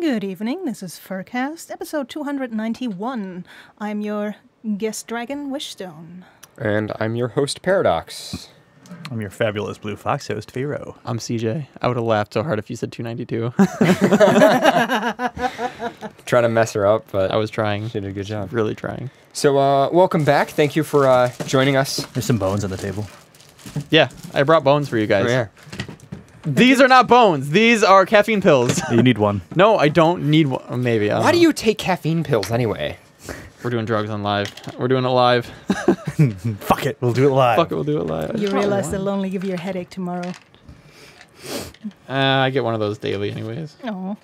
Good evening, this is FurCast, episode 291. I'm your guest dragon, Wishstone. And I'm your host, Paradox. I'm your fabulous Blue Fox host, Vero. I'm CJ. I would have laughed so hard if you said 292. Trying to mess her up, but I was trying. she did a good job. Really trying. So, welcome back. Thank you for joining us. There's some bones on the table. Yeah, I brought bones for you guys. Oh, yeah. These are not bones. These are caffeine pills. You need one. No, I don't need one. Maybe. Why do you take caffeine pills anyway? We're doing drugs on live. We're doing it live. Fuck it, we'll do it live. Fuck it, we'll do it live. You realize they'll only give you a headache tomorrow. I get one of those daily anyways. Oh.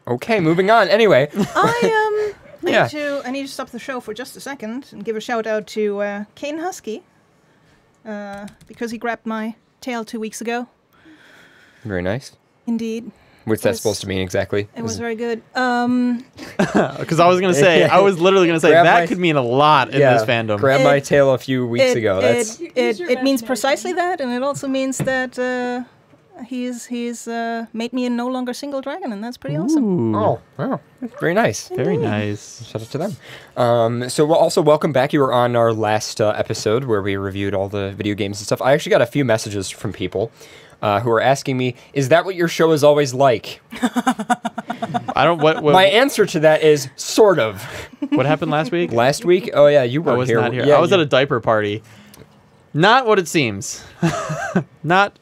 Okay, moving on. Anyway. I Yeah. need to stop the show for just a second and give a shout out to Kane Husky. Because he grabbed my tail 2 weeks ago. Very nice. Indeed. What's that supposed to mean exactly? It was very good. Because I was going to say, I was literally going to say, that could mean a lot in this fandom. Grab my tail a few weeks ago. That's It means precisely that, and it also means that he's made me a no longer single dragon, and that's pretty awesome. Ooh. Oh, wow. Very nice. Very nice. Shout out to them. So we'll also welcome back. You were on our last episode where we reviewed all the video games and stuff. I actually got a few messages from people who are asking me, is that what your show is always like? I don't. What My answer to that is sort of. What happened last week? Last week? Oh, yeah, you I weren't was here. not here. Yeah, I was at a diaper party. Not what it seems. Not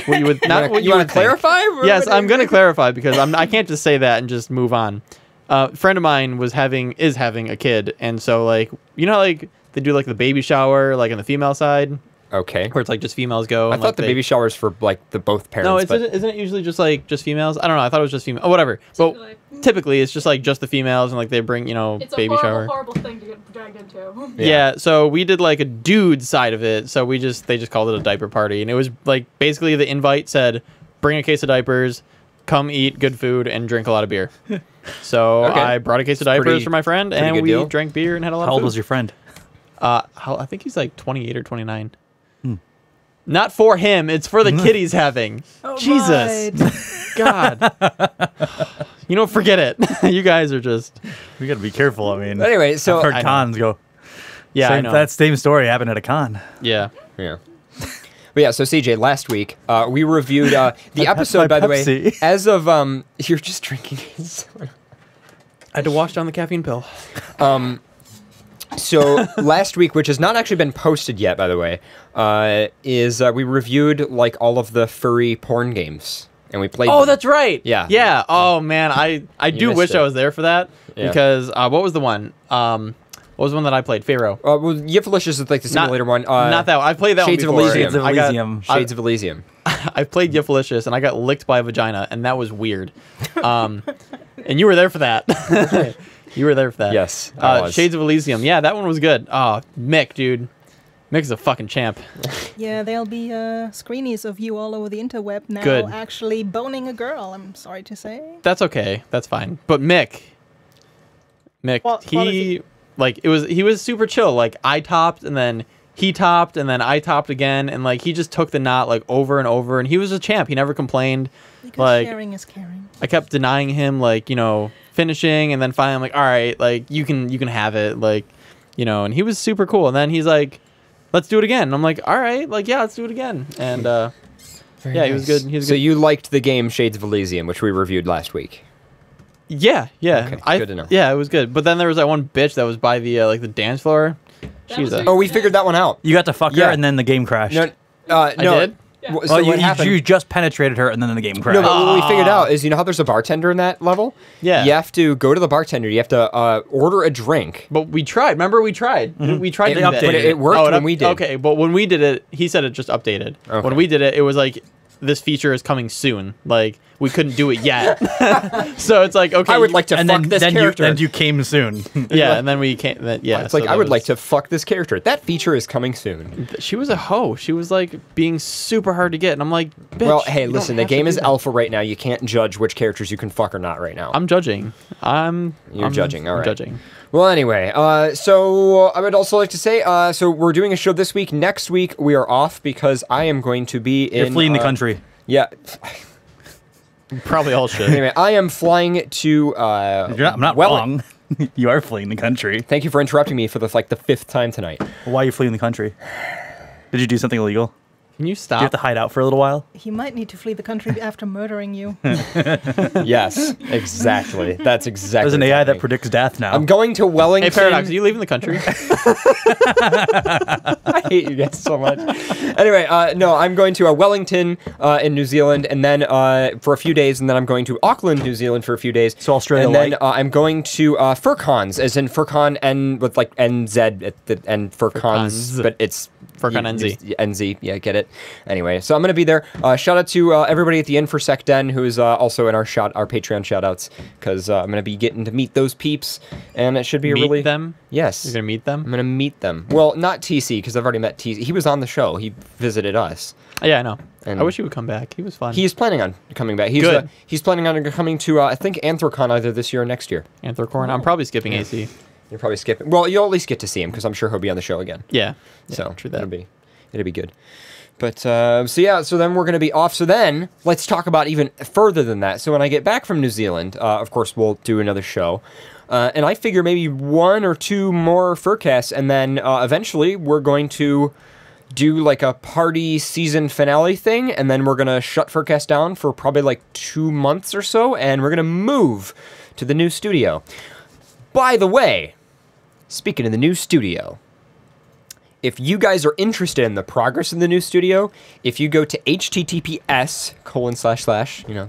what you would. Not what you want would to clarify? Yes, I'm going to clarify because I can't just say that and just move on. A friend of mine is having a kid, and so like like they do like the baby shower like on the female side, Okay. where it's like just females go. I and, thought like, the baby shower's for like the both parents. No, isn't it usually just like just females? I don't know. I thought it was just female. Oh, whatever. But typically it's just like just the females, and like they bring It's baby a shower. horrible thing to get dragged into. Yeah. So we did like a dude side of it. So they just called it a diaper party, and it was like basically the invite said, bring a case of diapers, come eat good food, and drink a lot of beer. So Okay. I brought a case of diapers for my friend, and good we deal. drank beer and had a lot How of old food. was your friend? I think he's like 28 or 29. Not for him. It's for the kid he's having. Oh, Jesus. right. God. Forget it. You guys are just... We gotta be careful, I mean. Anyway, so I've heard I know. cons go. Yeah, I Same, know. that same story happened at a con. Yeah. yeah. But yeah, so CJ, last week we reviewed the episode. By the way, Pepsi. as of you're just drinking. I had to wash down the caffeine pill. So last week, which has not actually been posted yet, by the way, is we reviewed like all of the furry porn games, and we played. Oh, them. that's right. Yeah. Yeah. Oh, man. I do missed wish it. I was there for that. Yeah. Because what was the one? What was the one that I played? Pharaoh. Well, Yiflicious is like the simulator one. Not that one. I played that Shades of one before. Elysium. Shades of Elysium. Shades of Elysium. I played Yiflicious, and I got licked by a vagina, and that was weird. And you were there for that. You were there for that. Yes, I was. Shades of Elysium. Yeah, that one was good. Oh, Mick, dude. Mick's a fucking champ. Yeah, there'll be screenies of you all over the interweb now Good. actually boning a girl, I'm sorry to say. That's okay. That's fine. But Mick, What is he was super chill. Like I topped, and then he topped, and then I topped again, and like he just took the knot like over and over, and he was a champ. He never complained. Because Like sharing is caring. I kept denying him finishing, and then finally I'm like, all right, like you can have it, like and he was super cool. And then he's like, let's do it again. And I'm like, all right, like yeah, let's do it again. And yeah, Very he was nice. good. He was So good. you liked the game Shades of Elysium, which we reviewed last week. Yeah. Okay, good to know. Yeah, it was good. But then there was that one bitch that was by the the dance floor. That She was was a. me. Oh, we figured that one out. You got to fuck Yeah. her, and then the game crashed. No, I did? Yeah. So Well, what happened? you just penetrated her, and then the game crashed. No, but what we figured out is, how there's a bartender in that level? Yeah. You have to go to the bartender. You have to order a drink. But we tried. Remember, we tried. We tried They to do that. updated But it worked when we did. Okay, but when we did it, he said it just updated. Okay. When we did it, it was like, this feature is coming soon. Like, we couldn't do it yet. So it's like, okay. I would like to and fuck then, this then character. you came soon. Yeah, and then we can't. Yeah. It's like, so I that would like was- to fuck this character. That feature is coming soon. She was a hoe. She was like being super hard to get. And I'm like, bitch. Well, hey, you don't listen, the have to game do is that. alpha right now. You can't judge which characters you can fuck or not right now. I'm judging. You're judging, all right. Judging. Well, anyway, so I would also like to say, so we're doing a show this week. Next week, we are off because I am going to be in... You're fleeing the country. Yeah. Probably all should. Anyway, I am flying to. I'm not wrong. You are fleeing the country. Thank you for interrupting me for the 5th time tonight. Why are you fleeing the country? Did you do something illegal? Can you Do stop? you have to hide out for a little while? He might need to flee the country after murdering you. Yes, exactly. That's exactly. There's an what's AI that happening. predicts death now. I'm going to Wellington. Hey, Paradox, are you leaving the country? I hate you guys so much. Anyway, no, I'm going to Wellington in New Zealand, and then for a few days, and then I'm going to Auckland, New Zealand for a few days. So Australia and then light? I'm going to FurCons, as in FurCon and with like NZ at the end, FurCons, FurCons. but it's FurCon NZ. NZ, yeah, get it. Anyway, so I'm going to be there. Shout out to everybody at the InfoSec Den who is also in our Patreon shout-outs, because I'm going to be getting to meet those peeps, and it should be a really... Meet them? Yes. You're going to meet them? I'm going to meet them. Well, not TC, because I've already met TC. He was on the show. He visited us. Oh, yeah, I know. And I wish he would come back. He was fun. He's planning on coming back. Good. He's planning on coming to, I think, Anthrocon either this year or next year. Anthrocorn. I'm probably skipping AC. You're probably skipping. Well, you'll at least get to see him, because I'm sure he'll be on the show again. Yeah. So true that. it'll be good. But, so then we're going to be off. So then, let's talk about even further than that. So when I get back from New Zealand, of course, we'll do another show. And I figure maybe 1 or 2 more FurCasts, and then eventually we're going to do like a party season finale thing, and then we're going to shut FurCast down for probably like 2 months or so, and we're going to move to the new studio. By the way, speaking of the new studio, if you guys are interested in the progress of the new studio, if you go to https://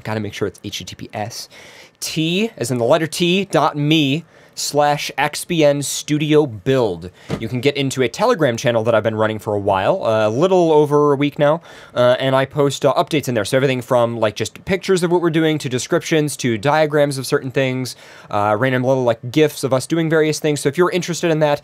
gotta make sure it's https, T as in the letter T.me/XBN Studio Build. You can get into a Telegram channel that I've been running for a while, a little over a week now, and I post updates in there. So everything from like just pictures of what we're doing to descriptions to diagrams of certain things, random little like GIFs of us doing various things. So if you're interested in that,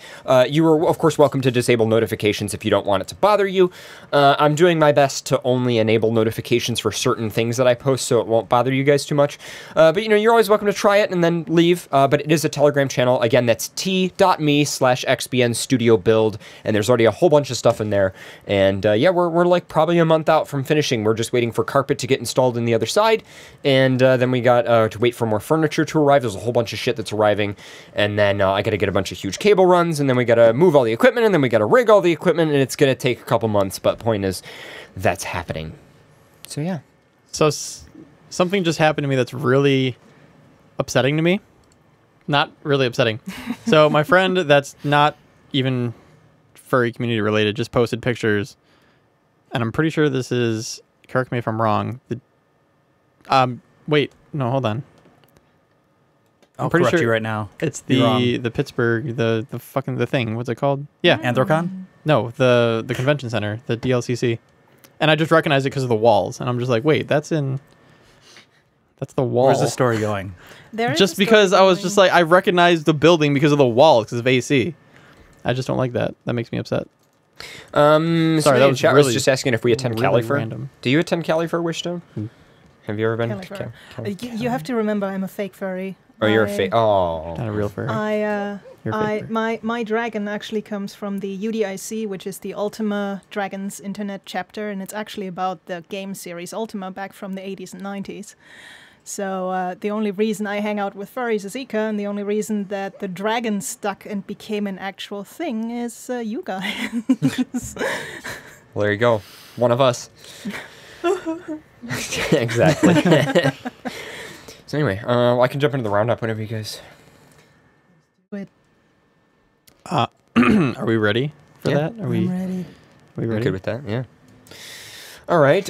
you are of course welcome to disable notifications if you don't want it to bother you. I'm doing my best to only enable notifications for certain things that I post so it won't bother you guys too much. But you're always welcome to try it and then leave. But it is a Telegram channel. Again, that's t.me/XBN Studio Build, and there's already a whole bunch of stuff in there. And yeah, we're like probably a month out from finishing. We're just waiting for carpet to get installed in the other side, and then we got to wait for more furniture to arrive. There's a whole bunch of shit that's arriving, and then I got to get a bunch of huge cable runs, and then we got to move all the equipment, and then we got to rig all the equipment, and it's going to take a couple months, but point is, that's happening. So yeah. So something just happened to me that's really upsetting to me. Not really upsetting. So my friend that's not even furry community related just posted pictures, and I'm pretty sure this is, correct me if I'm wrong, wait, no, hold on. I'll pretty correct sure you right now. It's You're wrong. the Pittsburgh, the fucking the thing. What's it called? Yeah. Anthrocon? No, the convention center, the DLCC. And I just recognized it because of the walls, and I'm just like, wait, that's the wall. Where's the story going? There is Just a story because I was going. just like, I recognized the building because of the walls, because of AC. I just don't like that. That makes me upset. Sorry, that was chat really- was just asking if we attend really Califer. random. Do you attend Califer, Wishstone? Have you ever been to Califer. Califer? You have to remember, I'm a fake furry. Oh, you're a fake. Oh. Not a real furry. You're a fake furry. My dragon actually comes from the UDIC, which is the Ultima Dragons Internet chapter, and it's actually about the game series Ultima back from the 80s and 90s. So the only reason I hang out with furries is Ika, and the only reason that the dragon stuck and became an actual thing is you guys. Well, there you go. One of us. Exactly. So anyway, I can jump into the roundup whenever you guys. Wait, Are we ready for Yeah. that? Are we ready. I'm ready? good with that, yeah. All right,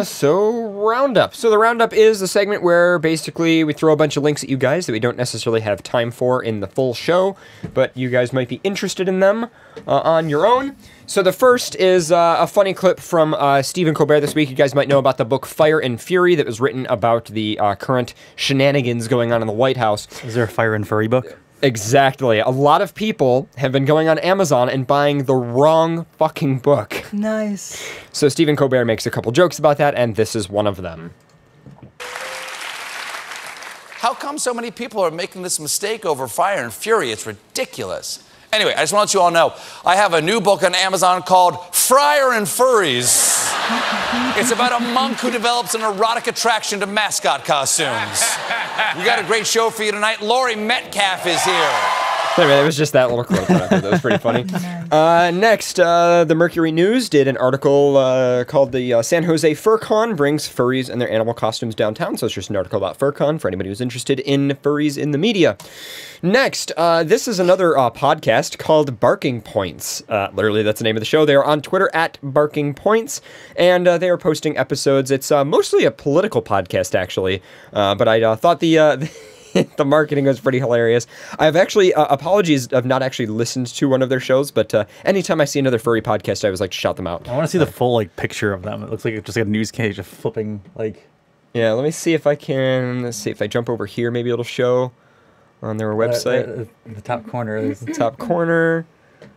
so Roundup. So the Roundup is a segment where basically we throw a bunch of links at you guys that we don't necessarily have time for in the full show, but you guys might be interested in them on your own. So the first is a funny clip from Stephen Colbert this week. You guys might know about the book Fire and Fury that was written about the current shenanigans going on in the White House. Is there a Fire and Furry book? Exactly. A lot of people have been going on Amazon and buying the wrong fucking book. Nice. So Stephen Colbert makes a couple jokes about that, and this is one of them. How come so many people are making this mistake over Fire and Fury? It's ridiculous. Anyway, I just want to let you all know, I have a new book on Amazon called Fryer and Furries. It's about a monk who develops an erotic attraction to mascot costumes. We got a great show for you tonight. Laurie Metcalf is here. Anyway, it was just that little clip that I thought that was pretty funny. Next, the Mercury News did an article called the San Jose FurCon brings furries and their animal costumes downtown. So it's just an article about FurCon for anybody who's interested in furries in the media. Next, this is another podcast called Barking Points. Literally, that's the name of the show. They are on Twitter at Barking Points, and they are posting episodes. It's mostly a political podcast, actually, but I thought the the marketing was pretty hilarious. I've actually, apologies, I've not actually listened to one of their shows, but anytime I see another furry podcast, I always like to shout them out. I want to see the full like picture of them. It looks like it's just like a news cage of flipping like. Yeah, let me see if I can. Let's see if I jump over here, maybe it'll show on their website. In the top corner. There's The top corner.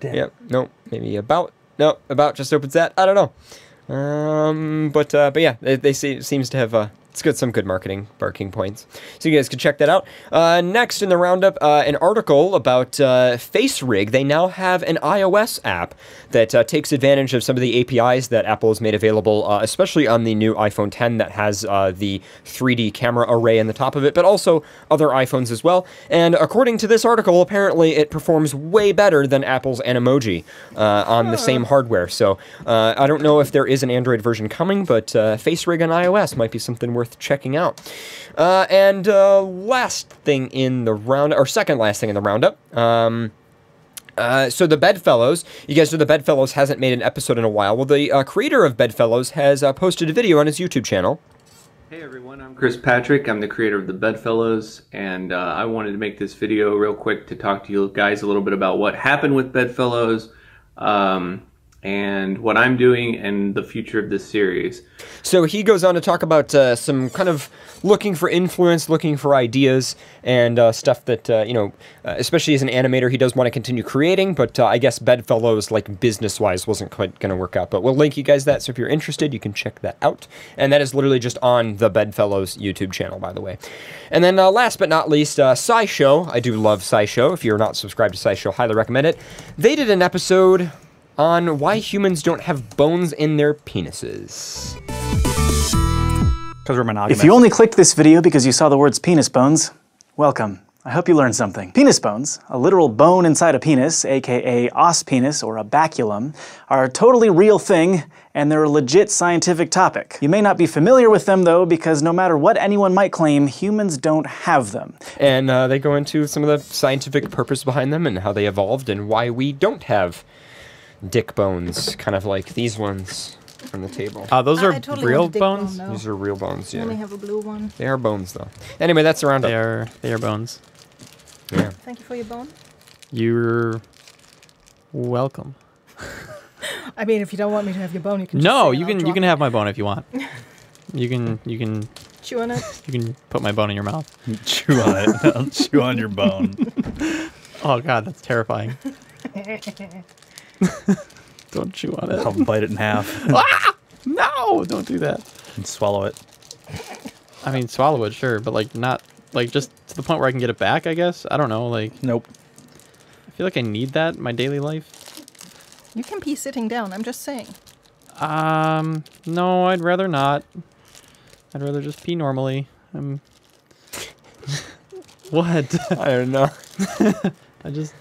Damn. Yep. Nope. Maybe about. Nope. About just opens that. I don't know. But yeah, they seems to have it's good, some good marketing, Barking Points. So you guys can check that out. Next in the roundup, an article about FaceRig. They now have an iOS app that takes advantage of some of the APIs that Apple has made available, especially on the new iPhone 10 that has the 3D camera array in the top of it, but also other iPhones as well. And according to this article, apparently it performs way better than Apple's Animoji on the same hardware. So I don't know if there is an Android version coming, but FaceRig on iOS might be something worth checking out. And last thing in the roundup, or second last thing in the roundup, so the Bedfellows, you guys know the Bedfellows hasn't made an episode in a while. Well, the creator of Bedfellows has posted a video on his YouTube channel. Hey everyone, I'm Chris Patrick. I'm the creator of the Bedfellows, and I wanted to make this video real quick to talk to you guys a little bit about what happened with Bedfellows, and what I'm doing and the future of this series. So he goes on to talk about some kind of looking for influence, looking for ideas, and stuff that, especially as an animator, he does want to continue creating, but I guess Bedfellows, like business-wise, wasn't quite going to work out. But we'll link you guys that, so if you're interested, you can check that out. And that is literally just on the Bedfellows YouTube channel, by the way. And then last but not least, SciShow. I do love SciShow. If you're not subscribed to SciShow, highly recommend it. They did an episode on why humans don't have bones in their penises. Because we're monogamous. If you only clicked this video because you saw the words penis bones, welcome. I hope you learned something. Penis bones, a literal bone inside a penis, aka os penis or a baculum, are a totally real thing, and they're a legit scientific topic. You may not be familiar with them though, because no matter what anyone might claim, humans don't have them. And they go into some of the scientific purpose behind them and how they evolved and why we don't have dick bones, kind of like these ones from the table. Those are I totally real want a dick bones? bone, though. These are real bones, I yeah. only have a blue one. They are bones, though. Anyway, that's the roundup. They are bones. Yeah. Thank you for your bone. You're welcome. I mean, if you don't want me to have your bone, you can. Just No, say you I'll can drop have it. my bone if you want. You can Chew on it. put my bone in your mouth. Chew on it. I'll chew on your bone. Oh god, that's terrifying. Don't chew on it. I'll bite it in half No, don't do that. and swallow it. I mean, swallow it, sure, but like not like just to the point where I can get it back, I guess. I don't know, like Nope. I feel like I need that in my daily life. You can pee sitting down. I'm just saying. No, I'd rather not. I'd rather just pee normally. What? I don't know. I just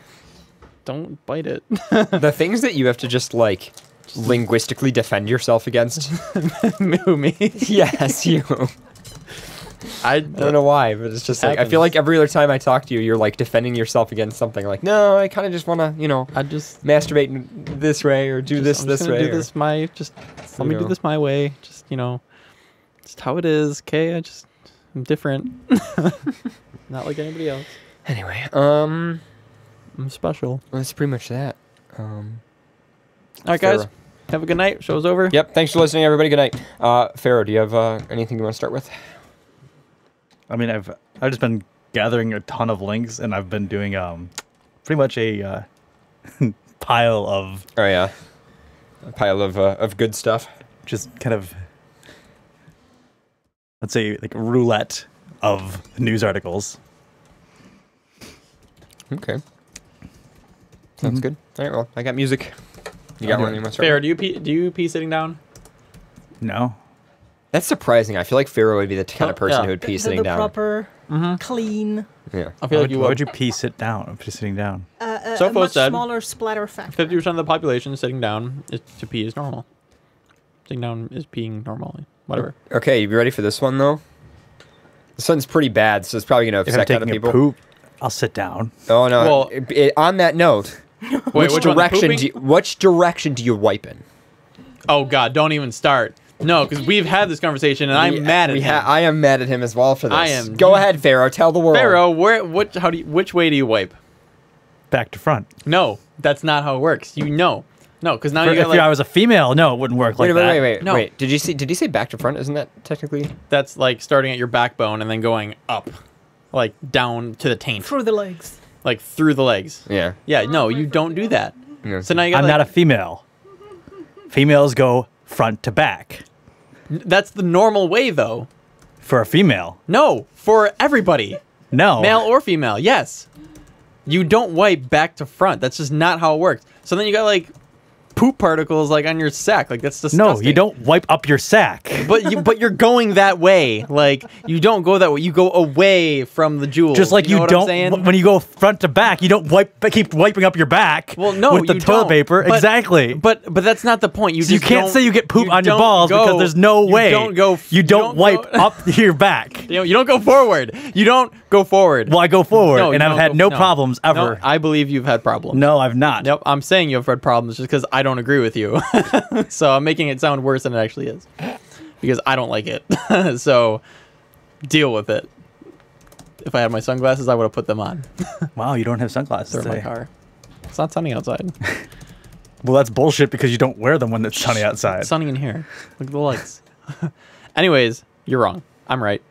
don't bite it. The things that you have to just, like, linguistically defend yourself against. Moo me. Yes, you. I don't know why, but it's just like, I feel like every other time I talk to you, you're like defending yourself against something. Like, no, I kind of just want to, I just masturbate this way or do this way. Do this my just let me do this my way. Just just how it is. Okay, I'm different. Not like anybody else. Anyway, I'm special. that's pretty much that. All right, guys. Have a good night. Show's over. Yep. Thanks for listening, everybody. Good night. Pharaoh, do you have anything you want to start with? I mean, I've just been gathering a ton of links, and I've been doing pretty much a pile of A pile of good stuff. just kind of, let's say, like roulette of news articles. Okay. Sounds good. All right. Well, I got music. You got Okay. one you want to start? Fair. Do you pee sitting down? No. That's surprising. I feel like Pharaoh would be the kind of person yeah. who would pee The sitting down. proper, clean, Yeah. I feel like you Why would. would you pee sit down? Just sitting down. a Sofo much said smaller splatter factor. 50% of the population sitting down to pee is normal. Sitting down is peeing normally. Whatever. Okay, you ready for this one though? This one's pretty bad, so it's probably going to If I'm upset other taking a people. poop, I'll sit down. Oh no! Well- On that note, Wait, which which one, the direction pooping? which direction do you wipe in? Oh God! Don't even start. No, because we've had this conversation, and I'm mad at him. I am mad at him as well for this. I am. Go ahead, Pharaoh. Tell the world. Pharaoh, which way do you wipe? Back to front. No, that's not how it works. No, because now If you got I was a female, no, it wouldn't work like that. Wait. No. Wait. Did you say back to front? Isn't that technically? that's like starting at your backbone and then going up, like down to the taint, Through the legs. like through the legs. Yeah. Yeah, no, you don't do that. Yeah. So now you got I'm not a female. Females go front to back. That's the normal way, though. For a female. No, for everybody, No. male or female. Yes, you don't wipe back to front. That's just not how it works. So then you got like poop particles like on your sack. Like that's disgusting. No, you don't wipe up your sack. But you're going that way. Like you don't go that way. You go away from the jewels. Just like you, know you what don't, I'm saying? when you go front to back, you don't keep wiping up your back. Well, no, with the you toilet don't. paper. But- Exactly. But that's not the point. You So you just can't don't- say you get poop on your don't balls go- because there's no way. You don't wipe go- up your back. You don't go forward. You don't go forward. Well, I go forward, No, and you I've don't had go- no no. problems ever. No, I believe you've had problems. No, I've not. Nope, I'm saying you've had problems just because I don't agree with you. So I'm making it sound worse than it actually is. Because I don't like it. So deal with it. If I had my sunglasses, I would have put them on. Wow, you don't have sunglasses They're in my today. car. It's not sunny outside. Well, that's bullshit because you don't wear them when it's sunny outside. It's sunny in here. Look at the lights. Anyways, you're wrong. I'm right.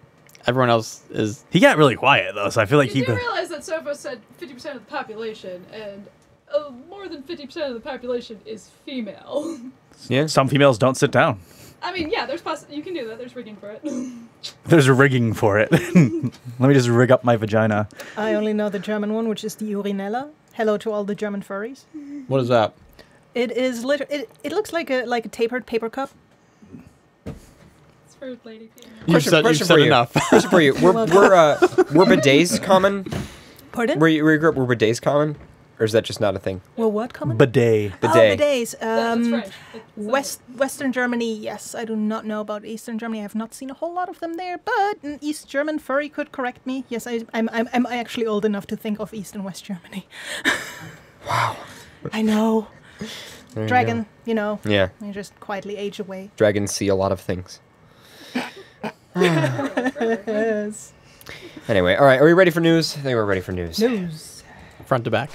Everyone else is... He got really quiet though, so I feel like You he do could. realize that Sofo said 50% of the population, and more than 50% of the population is female. Yeah. Some females don't sit down. I mean, yeah, you can do that. There's rigging for it. There's a rigging for it. Let me just rig up my vagina. I only know the German one, which is the urinella. Hello to all the German furries. What is that? It is it looks like a tapered paper cup. It's for lady female. You've said for you. enough. Question for you. Were bidets common? Pardon? Where you grew up, were bidets common? Or is that just not a thing? Well, what comment? Bidet. Oh, Bidet. bidets. That's French. Western Germany, yes. I do not know about Eastern Germany. I have not seen a whole lot of them there, but an East German furry could correct me. Yes, I'm actually old enough to think of East and West Germany. Wow. I know. There you Dragon, go. you know. Yeah. You just quietly age away. Dragons see a lot of things. Yes. Anyway, all right. Are we ready for news? I think we're ready for news. News. Front to back.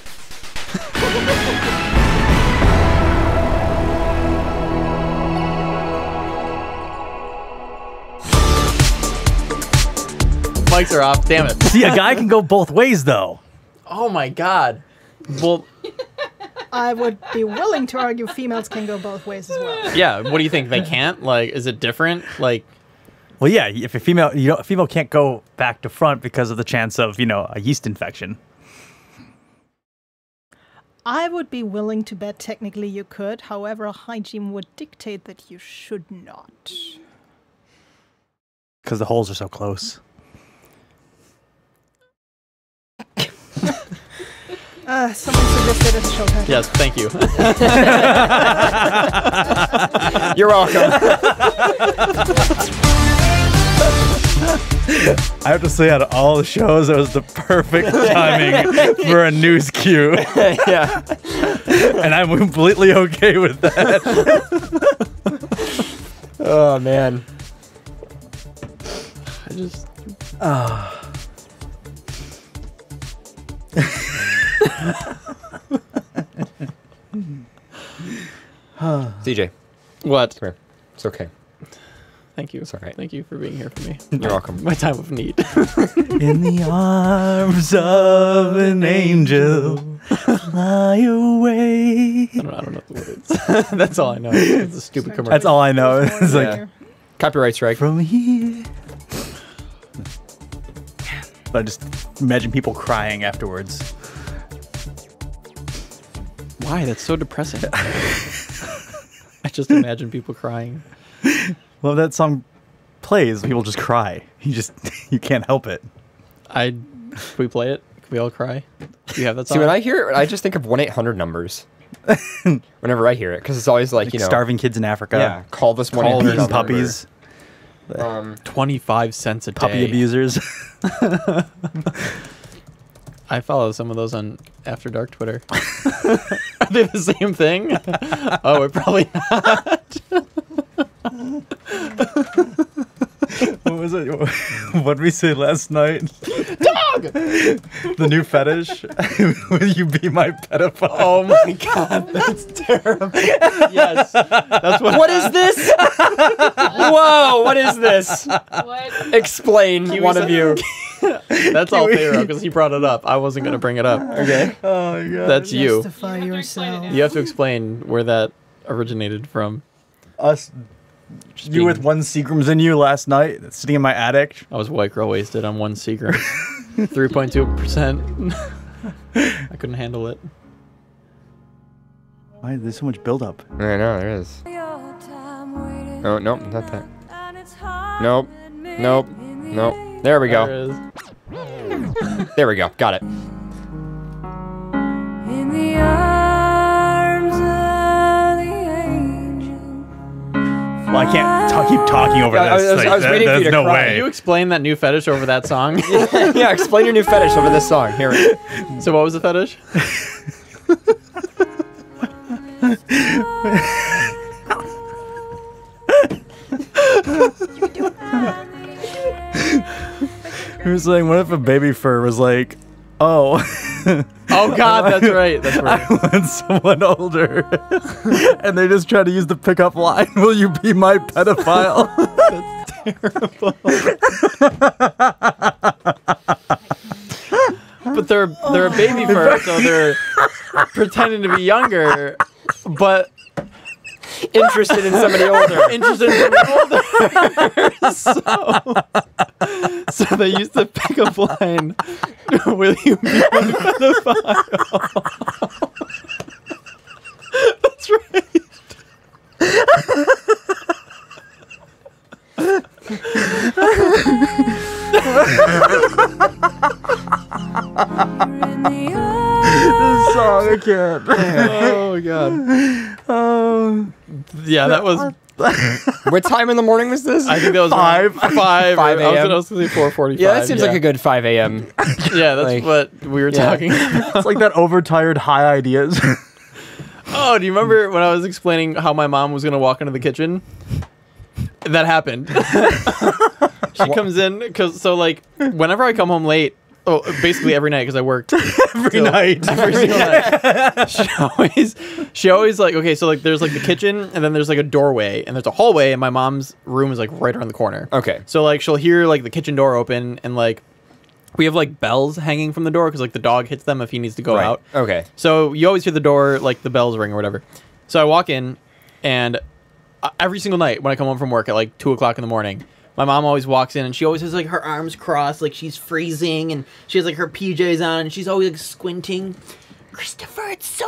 Mics are off. Damn it. See, a guy can go both ways though. Oh my god. Well, I would be willing to argue females can go both ways as well. yeah. What do you think? They can't? Like, is it different? Like, Well, yeah, if a female, a female can't go back to front because of the chance of, a yeast infection. I would be willing to bet technically you could. However, hygiene would dictate that you should not. Because the holes are so close. Someone suggested a show title. yes. Thank you. You're welcome. I have to say, out of all the shows, that was the perfect timing for a news cue. Yeah. And I'm completely okay with that. Oh man. I just. CJ, What? come here. It's okay. Thank you. It's all right. Thank you for being here for me. You're welcome. My time of need. In the arms of an angel, fly away. I don't know the words. That's all I know. It's a stupid commercial. That's all I know. It's like, Yeah. Copyright strike. from here. But I just imagine people crying afterwards. Why? That's so depressing. I just imagine people crying. Well, that song plays, people just cry. You can't help it. Can we play it? Can we all cry? Do you have that song? See, when I hear it, I just think of 1-800 numbers. Whenever I hear it, because it's always like, starving kids in Africa. Yeah, call this 1-800 Eating number. puppies. 25 cents a day. Puppy abusers. I follow some of those on After Dark Twitter. Are they the same thing? Oh, we're probably not. What was it? What did we say last night? Dog! The new fetish? Will you be my pedophile? Oh my god, that's terrible. Yes. That's What is this? Whoa, what is this? What? Explain, one of you. That's all Pharaoh, because he brought it up. I wasn't going to bring it up. Okay? Oh my god. That's you. Justify yourself. You have to explain where that originated from. Us. Just You being- with 1 Seagram's in you last night, sitting in my attic. I was white girl wasted on 1 Seagram. 3.2%. I couldn't handle it. Why is there so much buildup? I know, there is. Oh, nope, not that. Nope, nope, nope. There we There go. it is. There we go. Got it. In the arms of the angel. Well, I can't keep talking over I this. was waiting for you there's to no cry. Can way. you explain that new fetish over that song? Yeah, explain your new fetish over this song. Here. So what was the fetish? He was saying, what if a baby fur was like, oh, Oh god, that's right. That's right. I want someone older. And they just try to use the pickup line, will you be my pedophile? But they're a baby fur, so they're pretending to be younger, but Interested in somebody older. interested in something older. So they used the pickup line. Will you be my pedophile? That's right. This song, I can't. Oh my god. Oh. Yeah, that was. What time in the morning was this? I think that was 5. 5. 5 I a.m. was gonna say 4:45. Yeah, that seems like a good 5 a.m. Yeah, that's like- what we were yeah. talking about. It's like that overtired high ideas. Oh, do you remember when I was explaining how my mom was gonna walk into the kitchen? That happened. She comes in so like whenever I come home late, basically every night because I worked Every night. every single night. She always like, okay, so like there's like the kitchen and then there's like a doorway and there's a hallway and my mom's room is like right around the corner. Okay. So like she'll hear like the kitchen door open and like we have like bells hanging from the door because like the dog hits them if he needs to go out. Okay. So you always hear the door, like the bells ring or whatever. So I walk in, and every single night when I come home from work at like 2 o'clock in the morning, my mom always walks in and she always has like her arms crossed, like she's freezing, and she has like her PJs on, and she's always like squinting. Christopher, it's so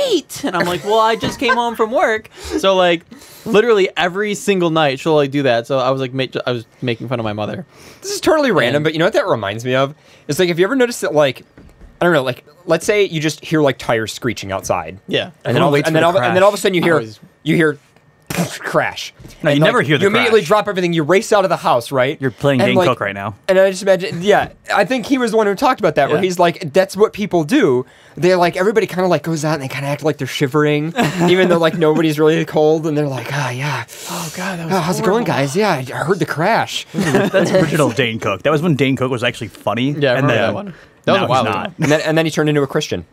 late. And I'm like, well, I just came home from work. So like literally every single night she'll like do that. So I was like, I was making fun of my mother. This is totally random, but you know what that reminds me of? It's like, have you ever noticed that, like, I don't know, like, let's say you just hear like tires screeching outside. Yeah. And then all of a sudden you Always. hear crash. No, you And, never like, hear the You immediately crash. drop everything. You race out of the house, right? You're playing And, Dane like, Cook right now. And I just imagine, yeah, I think he was the one who talked about that, where Yeah. he's like, that's what people do. They're like, everybody kind of like goes out and they kind of act like they're shivering, even though like nobody's really cold, and they're like, yeah. Oh God, that was How's it going, guys? Yeah, I heard the crash. That's original Dane Cook. That was when Dane Cook was actually funny. Yeah, I and remember then, that one. That was now a while he's ago. not. And then he turned into a Christian.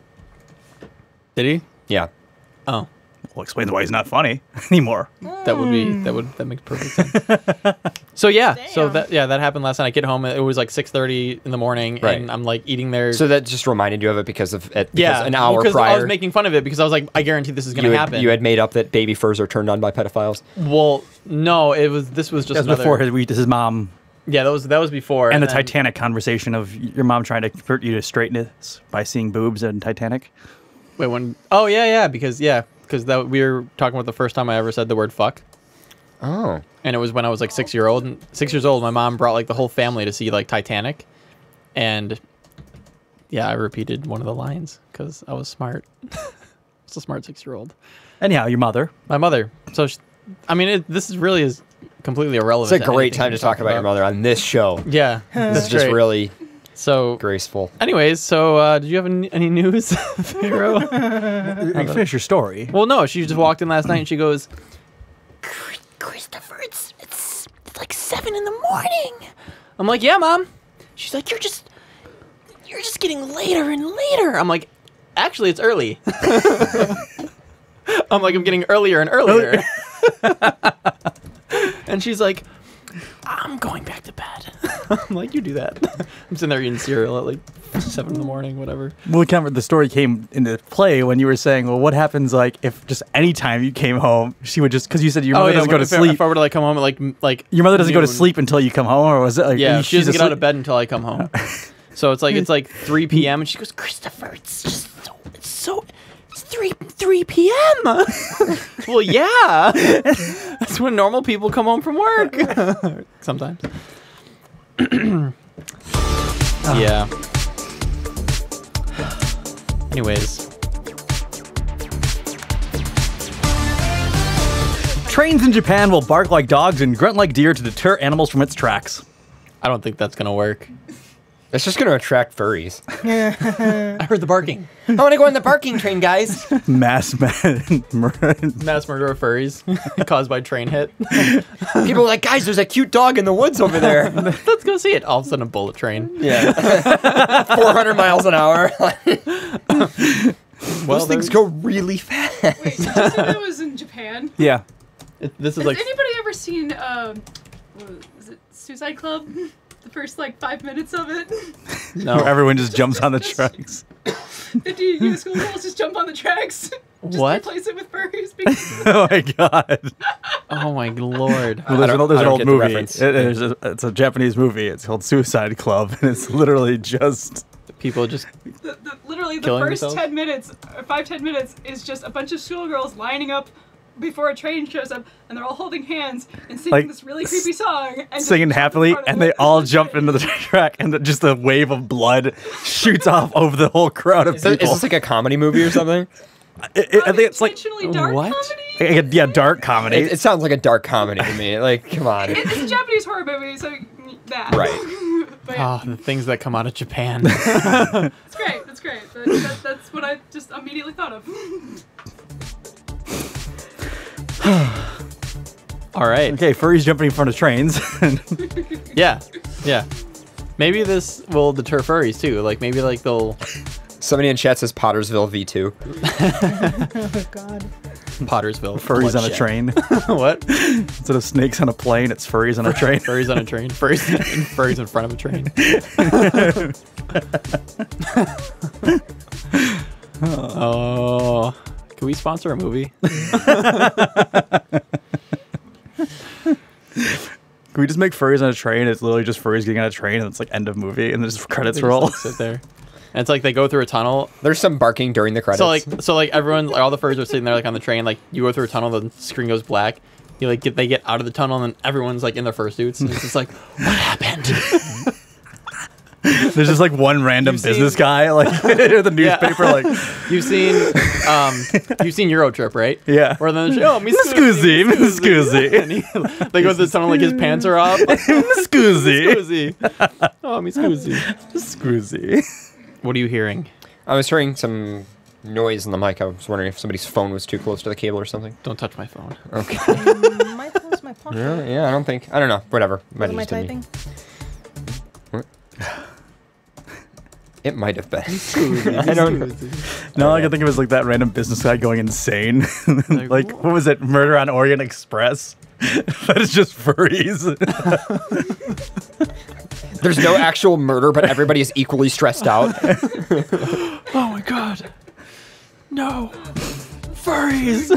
Did he? Yeah. Oh. Well, explains why he's not funny anymore. That makes perfect sense. So yeah, that happened last night. I get home, it was like 6:30 in the morning, Right. and I'm like eating there. So that just reminded you of it because yeah, an hour because prior. I was making fun of it because I was like, I guarantee this is gonna happen. You had made up that baby furs are turned on by pedophiles. Well, no, this was just That was another, before his mom Yeah, that was before. and the then- Titanic conversation of your mom trying to convert you to straightness by seeing boobs in Titanic. Wait, when? Oh yeah, because that we were talking about the first time I ever said the word fuck. Oh. And it was when I was like 6 years old. My mom brought like the whole family to see like Titanic, and yeah, I repeated one of the lines because I was smart. It's a smart 6-year-old. Anyhow, your mother. My mother. So, this is really is completely irrelevant. It's a great time to talk about your mother on this show. Yeah, This is just really so graceful. Anyways, so did you have any news, Pharaoh? You can finish your story. Well, no. She just walked in last night and she goes, Christopher, it's like 7 in the morning. I'm like, yeah, Mom. She's like, you're just getting later and later. I'm like, actually, it's early. I'm like, I'm getting earlier and earlier. And she's like, I'm going back to bed. I'm like, you do that. I'm sitting there eating cereal at like 7 in the morning, whatever. Well, the story came into play when you were saying, well, what happens like if just any time you came home, she would just, because you said your mother doesn't go to sleep. If I were to like come home at like your mother doesn't go to noon. sleep until you come home, or was it like? Yeah, she doesn't get out of bed until I come home. So it's like 3 p.m. and she goes, Christopher, it's 3 p.m. well, yeah. That's when normal people come home from work. Sometimes. Yeah. Anyways. Trains in Japan will bark like dogs and grunt like deer to deter animals from its tracks. I don't think that's gonna work. It's just going to attract furries. I heard the barking. I want to go on the barking train, guys. Mass murder of furries caused by train hit. People are like, guys, there's a cute dog in the woods over there. Let's go see it. All of a sudden, a bullet train. Yeah. 400 miles an hour. Well, those things go really fast. Wait, did you say that was in Japan? Yeah. This is Has like. anybody ever seen, is it Suicide Club? The first, 5 minutes of it? No. Where everyone just jumps on the tracks. 50 schoolgirls just jump on the tracks. Just What? replace it with furries. Oh my god. Oh my lord. Well, there's an old get the movie. reference. It's a Japanese movie. It's called Suicide Club, and it's literally just People just. Literally, the Killing first themselves? 10 minutes, or 5-10 minutes, is just a bunch of schoolgirls lining up before a train shows up, and they're all holding hands and singing this really creepy song. And singing happily, and they all jump into the track, and just a wave of blood shoots off over the whole crowd of people. Is this like a comedy movie or something? I think it's like intentionally dark What? comedy? yeah, dark comedy. It sounds like a dark comedy to me. Like, come on. It's a Japanese horror movie, so that. Right. But yeah, Oh, the things that come out of Japan. it's great. It's great. That's what I just immediately thought of. All right. Okay, furries jumping in front of trains. Yeah. Yeah. Maybe this will deter furries too. Like maybe like they'll. Somebody in chat says Pottersville V2. Oh, God. Pottersville. Furries on a bloodshed. train. What? Instead of snakes on a plane, it's furries on a train. Furries on a train. Furries in front of a train. Oh. Can we sponsor a movie? Can we just make furries on a train? It's literally just furries getting on a train, and it's like end of movie, and then just credits They just, roll. like, sit there. And it's like they go through a tunnel. There's some barking during the credits. So like everyone, like, all the furries are sitting there like on the train. Like you go through a tunnel, the screen goes black. You like they get out of the tunnel, and then everyone's like in their fursuits, and it's just like, what happened? There's just like one random business guy, like with the newspaper, like you've seen Eurotrip, right? Yeah. Where then they're, oh, mi scusi. And they go to the tunnel like his pants are off. Mi scusi. Scusi. Oh, mi scusi. Scusi. What are you hearing? I was hearing some noise in the mic. I was wondering if somebody's phone was too close to the cable or something. Don't touch my phone. Okay. My phone's my pocket. Yeah, I don't know. Whatever. What am I typing? It might have been. I don't know. No, all I can think of is like that random business guy going insane. Like, what was it? Murder on Orient Express? That is just furries. There's no actual murder, but everybody is equally stressed out. Oh my god. No. Furries.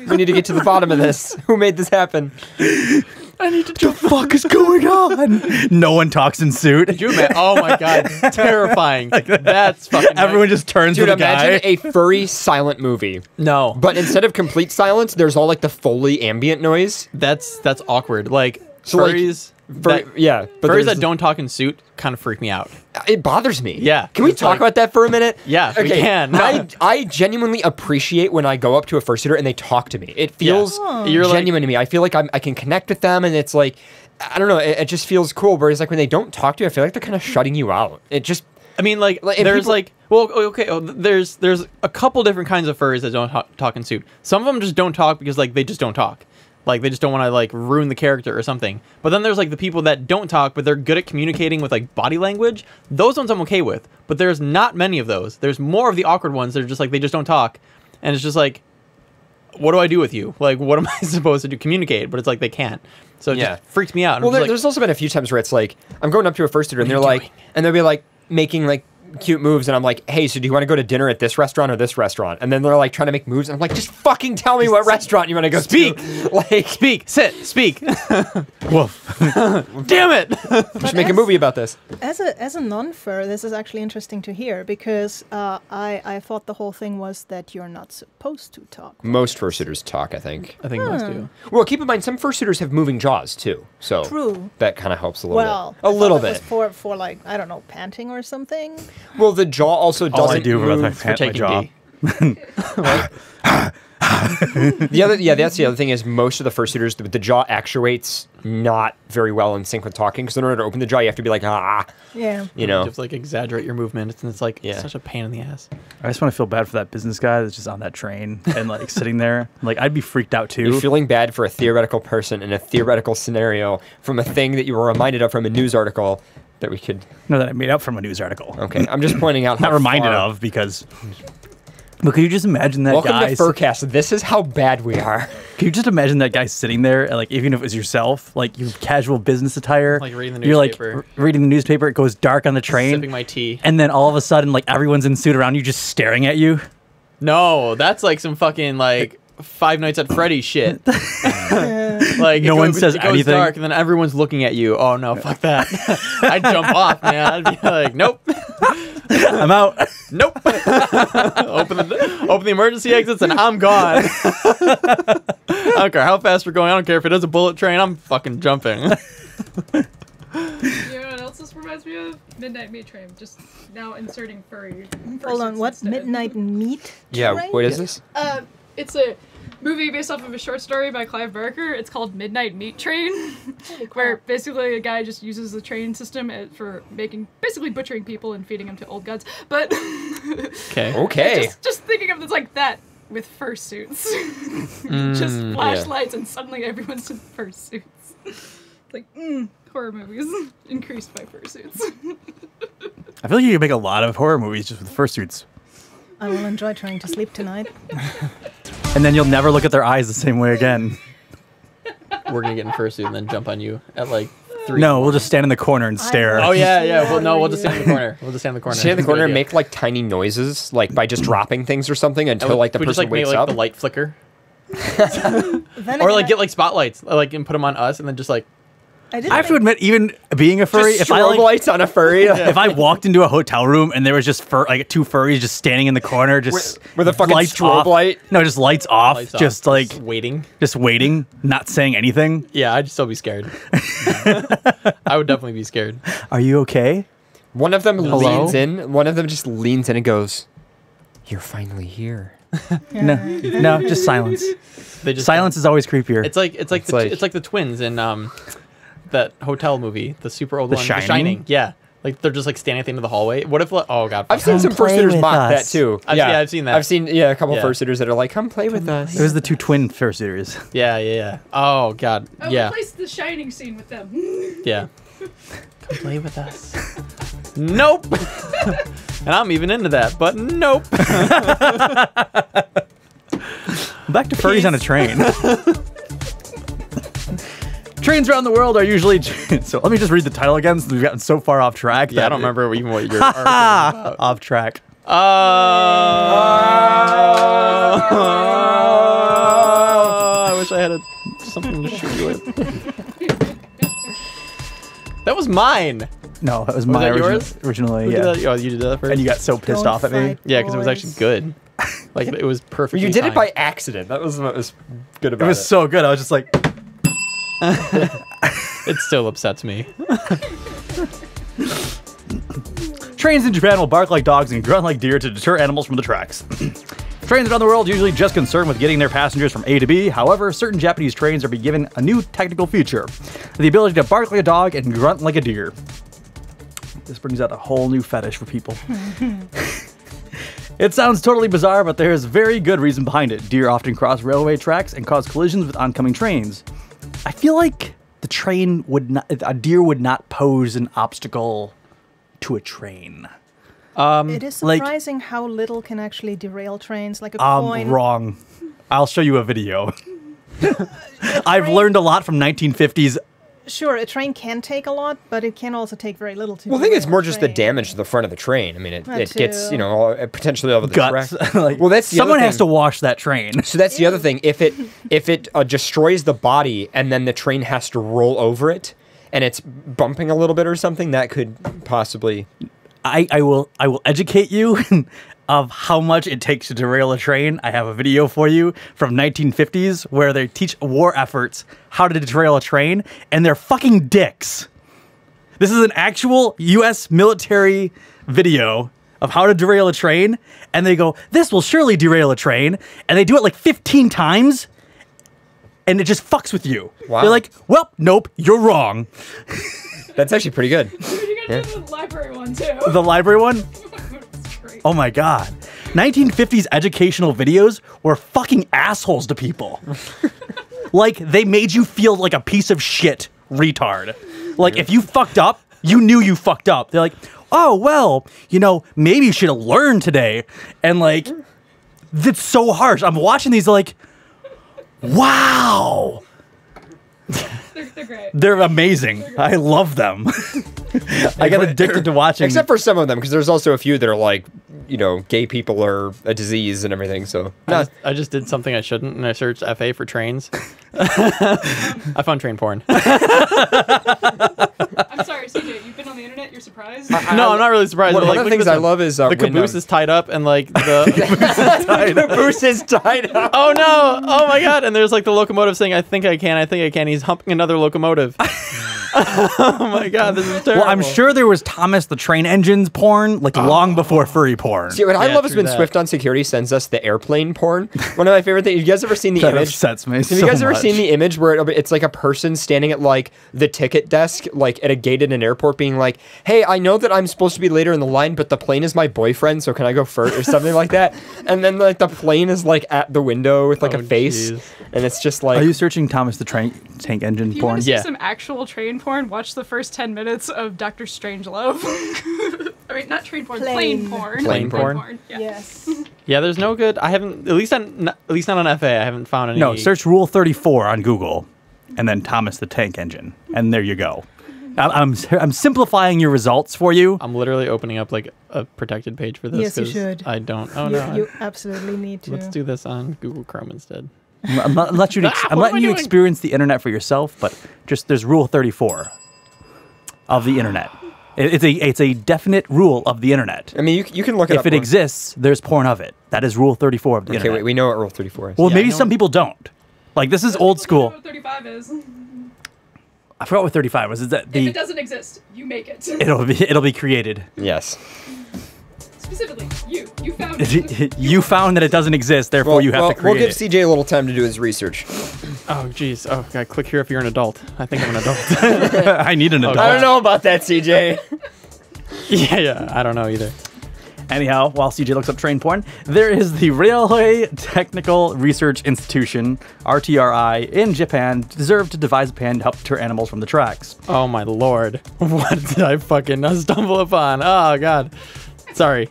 We need to get to the bottom of this. Who made this happen? I need to jump. The fuck is going on? No one talks in suit. Could you imagine? Oh my god, terrifying. That's fucking. Everyone just turns to the guy. Imagine a furry silent movie. No, But instead of complete silence, there's all like the Foley ambient noise. that's awkward. Like So, like, furries. Yeah, but Furries there's- that don't talk in suit kind of freak me out. It bothers me. Yeah, Can we it's talk like- about that for a minute? Yeah, we can. I genuinely appreciate when I go up to a fursuiter and they talk to me. It feels You're like- genuine to me. I feel like I can connect with them, and it's like, I don't know, it just feels cool. Whereas like when they don't talk to you, I feel like they're kind of shutting you out. It just, I mean, like Like, there's people- like, well, okay, there's a couple different kinds of furries that don't talk in suit. Some of them just don't talk because like they just don't talk. Like they just don't want to like ruin the character or something. But then there's like the people that don't talk, but they're good at communicating with like body language. Those ones I'm okay with. But there's not many of those. There's more of the awkward ones that are just like they just don't talk, and it's just like, what do I do with you? Like, what am I supposed to do? Communicate? But it's like they can't. So it just freaks me out. And well, I'm just like, there's also been a few times where it's like I'm going up to a fursuiter and they're like, and they'll be like making like cute moves, and I'm like, hey, so do you want to go to dinner at this restaurant or this restaurant? And then they're like trying to make moves, and I'm like, just fucking tell me what restaurant you want to go Speak. to. Like, speak, sit, speak. Woof. Damn it. we should make a movie about this. As a non-fur, this is actually interesting to hear because I thought the whole thing was that you're not supposed to talk. Most fursuiters talk, I think. I think most do. Well, keep in mind, some fursuiters have moving jaws too, so True. that kind of helps a little Well, bit. A little it was bit. for like I don't know, panting or something. Well, the jaw also All I doesn't do about my move. pant my jaw. That's the other thing is most of the fursuiters, the jaw actuates not very well in sync with talking, because in order to open the jaw, you have to be like, ah, Yeah. you know. You have to like exaggerate your movements, and it's like such a pain in the ass. I just want to feel bad for that business guy that's just on that train and like sitting there. Like I'd be freaked out too. You're feeling bad for a theoretical person in a theoretical scenario from a thing that you were reminded of from a news article that we could... No, that I made up from a news article. Okay, I'm just pointing out how Not reminded far- of because... But could you just imagine that Welcome guy... to FurCast. This is how bad we are. Can you just imagine that guy sitting there, and, like, even if it was yourself, like, you have casual business attire. Like reading the You're, like, newspaper. reading the newspaper. It goes dark on the train. Sipping my tea. And then all of a sudden, like, everyone's in suit around you just staring at you. No, that's like some fucking like Five Nights at Freddy's shit. Like No one says it goes anything. dark, and then everyone's looking at you. Oh no, fuck that! I'd jump off, man. I'd be like, nope, I'm out. nope. open the emergency exits, and I'm gone. I don't care how fast we're going. I don't care if it is a bullet train. I'm fucking jumping. You know what else this reminds me of? Midnight Meat Train. Just now inserting furry. Hold on, what? instead. Midnight Meat? Yeah, Train? what is this? It's a movie based off of a short story by Clive Barker. It's called Midnight Meat Train, where basically a guy just uses the train system for basically butchering people and feeding them to old gods. But Okay. just thinking of this like that with fursuits, just flashlights, and suddenly everyone's in fursuits. Like horror movies increased by fursuits. I feel like you could make a lot of horror movies just with fursuits. I will enjoy trying to sleep tonight. And then you'll never look at their eyes the same way again. We're gonna get in fursuit and then jump on you at like 3. No, we'll just stand in the corner and stare. Oh yeah. Well, no, we'll just stand in the corner. We'll just stand in the corner. Stand in the That's a corner good and idea. make like tiny noises, like by just dropping things or something until like the we just person like make wakes like up. the light flicker, Then or again, like get like spotlights, like and put them on us, and then just like I did I have to admit, even being a furry, Just if I strobe like, lights on a furry if I walked into a hotel room and there was just like two furries just standing in the corner, just with a fucking lights strobe off. light. No, just lights off, lights off, just like waiting. just waiting, not saying anything. Yeah, I'd still be scared. I would definitely be scared. Are you okay? One of them Hello? leans in. One of them just leans in and goes, "You're finally here." No, just silence. They just Silence is always creepier. It's like It's like- it's like the twins in that hotel movie, the super old The one, Shining? The Shining. Yeah, like they're just like standing at the end of the hallway. What if? Oh god, I've seen some play fursuiters with mock that us. too. Yeah, I've seen that. I've seen a couple Yeah. fursuiters that are like, "Come play with us." It was the two twin fursuiters. yeah. Oh god, I yeah, replaced the Shining scene with them. yeah. Come play with us. Nope. And I'm even into that, but nope. Back to furries on a train. Trains around the world are usually... So let me just read the title again since we've gotten so far off track. Yeah, I don't remember even what your article was about. Off track. I wish I had something to shoot you with. That was mine. No, that was Was my that yours? originally. Who Yeah. did that? Oh, you did that first. And you got so pissed Don't off at me. fight, Yeah, because it was boys. actually good. Like it was perfect. You did it by accident. That was what was good about It it. was so good. I was just like, It still upsets me. trains in Japan will bark like dogs and grunt like deer to deter animals from the tracks. Trains around the world usually just concerned with getting their passengers from A to B. However, certain Japanese trains are being given a new technical feature: the ability to bark like a dog and grunt like a deer. This brings out a whole new fetish for people. It sounds totally bizarre, but there is very good reason behind it. Deer often cross railway tracks and cause collisions with oncoming trains. I feel like a deer would not pose an obstacle to a train. It is like- surprising how little can actually derail trains. Like a coin. Wrong. I'll show you a video. I've learned a lot from 1950s. Sure, a train can take a lot, but it can also take very little to. Well, I think it's derail more a just the train. damage to the front of the train. I mean, it That gets, too. potentially over the Guts. track. Like, Well, that's the someone other has to thing. wash that train. So that's the other thing. If it destroys the body and then the train has to roll over it and it's bumping a little bit or something, that could possibly. I will educate you of how much it takes to derail a train. I have a video for you from 1950s where they teach war efforts how to derail a train, and they're fucking dicks. This is an actual U.S. military video of how to derail a train, and they go, "This will surely derail a train," and they do it like 15 times, and it just fucks with you. Wow. They're like, "Well, nope, you're wrong." That's actually pretty good. You gotta do the library one too. The library one? It's great. Oh my god. 1950s educational videos were fucking assholes to people. Like, they made you feel like a piece of shit retard. Like, if you fucked up, you knew you fucked up. They're like, oh, well, maybe you should have learned today. And, like, that's so harsh. I'm watching these, like, wow. They're great. They're amazing. I love them. I got addicted to watching. Except for some of them, because there's also a few that are like, gay people are a disease and everything. So I just did something I shouldn't, and I searched FA for trains. I found train porn. I'm sorry, CJ. You've been on the internet. You're surprised. No, I'm not really surprised. One but, of the look things at I this. love is The when, caboose is tied up, and like the caboose is tied up. oh no, oh my god! And there's like the locomotive saying, "I think I can." He's humping another locomotive. Oh my god, this is terrible. Well, I'm sure there was Thomas the Train Engine's porn, like, long before furry porn. See, what I Yeah, love is true when that. Swift on Security sends us the airplane porn. One of my favorite things. You guys ever seen the That image? upsets me Have so you guys ever much. seen the image where it's like a person standing at like the ticket desk, like at a gate at an airport, being like, "Hey, I know that I'm supposed to be later in the line, but the plane is my boyfriend, so can I go first?" or something like that. And then like the plane is like at the window with like Oh, a face, jeez. and it's just like. Are you searching Thomas the Tank Engine If you porn? want to see Yeah. some actual train porn, watch the first 10 minutes of Dr. Strangelove. I mean, not train porn, plane porn. Plane porn? Yeah. Yes. Yeah, there's no good. I haven't, at least not on FA. I haven't found any. No, search Rule 34 on Google, and then Thomas the Tank Engine, and there you go. I'm simplifying your results for you. I'm literally opening up like a protected page for this. Yes, you 'cause should. I don't. Oh you, no. you absolutely need to. Let's do this on Google Chrome instead. I'm letting you what am I letting you doing? experience the internet for yourself, but just there's Rule 34 of the internet. It's a definite rule of the internet. I mean, you can look it up. If it exists, there's porn of it. That is Rule 34 of the Okay, internet. wait, we know what Rule 34 is. Well, Yeah, maybe I know. some people don't. Like, this is old People don't know school. what 35 is. I forgot what 35 was. Is that If the? it doesn't exist, you make it. It'll be created. Yes. Specifically, you found it. You found that it doesn't exist, therefore you have to We'll create give it. CJ a little time to do his research. Oh jeez. Oh god. Click here if you're an adult. I think I'm an adult. I need an adult. I don't know about that, CJ. yeah. I don't know either. Anyhow, while CJ looks up train porn, there is the Railway Technical Research Institution, RTRI, in Japan, deserved to devise a plan to help deter animals from the tracks. Oh my lord. What did I fucking stumble upon? Oh god. Sorry.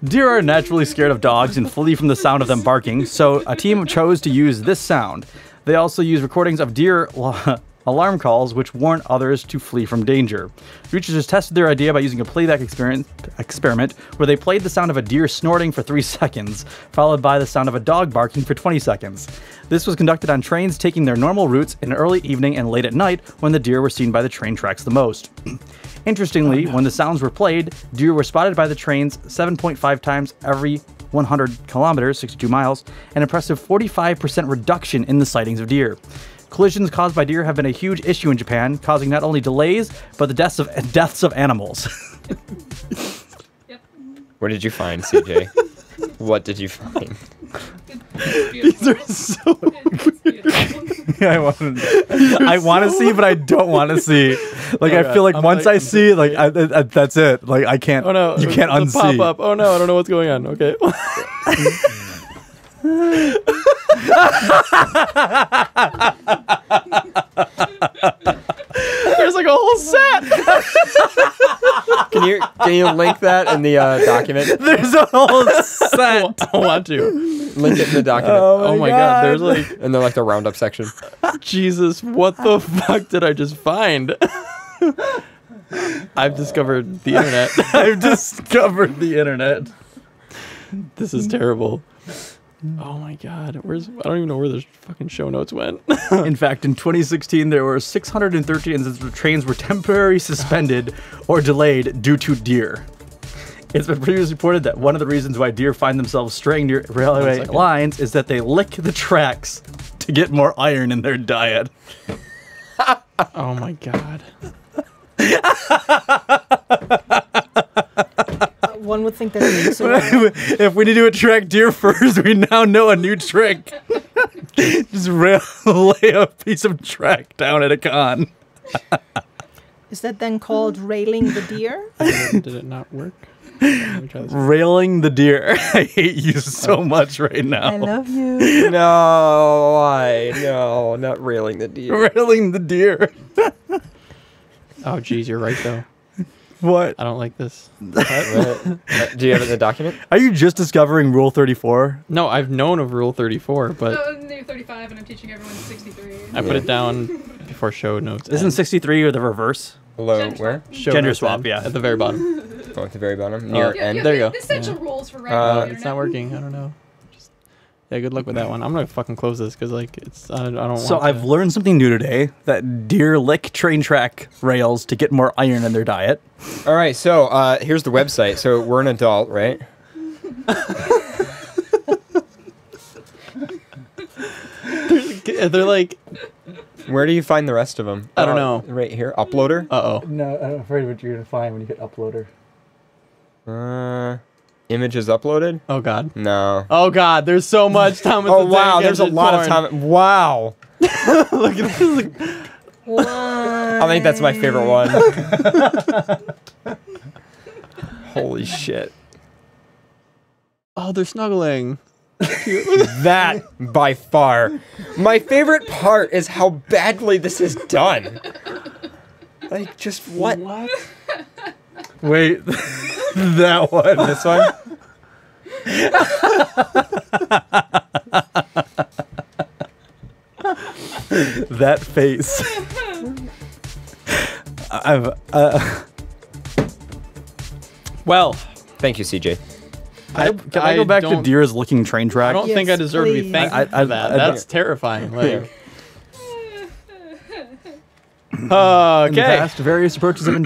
Deer are naturally scared of dogs and flee from the sound of them barking, so a team chose to use this sound. They also use recordings of deer alarm calls which warn others to flee from danger. Researchers tested their idea by using a playback experiment where they played the sound of a deer snorting for 3 seconds, followed by the sound of a dog barking for 20 seconds. This was conducted on trains taking their normal routes in early evening and late at night when the deer were seen by the train tracks the most. Interestingly, when the sounds were played, deer were spotted by the trains 7.5 times every 100 kilometers, 62 miles, an impressive 45% reduction in the sightings of deer. Collisions caused by deer have been a huge issue in Japan, causing not only delays, but the deaths of animals. Yep. What did you find, CJ? What did you find? These are so I want to see, but I don't want to see. Like, I feel like once I see, like, that's it. Like, I can't. Oh no! You can't it's a unsee. pop up. Oh no! I don't know what's going on. Okay. There's like a whole set. Can you link that in the document? There's a whole set. I want to Link it in the document. Oh my god! There's like And then like the roundup section. Jesus. What the fuck did I just find? I've discovered the internet. I've discovered the internet. This is terrible. Oh my god, I don't even know where the fucking show notes went. In fact, in 2016, there were 613 instances where trains were temporarily suspended or delayed due to deer. It's been previously reported that one of the reasons why deer find themselves straying near railway lines is that they lick the tracks to get more iron in their diet. Oh my god. One would think that so If we need to attract deer furs, we now know a new trick. Just lay a piece of track down at a con. is that then called railing the deer? Did it not work? Let me try this. Railing the deer. I hate you so much right now. I love you. No, why? No, not railing the deer. Railing the deer. Oh geez, you're right though. What? I don't like this. Do you have it in the document? Are you just discovering Rule 34? No, I've known of Rule 34, but I'm new 35 and I'm teaching everyone 63. I put it down before show notes. Isn't 63 or the reverse? Hello, Gender where? Show Gender notes swap, end, yeah. At the very bottom. Oh, at the very bottom, near Yeah, end. There you go. Essential Yeah. rules for regular It's not working. I don't know. Just, yeah, good luck with that one. I'm gonna fucking close this because like it's I don't. So want I've to. learned something new today, that deer lick train track rails to get more iron in their diet. All right, so here's the website. So we're an adult, right? They're like Where do you find the rest of them? I don't know. Right here, uploader. No, I'm afraid what you're going to find when you hit uploader. Images uploaded. Oh god. No. Oh god. There's so much Thomas. Oh wow, there's a lot of time. Wow. Look at this. I think that's my favorite one. Holy shit. Oh, they're snuggling. That by far. My favorite part is how badly this is done. Like, just what? What? Wait, that one. This one? That face. Well, Thank you, CJ. Can I go back to don't- deer's licking train track? I don't Yes, think I deserve to be please. thanked I- for that. That's terrifying. Like, In the okay. past, various approaches have been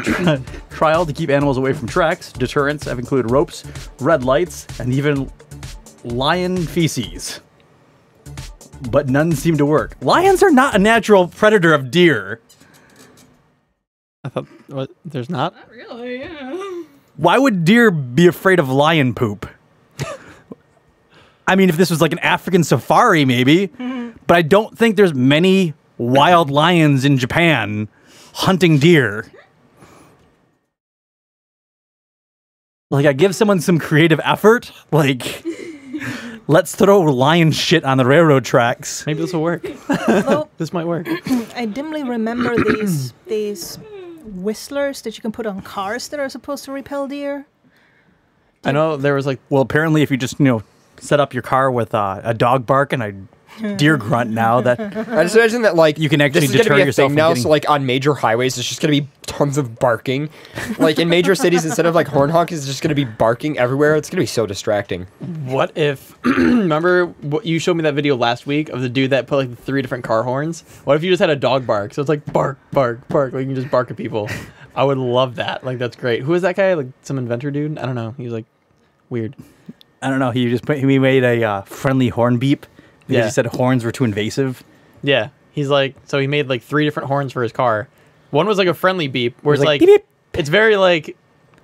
trialed to keep animals away from tracks. Deterrents have included ropes, red lights, and even lion feces. But none seem to work. Lions are not a natural predator of deer. I thought what? There's not. Not really, yeah. Why would deer be afraid of lion poop? I mean, if this was like an African safari, maybe. But I don't think there's many wild lions in Japan hunting deer. Like, I give someone some creative effort. Like, let's throw lion shit on the railroad tracks. Maybe this will work. Although This might work. I dimly remember these whistlers that you can put on cars that are supposed to repel deer. I know there was like Well, apparently, if you just, set up your car with a dog bark and a deer grunt now that I just imagine that like you can actually this is gonna deter be a yourself thing from now. getting- So like on major highways, it's just gonna be tons of barking. Like in major cities, instead of like horn honk, it's just gonna be barking everywhere. It's gonna be so distracting. What if, remember what you showed me that video last week of the dude that put like 3 different car horns? What if you just had a dog bark? So it's like bark, bark, bark. Like you can just bark at people. I would love that. Like that's great. Who is that guy? Like some inventor dude? I don't know. He's like weird. I don't know. He made a friendly horn beep because Yeah. he said horns were too invasive. Yeah. He's like, so he made like 3 different horns for his car. One was like a friendly beep where It was it's like, like, beep, beep. it's very like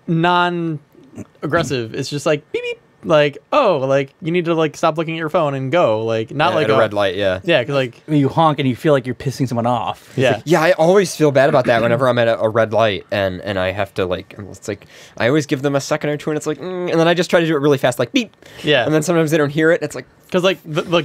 non-aggressive. It's just like beep beep. Like, oh, like you need to like stop looking at your phone and go. Like not like at a red light. Yeah. Yeah, cause like You honk and you feel like you're pissing someone off. yeah. Yeah, I always feel bad about that whenever I'm at a red light and I have to like, it's like, I always give them a second or two and it's like, and then I just try to do it really fast, like beep. Yeah. And then sometimes they don't hear it. It's like, Because like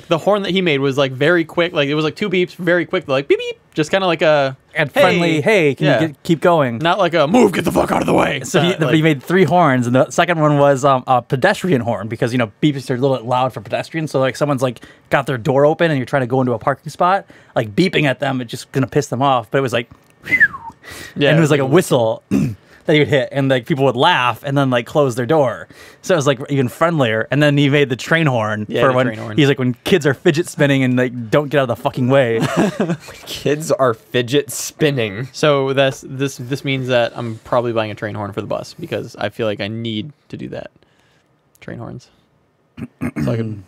the horn that he made was like very quick. Like it was like 2 beeps, very quick. Like beep beep, just kind of like a And friendly, hey, can Yeah. you keep going? not like a move, get the fuck out of the way. So he Like- made 3 horns, and the second one was a pedestrian horn because beeps are a little bit loud for pedestrians. So like someone's like got their door open and you're trying to go into a parking spot, like beeping at them, it's just gonna piss them off. But it was like, yeah, and it was like a whistle that you'd hit, and like people would laugh and then like close their door. So it was like even friendlier. And then he made the train horn Yeah, for the when train horn. he's like when kids are fidget spinning and like don't get out of the fucking way. kids are fidget spinning. So this means that I'm probably buying a train horn for the bus because I feel like I need to do that. Train horns, so I can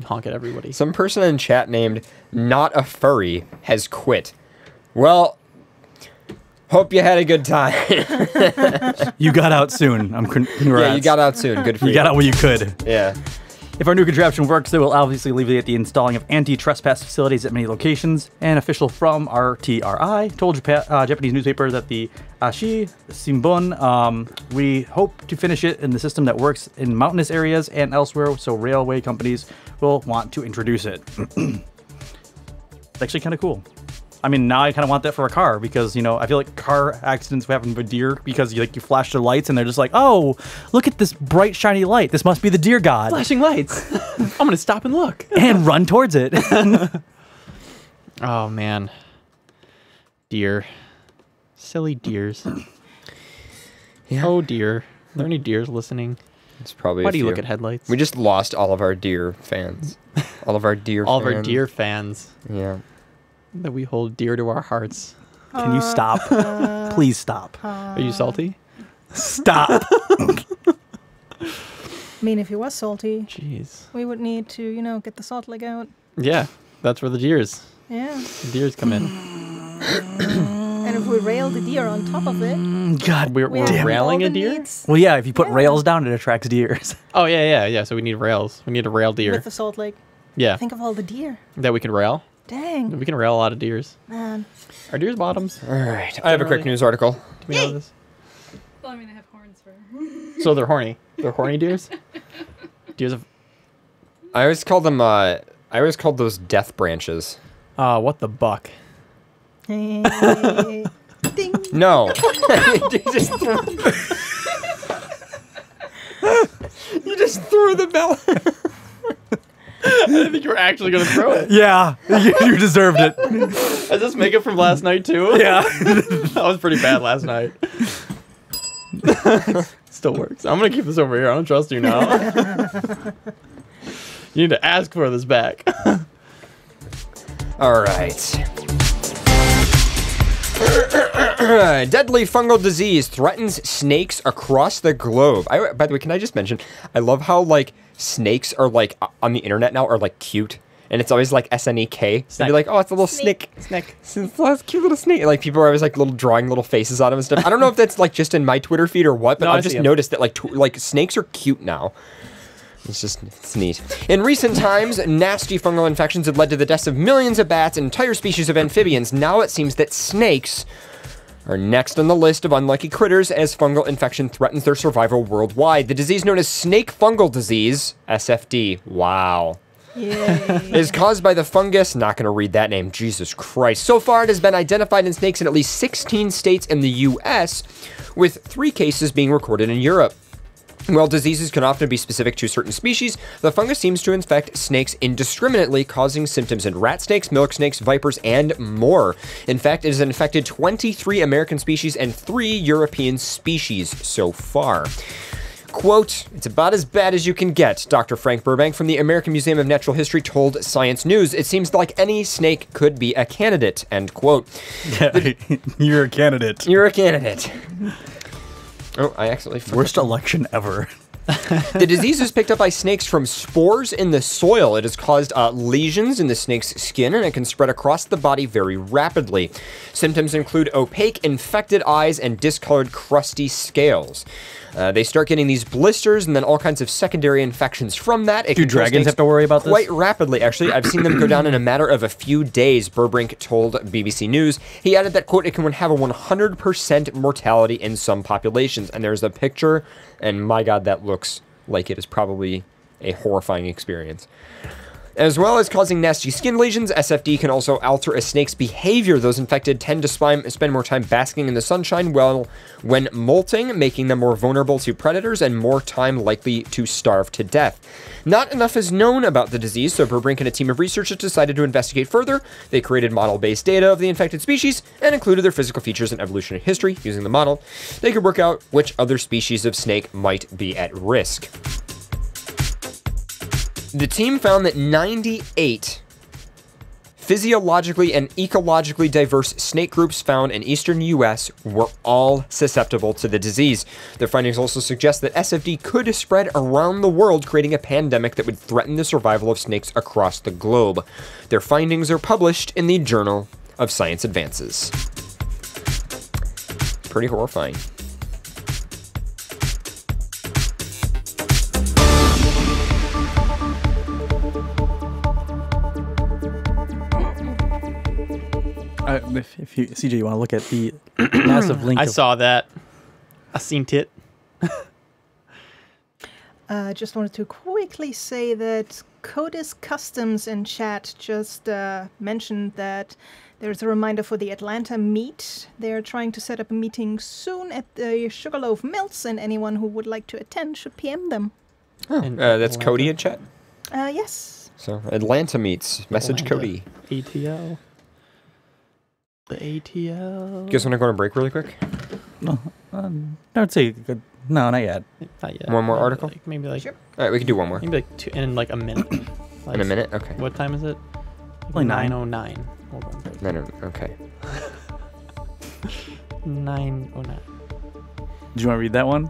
honk at everybody. Some person in chat named Not a Furry has quit. Well, hope you had a good time. You got out soon. Congrats. Yeah, you got out soon. Good for you. You got out when you could. Yeah. If our new contraption works, it will obviously alleviate the installing of anti-trespass facilities at many locations. An official from RTRI told Japanese newspaper that the Ashi Shimbun, we hope to finish it in the system that works in mountainous areas and elsewhere, so railway companies will want to introduce it. It's actually kind of cool. I mean, now I kind of want that for a car because, I feel like car accidents happen with deer because you flash their lights and they're just like, oh, look at this bright, shiny light. This must be the deer god. Flashing lights. I'm gonna stop and look and run towards it. Oh man, deer, silly deers. Yeah. Oh dear, are there any deers listening? It's probably Why a do you look few. at headlights? We just lost all of our deer fans. All of our deer all of fans. our deer fans Yeah. that we hold dear to our hearts. Can you stop? Please stop. Are you salty? Stop. I mean, if he was salty, Jeez. we would need to, get the salt lick out. Yeah, that's where the deers come in. And if we rail the deer on top of it, God, We're we have railing all a the deer. needs well, yeah, if you put Yeah. rails down, it attracts deers. Oh yeah. So we need rails. We need a rail deer. with the salt lick. Yeah, Think of all the deer. that we can rail. Dang, We can rail a lot of deers. man. Are deers bottoms? All right. I have a quick Generally. news article. Do we know this? Well, I mean, they have horns for. So they're horny. They're horny deers. Deers of. I always call them. I always called those death branches. What the buck? Hey, ding. No. You just threw- You just threw the bell. I didn't think you were actually gonna throw it. Yeah, you deserved it. Is this makeup from last night too? Yeah. That was pretty bad last night. Still works. I'm gonna keep this over here. I don't trust you now. You need to ask for this back. All right. Deadly fungal disease threatens snakes across the globe. By the way, can I just mention, I love how snakes are on the internet now are cute, and it's always SNEK. They'd be like, oh, it's a little snake. Snake. It's a cute little snake. People are always little drawing little faces on them and stuff. I don't know if that's just in my Twitter feed or what, but No, I I've just see 'em. noticed that snakes are cute now. It's neat. In recent times, nasty fungal infections have led to the deaths of millions of bats and entire species of amphibians. Now it seems that snakes are next on the list of unlucky critters as fungal infection threatens their survival worldwide. The disease known as snake fungal disease, SFD, wow, Yay. is caused by the fungus, not going to read that name, Jesus Christ. So far, it has been identified in snakes in at least 16 states in the U.S., with 3 cases being recorded in Europe. While diseases can often be specific to certain species, the fungus seems to infect snakes indiscriminately, causing symptoms in rat snakes, milk snakes, vipers, and more. In fact, it has infected 23 American species and 3 European species so far. Quote, "It's about as bad as you can get," Dr. Frank Burbank from the American Museum of Natural History told Science News. "It seems like any snake could be a candidate," end quote. You're a candidate. You're a candidate. Oh, I accidentally forgot. Worst election ever. The disease is picked up by snakes from spores in the soil. It has caused lesions in the snake's skin, and it can spread across the body very rapidly. Symptoms include opaque, infected eyes and discolored, crusty scales. They start getting these blisters and then all kinds of secondary infections from that. Do dragons have to worry about this? Quite rapidly, actually. I've seen them go down in a matter of a few days, Burbank told BBC News. He added that, quote, "It can have a 100% mortality in some populations." And there's a picture, and my God, that looks like it is probably a horrifying experience. As well as causing nasty skin lesions, SFD can also alter a snake's behavior. Those infected tend to spend more time basking in the sunshine when molting, making them more vulnerable to predators and more time likely to starve to death. Not enough is known about the disease, so Burbank and a team of researchers decided to investigate further. They created model-based data of the infected species and included their physical features and evolutionary history. Using the model, they could work out which other species of snake might be at risk. The team found that 98 physiologically and ecologically diverse snake groups found in eastern U.S. were all susceptible to the disease. Their findings also suggest that SFD could spread around the world, creating a pandemic that would threaten the survival of snakes across the globe. Their findings are published in the Journal of Science Advances. Pretty horrifying. If you, CJ, you want to look at the massive link. I saw that. I seen it. Just wanted to quickly say that Codis Customs in chat just mentioned that there's a reminder for the Atlanta meet. They're trying to set up a meeting soon at the Sugarloaf Mills, and anyone who would like to attend should PM them. Oh, that's Cody in chat? Yes. So, Atlanta meets. Message Cody. ATL. The ATL. You guys want to go on a break really quick? No, I would say good. No, not yet. Not yet. One more article? Maybe like sure. All right, we can do one more. Maybe like 2 in like a minute. Like, in a minute? Okay. What time is it? Like 9:09. Hold on. Break. No, okay. 9:09. Do you want to read that one?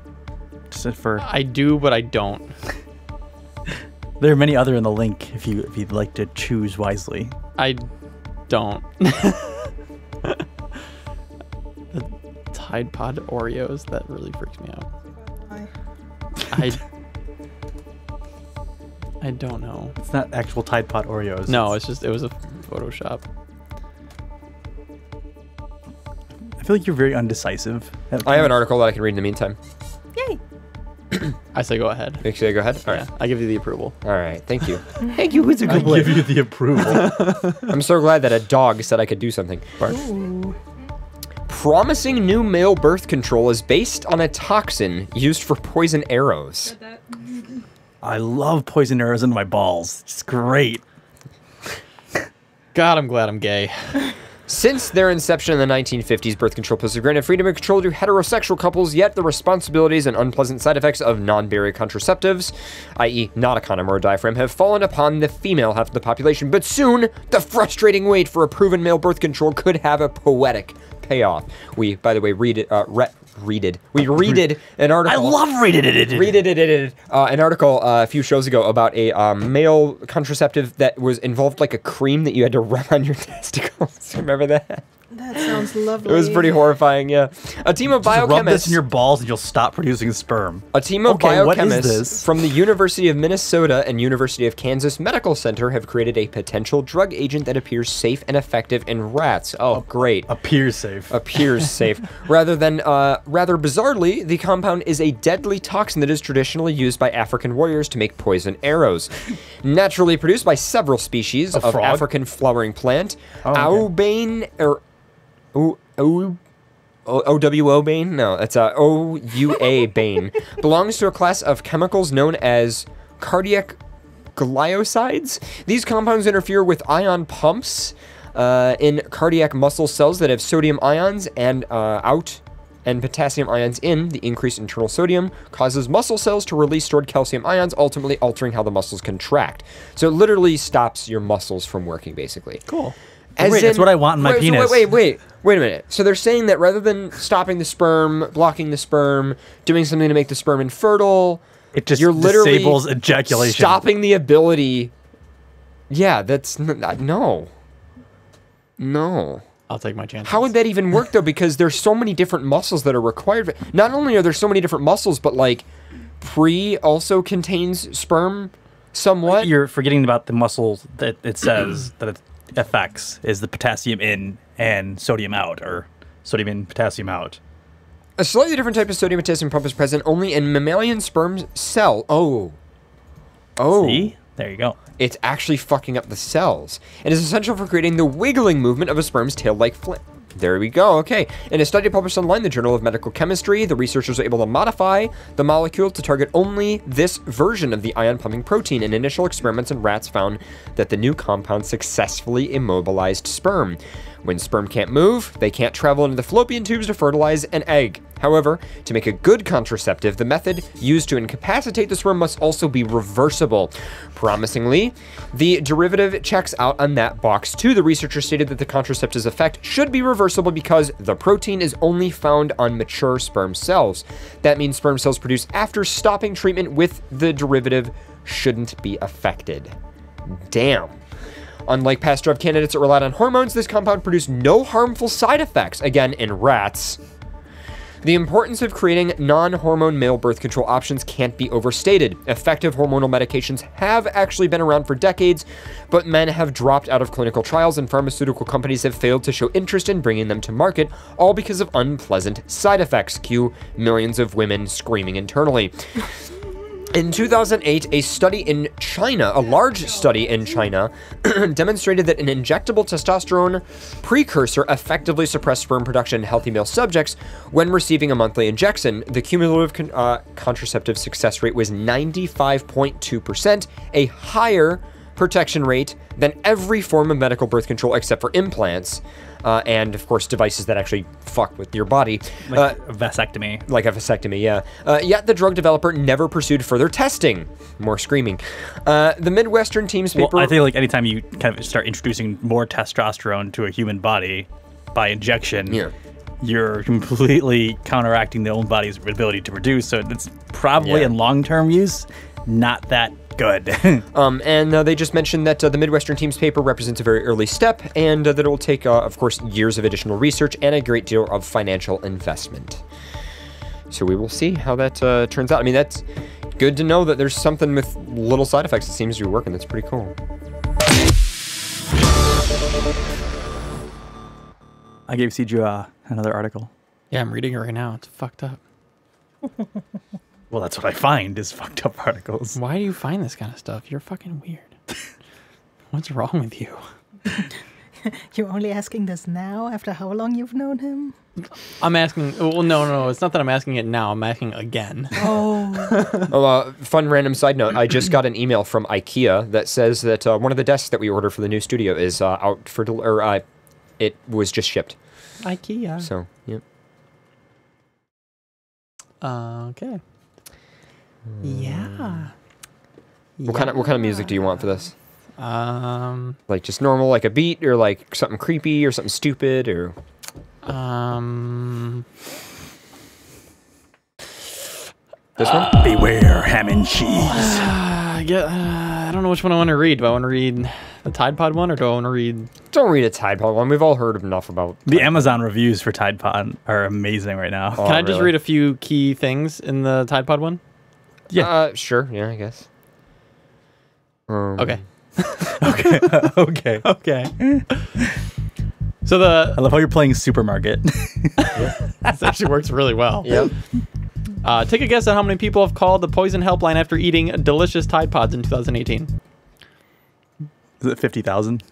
Just for. I do, but I don't. There are many other in the link if you'd like to choose wisely. I don't. The Tide Pod Oreos, that really freaks me out. I don't know. It's not actual Tide Pod Oreos. No, it was a Photoshop. I feel like you're very undecisive. I have an article that I can read in the meantime. Yay. I say go ahead. You say go ahead? All right. Yeah, I give you the approval. All right, thank you. Thank you, Wizard. I give you the approval. I'm so glad that a dog said I could do something. Promising new male birth control is based on a toxin used for poison arrows. I love poison arrows into my balls. It's great. God, I'm glad I'm gay. Since their inception in the 1950s, birth control pills have granted freedom of control to heterosexual couples, yet the responsibilities and unpleasant side effects of non-barrier contraceptives, i.e. not a condom or a diaphragm, have fallen upon the female half of the population. But soon, the frustrating wait for a proven male birth control could have a poetic payoff. We, by the way, read an article. I love reading it. An article a few shows ago about a male contraceptive that was involved like a cream that you had to rub on your testicles. Remember that? That sounds lovely. It was pretty horrifying, yeah. A team of biochemists... Rub this in your balls and you'll stop producing sperm. A team of biochemists from the University of Minnesota and University of Kansas Medical Center have created a potential drug agent that appears safe and effective in rats. Oh, great. Appears safe. Appears safe. Rather bizarrely, the compound is a deadly toxin that is traditionally used by African warriors to make poison arrows. Naturally produced by several species of African flowering plant, Aubane, or OWO bane? No, it's OUA bane. Belongs to a class of chemicals known as cardiac glycosides. These compounds interfere with ion pumps in cardiac muscle cells that have sodium ions and out and potassium ions in. The increased internal sodium causes muscle cells to release stored calcium ions, ultimately altering how the muscles contract. So it literally stops your muscles from working, basically. Cool. That's what I want in my penis. So wait a minute. So they're saying that rather than stopping the sperm, blocking the sperm, doing something to make the sperm infertile, it just you're literally disables ejaculation. Stopping the ability. Yeah, that's no. I'll take my chances. How would that even work though? Because there's so many different muscles that are required. Not only are there so many different muscles, but like pre also contains sperm somewhat. You're forgetting about the muscles that it says that it affects is the potassium in and sodium out, or sodium in, potassium out. A slightly different type of sodium potassium pump is present only in mammalian sperm cell. Oh. See? There you go. It's actually fucking up the cells and is essential for creating the wiggling movement of a sperm's tail-like flame. There we go, okay. In a study published online, the Journal of Medical Chemistry, the researchers were able to modify the molecule to target only this version of the ion-pumping protein. In initial experiments in rats found that the new compound successfully immobilized sperm. When sperm can't move, they can't travel into the fallopian tubes to fertilize an egg. However, to make a good contraceptive, the method used to incapacitate the sperm must also be reversible. Promisingly, the derivative checks out on that box too. The researchers stated that the contraceptive's effect should be reversible because the protein is only found on mature sperm cells. That means sperm cells produced after stopping treatment with the derivative shouldn't be affected. Damn. Unlike past drug candidates that relied on hormones, this compound produced no harmful side effects, again, in rats. The importance of creating non-hormone male birth control options can't be overstated. Effective hormonal medications have actually been around for decades, but men have dropped out of clinical trials and pharmaceutical companies have failed to show interest in bringing them to market, all because of unpleasant side effects. Cue millions of women screaming internally. In 2008, a study in China, a large study in China, demonstrated that an injectable testosterone precursor effectively suppressed sperm production in healthy male subjects when receiving a monthly injection. The cumulative contraceptive success rate was 95.2%, a higher protection rate than every form of medical birth control except for implants. And of course, devices that actually fuck with your body. Like a vasectomy. Like a vasectomy, yeah. Yet the drug developer never pursued further testing. More screaming. The Midwestern team's paper... Well, I think like anytime you kind of start introducing more testosterone to a human body by injection, you're completely counteracting the own body's ability to produce. So it's probably in long-term use, not that good. And they just mentioned that the Midwestern team's paper represents a very early step and that it will take, of course, years of additional research and a great deal of financial investment. So we will see how that turns out. I mean, that's good to know that there's something with little side effects that seems to be working. That's pretty cool. I gave Cedra another article. Yeah, I'm reading it right now. It's fucked up. Well, that's what I find is fucked up articles. Why do you find this kind of stuff? You're fucking weird. What's wrong with you? You're only asking this now after how long you've known him? I'm asking... Well, no. It's not that I'm asking it now. I'm asking again. Oh. Fun random side note. I just got an email from IKEA that says that one of the desks that we ordered for the new studio is out for... it was just shipped. IKEA. So, yep. Okay. Yeah. What kind of music do you want for this? Like just normal, like a beat, or like something creepy, or something stupid, or this one? Beware ham and cheese. I don't know which one I want to read. Do I want to read the Tide Pod one, or do I want to read... Don't read a Tide Pod one. We've all heard enough about... The Amazon reviews for Tide Pod are amazing right now. Can I just read a few key things in the Tide Pod one? Yeah. Sure. Yeah, I guess. Okay. Okay. So I love how you're playing Supermarket. This actually works really well. Yep. Take a guess at how many people have called the Poison Helpline after eating delicious Tide Pods in 2018. Is it 50,000?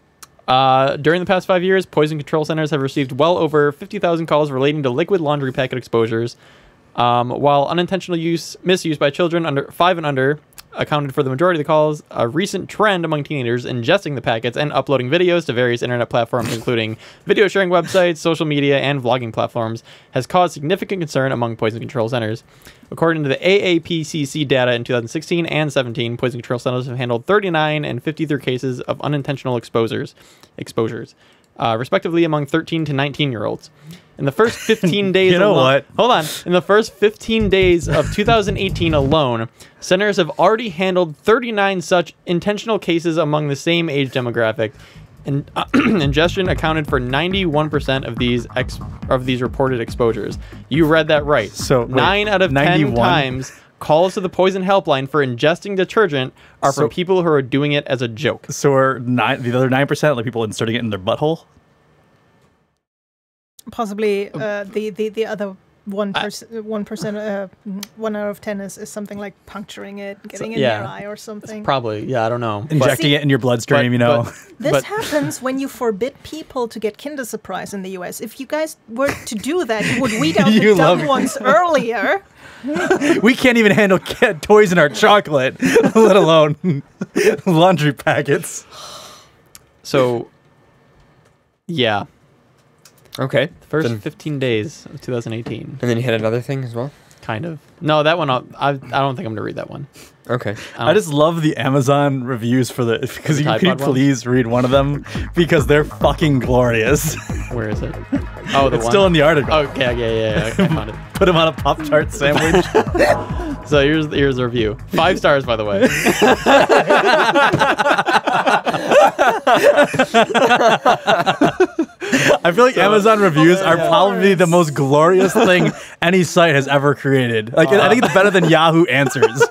During the past 5 years, poison control centers have received well over 50,000 calls relating to liquid laundry packet exposures, while unintentional misuse by children under 5 and under accounted for the majority of the calls. A recent trend among teenagers ingesting the packets and uploading videos to various internet platforms, including video sharing websites, social media, and vlogging platforms, has caused significant concern among poison control centers. According to the AAPCC data in 2016 and 17, poison control centers have handled 39 and 53 cases of unintentional exposures, respectively among 13 to 19-year-olds. In the first 15 days Hold on. In the first 15 days of 2018 alone, centers have already handled 39 such intentional cases among the same age demographic. Ingestion accounted for 91% of these reported exposures. You read that right. So 9 out of 10 times calls to the poison helpline for ingesting detergent are from people who are doing it as a joke. So are the other 9% like people inserting it in their butthole? Possibly the other 1%, 1 out of 10 is something like puncturing it, getting in your eye or something. Probably, I don't know. Injecting it in your bloodstream, This happens when you forbid people to get Kinder Surprise in the US. If you guys were to do that, you would weed out the dumb ones earlier. We can't even handle toys in our chocolate, let alone laundry packets. So, yeah. Okay. First 15 days of 2018. And then you had another thing as well? Kind of. No, that one, I don't think I'm going to read that one. Okay. I just love the Amazon reviews for because you could please read one of them because they're fucking glorious. Where is it? Oh, it's still in the article. Okay, yeah, I found it. Put them on a Pop-Tart sandwich. So here's the review. 5 stars, by the way. I feel like Amazon reviews are probably the most glorious thing any site has ever created. Like I think it's better than Yahoo Answers.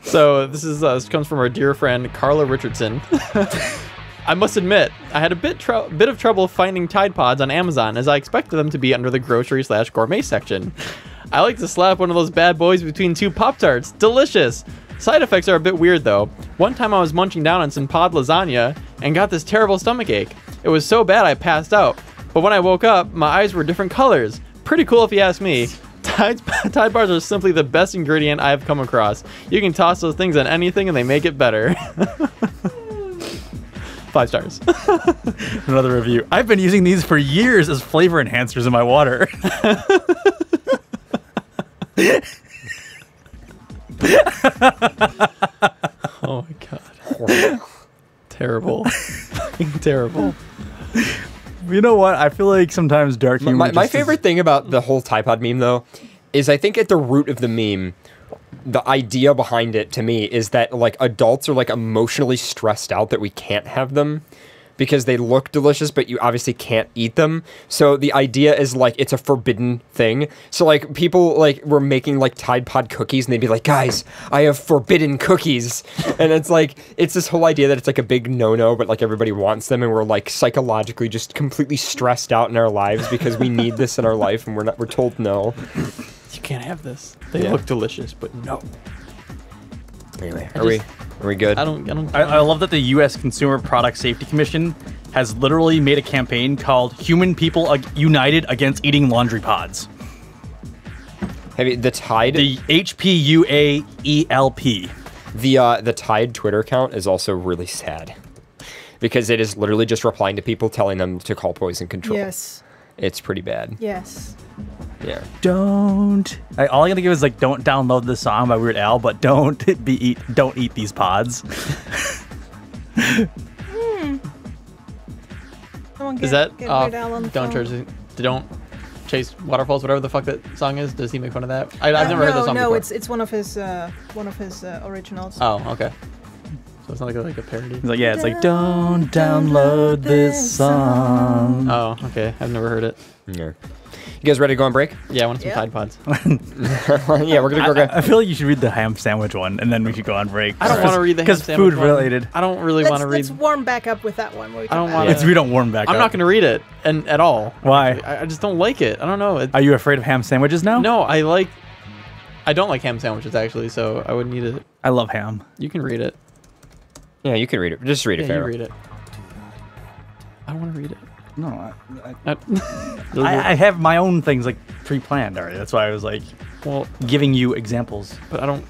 So this comes from our dear friend Carla Richardson. I must admit, I had a bit of trouble finding Tide Pods on Amazon, as I expected them to be under the grocery/gourmet section. I like to slap one of those bad boys between 2 Pop-Tarts. Delicious! Side effects are a bit weird, though. One time I was munching down on some pod lasagna and got this terrible stomachache. It was so bad I passed out. But when I woke up, my eyes were different colors. Pretty cool if you ask me. Tide Bars are simply the best ingredient I have come across. You can toss those things on anything and they make it better. 5 stars. Another review. I've been using these for years as flavor enhancers in my water. Oh my god. Terrible. Terrible. You know what? I feel like sometimes dark humor. My favorite thing about the whole Tide Pod meme, though, is I think at the root of the meme, the idea behind it to me is that like adults are like emotionally stressed out that we can't have them because they look delicious, but you obviously can't eat them. So the idea is like it's a forbidden thing. So like people like were making like Tide Pod cookies and they'd be like, guys, I have forbidden cookies. And it's like, it's this whole idea that it's like a big no-no, but like everybody wants them and we're like psychologically just completely stressed out in our lives because we need this in our life and we're told no. You can't have this. They look delicious, but no. Anyway, are we good? I love that the U.S. Consumer Product Safety Commission has literally made a campaign called "Human People United Against Eating Laundry Pods." Have you, the Tide? The HPUAELP. The Tide Twitter account is also really sad because it is literally just replying to people telling them to call poison control. Yes. It's pretty bad. Yes. Yeah. Don't. All I gotta give is like, don't download the song by Weird Al, but don't eat these pods. Is that don't chase waterfalls, whatever the fuck that song is? Does he make fun of that? I've never heard that song before. No, it's one of his originals. Oh, okay. So it's not like a parody. He's like, yeah, it's like, don't download this song. Oh, okay. I've never heard it. Yeah. You guys ready to go on break? Yeah, I want some Tide Pods. Yeah, we're gonna go. I feel like you should read the ham sandwich one, and then we should go on break. I don't want to read the ham sandwich because food one. related. I don't really want to read. Let's warm back up with that one. I don't want to. We don't warm back up. I'm not going to read it at all. Why? I just don't like it. I don't know. Are you afraid of ham sandwiches now? No, I don't like ham sandwiches actually, so I wouldn't eat it. I love ham. You can read it. Yeah, you can read it. Just read it, Yeah, Pharaoh. you read it. I don't want to read it. No, I I have my own things like pre-planned already. That's why I was like, well, giving you examples. but I don't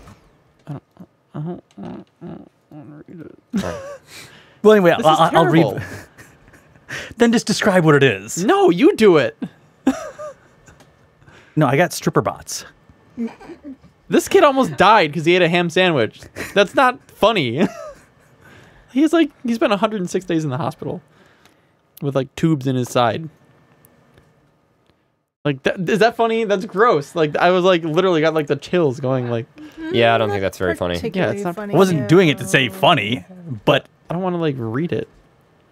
want to read it. Well, anyway, This is I'll read. terrible. Then just describe what it is. No, you do it. No, I got stripper bots. This kid almost died because he ate a ham sandwich. That's not funny. He's spent 106 days in the hospital with like tubes in his side. Like, is that funny? That's gross. Like, I was like literally got like the chills going. Like, Yeah, I don't think that's very funny. Yeah, it's not- funny. I wasn't doing it to say funny, but I don't want to like read it.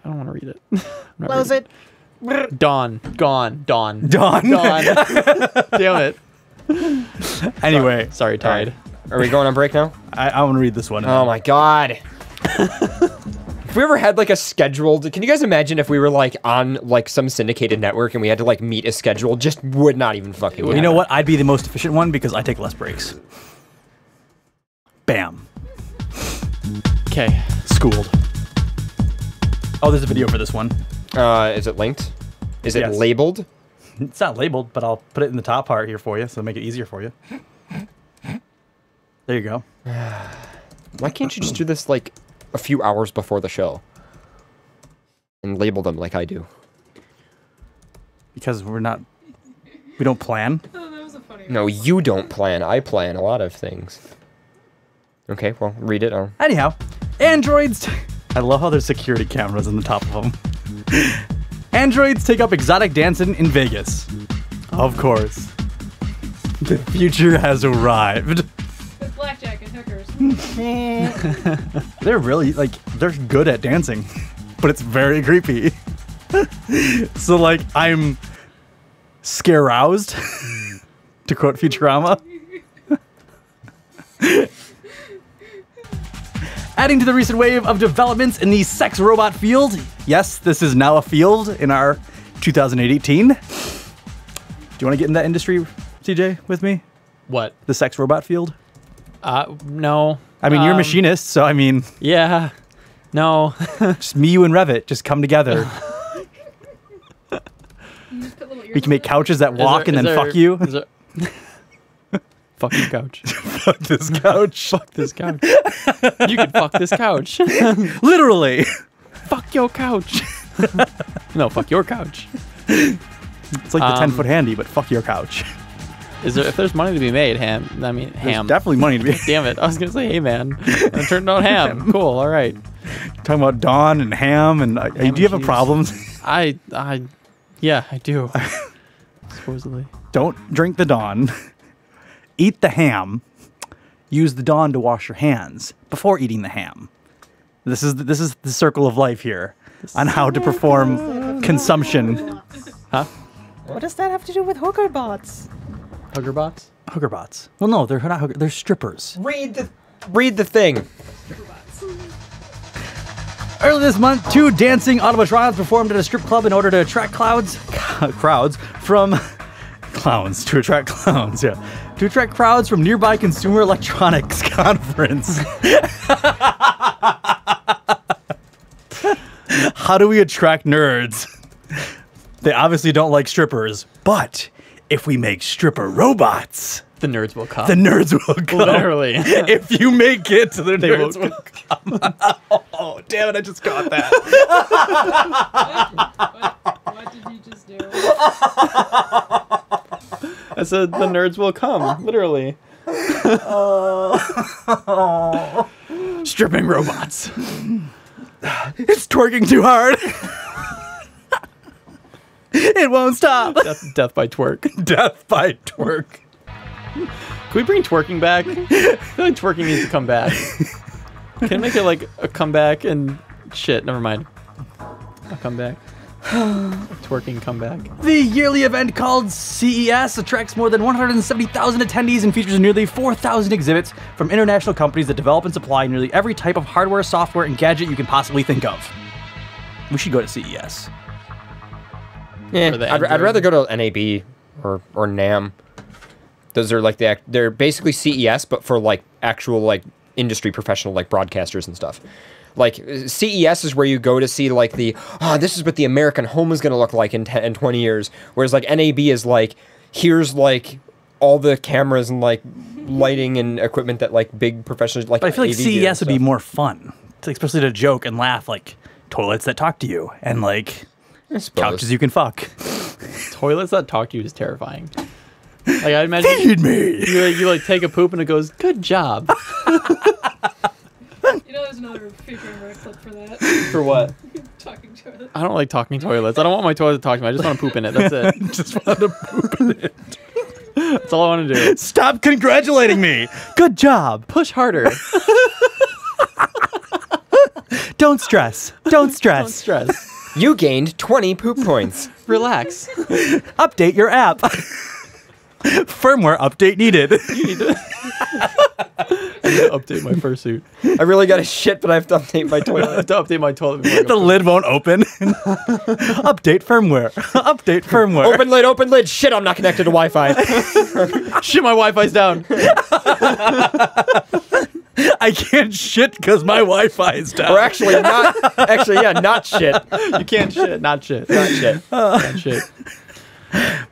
I don't want to read it. I'm not Close reading it. Dawn. Gone. Dawn. Dawn. Dawn. Damn it. Anyway, Sorry, Tide. Are we going on break now? I want to read this one. Oh my god. If we ever had like a scheduled, can you guys imagine if we were like on like some syndicated network and we had to like meet a schedule? Just would not even fucking. You know what? I'd be the most efficient one because I take less breaks. Bam. Okay. Schooled. Oh, there's a video for this one. Is it linked? Is it Yes. labeled? It's not labeled, but I'll put it in the top part here for you, so make it easier for you. There you go. Why can't you just do this like a few hours before the show and label them like I do? Because we don't plan. Oh, that was a funny No, you don't plan. I plan a lot of things. Okay, well, read it. Anyhow, androids. I love how there's security cameras on the top of them. Androids take up exotic dancing in Vegas. Of course. The future has arrived. With blackjack and hookers. They're really, they're good at dancing, but it's very creepy. So, I'm scare-roused, to quote Futurama. Adding to the recent wave of developments in the sex robot field. Yes, this is now a field in our 2018. Do you want to get in that industry, CJ, with me? What? The sex robot field? No. I mean, you're a machinist, so I mean... Yeah. No. Just me, you, and Revit just come together. We can make couches that walk and then fuck you. Fuck your couch. Fuck this couch. Fuck this couch. You can fuck this couch. Literally. Fuck your couch. No, fuck your couch. It's like the 10-foot handy, but fuck your couch. If there's money to be made, ham. There's definitely money to be. Damn it! I was gonna say, hey man, and it turned out ham. Cool. All right. Talking about Dawn and ham, and do you have a problem? Yeah, I do. Supposedly. Don't drink the Dawn. Eat the ham. Use the Dawn to wash your hands before eating the ham. This is the circle of life here on how to perform consumption. Huh? What does that have to do with hooker bots? Hugger bots? Hooker bots. Well, no, they're not hooker. They're strippers. Read the thing. Earlier this month, 2 dancing automatrons performed at a strip club in order to attract crowds from nearby Consumer Electronics Conference. How do we attract nerds? They obviously don't like strippers, but if we make stripper robots, The nerds will come. the nerds will come. Literally. If you make it, the nerds will will come. Oh, damn it, I just got that. What did you just do? I said the nerds will come. Literally. Stripping robots. It's twerking too hard. It won't stop. Death by twerk. Death by twerk. Can we bring twerking back? I feel like twerking needs to come back. Can I make it like a comeback and shit? Never mind. I'll come back. Twerking comeback. The yearly event called CES attracts more than 170,000 attendees and features nearly 4,000 exhibits from international companies that develop and supply nearly every type of hardware, software, and gadget you can possibly think of. We should go to CES. Yeah, I'd rather go to NAB or NAM. Those are like they're basically CES, but for like actual like industry professional like broadcasters and stuff. like CES is where you go to see like this is what the American home is going to look like in 10 and 20 years, whereas like NAB is like, here's like all the cameras and like lighting and equipment that like big professionals like. But I feel like AV CES would be more fun, especially to joke and laugh, like toilets that talk to you and like couches you can fuck. Toilets that talk to you is terrifying. Like I imagine Feed me. you like take a poop and it goes, "Good job." You know, there's another feature in our clip for that. For what? Talking toilet. I don't like talking toilets. I don't want my toilet to talk to me. I just want to poop in it. That's it. Just want to poop in it. That's all I want to do. Stop congratulating me. Good job. Push harder. Don't stress. Don't stress. Don't stress. You gained 20 poop points. Relax. Update your app. Firmware update needed. You need to I need to update my fursuit. I really got to shit, but I have to update my I toilet. have to update my toilet. before I go The poop. lid won't open. Update firmware. Update firmware. Open lid, open lid. Shit, I'm not connected to Wi-Fi. Shit, my Wi-Fi's down. I can't shit because my Wi-Fi is down. Or actually, not. Actually, yeah, not shit. You can't shit. Not shit. Not shit. Not shit.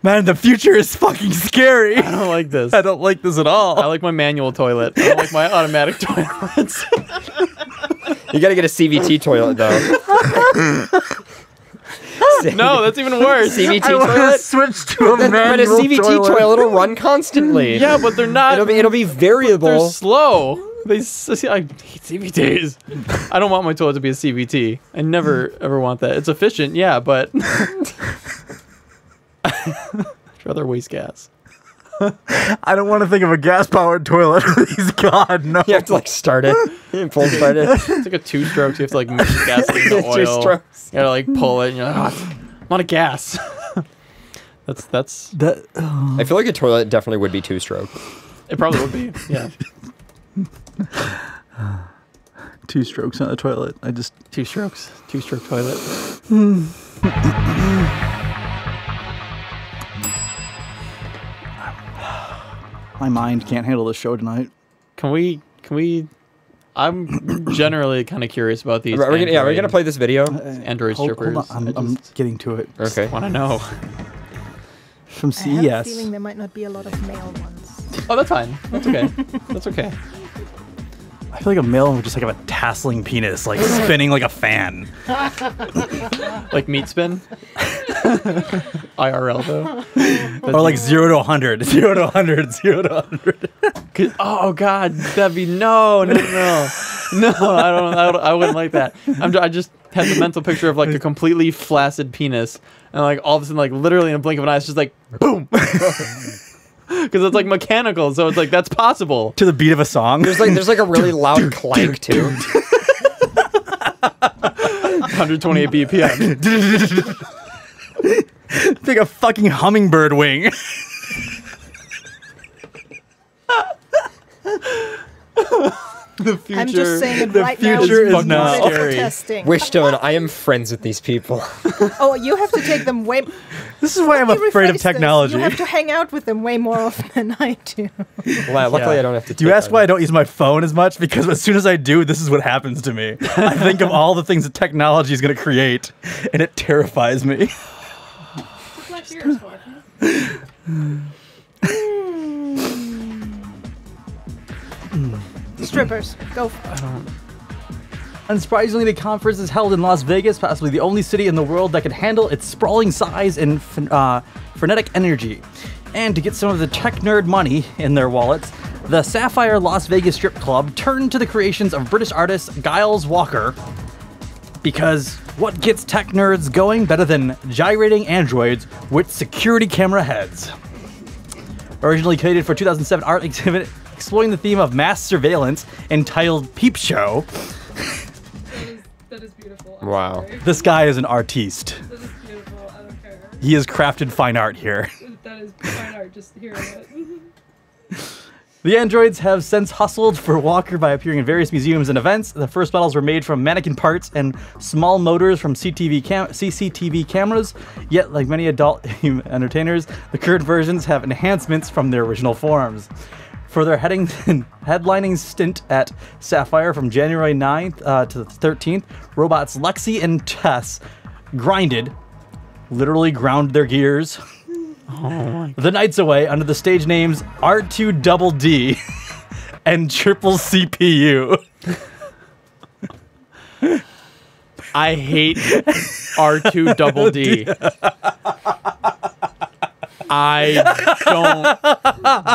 Man, the future is fucking scary. I don't like this. I don't like this at all. I like my manual toilet. I don't like my automatic toilets. You got to get a CVT toilet though. No, that's even worse. CVT I want to toilet. switch to a But a manual CVT toilet will run constantly. Yeah, but they're not. It'll be variable. They're slow. I hate CVTs. I don't want my toilet to be a CVT. I never ever want that. It's efficient, yeah, but I'd rather waste gas. I don't want to think of a gas-powered toilet. Please, God, no. You have to like start it. Full start it. It's like a 2 strokes. You have to like mix gasoline to oil. 2 strokes. You gotta like pull it, and you're like, oh, I'm out of gas. that's. That, I feel like a toilet definitely would be 2-stroke. It probably would be. Yeah. 2 strokes on the toilet. I just 2 strokes. 2-stroke toilet. my mind can't handle the show tonight. Can we? I'm generally kind of curious about these. We're gonna play this video. Android strippers. Hold on. I'm getting to it. Okay. Want to know? From I have a CES. feeling there might not be a lot of male ones. Oh, that's fine. That's okay. That's okay. I feel like a male would just like have a tasseling penis, like spinning like a fan. Like meat spin. IRL though. Or like 0 to 100. 0 to 100. 0 to 100. Oh God, that'd be no. I wouldn't like that. I just had the mental picture of like a completely flaccid penis, and like all of a sudden, like literally in a blink of an eye, it's just like boom. Because it's like mechanical, so it's like that's possible. To the beat of a song. There's like a really loud clank too. 128 BPM. It's like a fucking hummingbird wing. The future. I'm just saying it the right now. future is not now. for Scary. testing. Wishstone, I am friends with these people. Oh, you have to take them way. This is why I'm Let me afraid of rephrase this. technology. You have to hang out with them way more often than I do. Well, luckily I don't have to. Do you ask why I don't use my phone as much? Because as soon as I do, this is what happens to me. I think of all the things that technology is going to create, and it terrifies me. What's my fears for? Strippers, go for it. Unsurprisingly, the conference is held in Las Vegas, possibly the only city in the world that can handle its sprawling size and frenetic energy. And to get some of the tech nerd money in their wallets, the Sapphire Las Vegas Strip Club turned to the creations of British artist Giles Walker. Because what gets tech nerds going better than gyrating androids with security camera heads? Originally created for 2007 art exhibit exploring the theme of mass surveillance entitled Peep Show. That is beautiful. I'm Wow. sorry. This guy is an artiste. That is beautiful. I don't care. He has crafted fine art here. That is fine art, just hearing it. The androids have since hustled for Walker by appearing in various museums and events. The first models were made from mannequin parts and small motors from CCTV cameras. Yet, like many adult entertainers, the current versions have enhancements from their original forms. For their headlining stint at Sapphire from January 9th to the 13th, robots Lexi and Tess literally ground their gears the nights away under the stage names R2DD and Triple CPU. I hate R2DD. I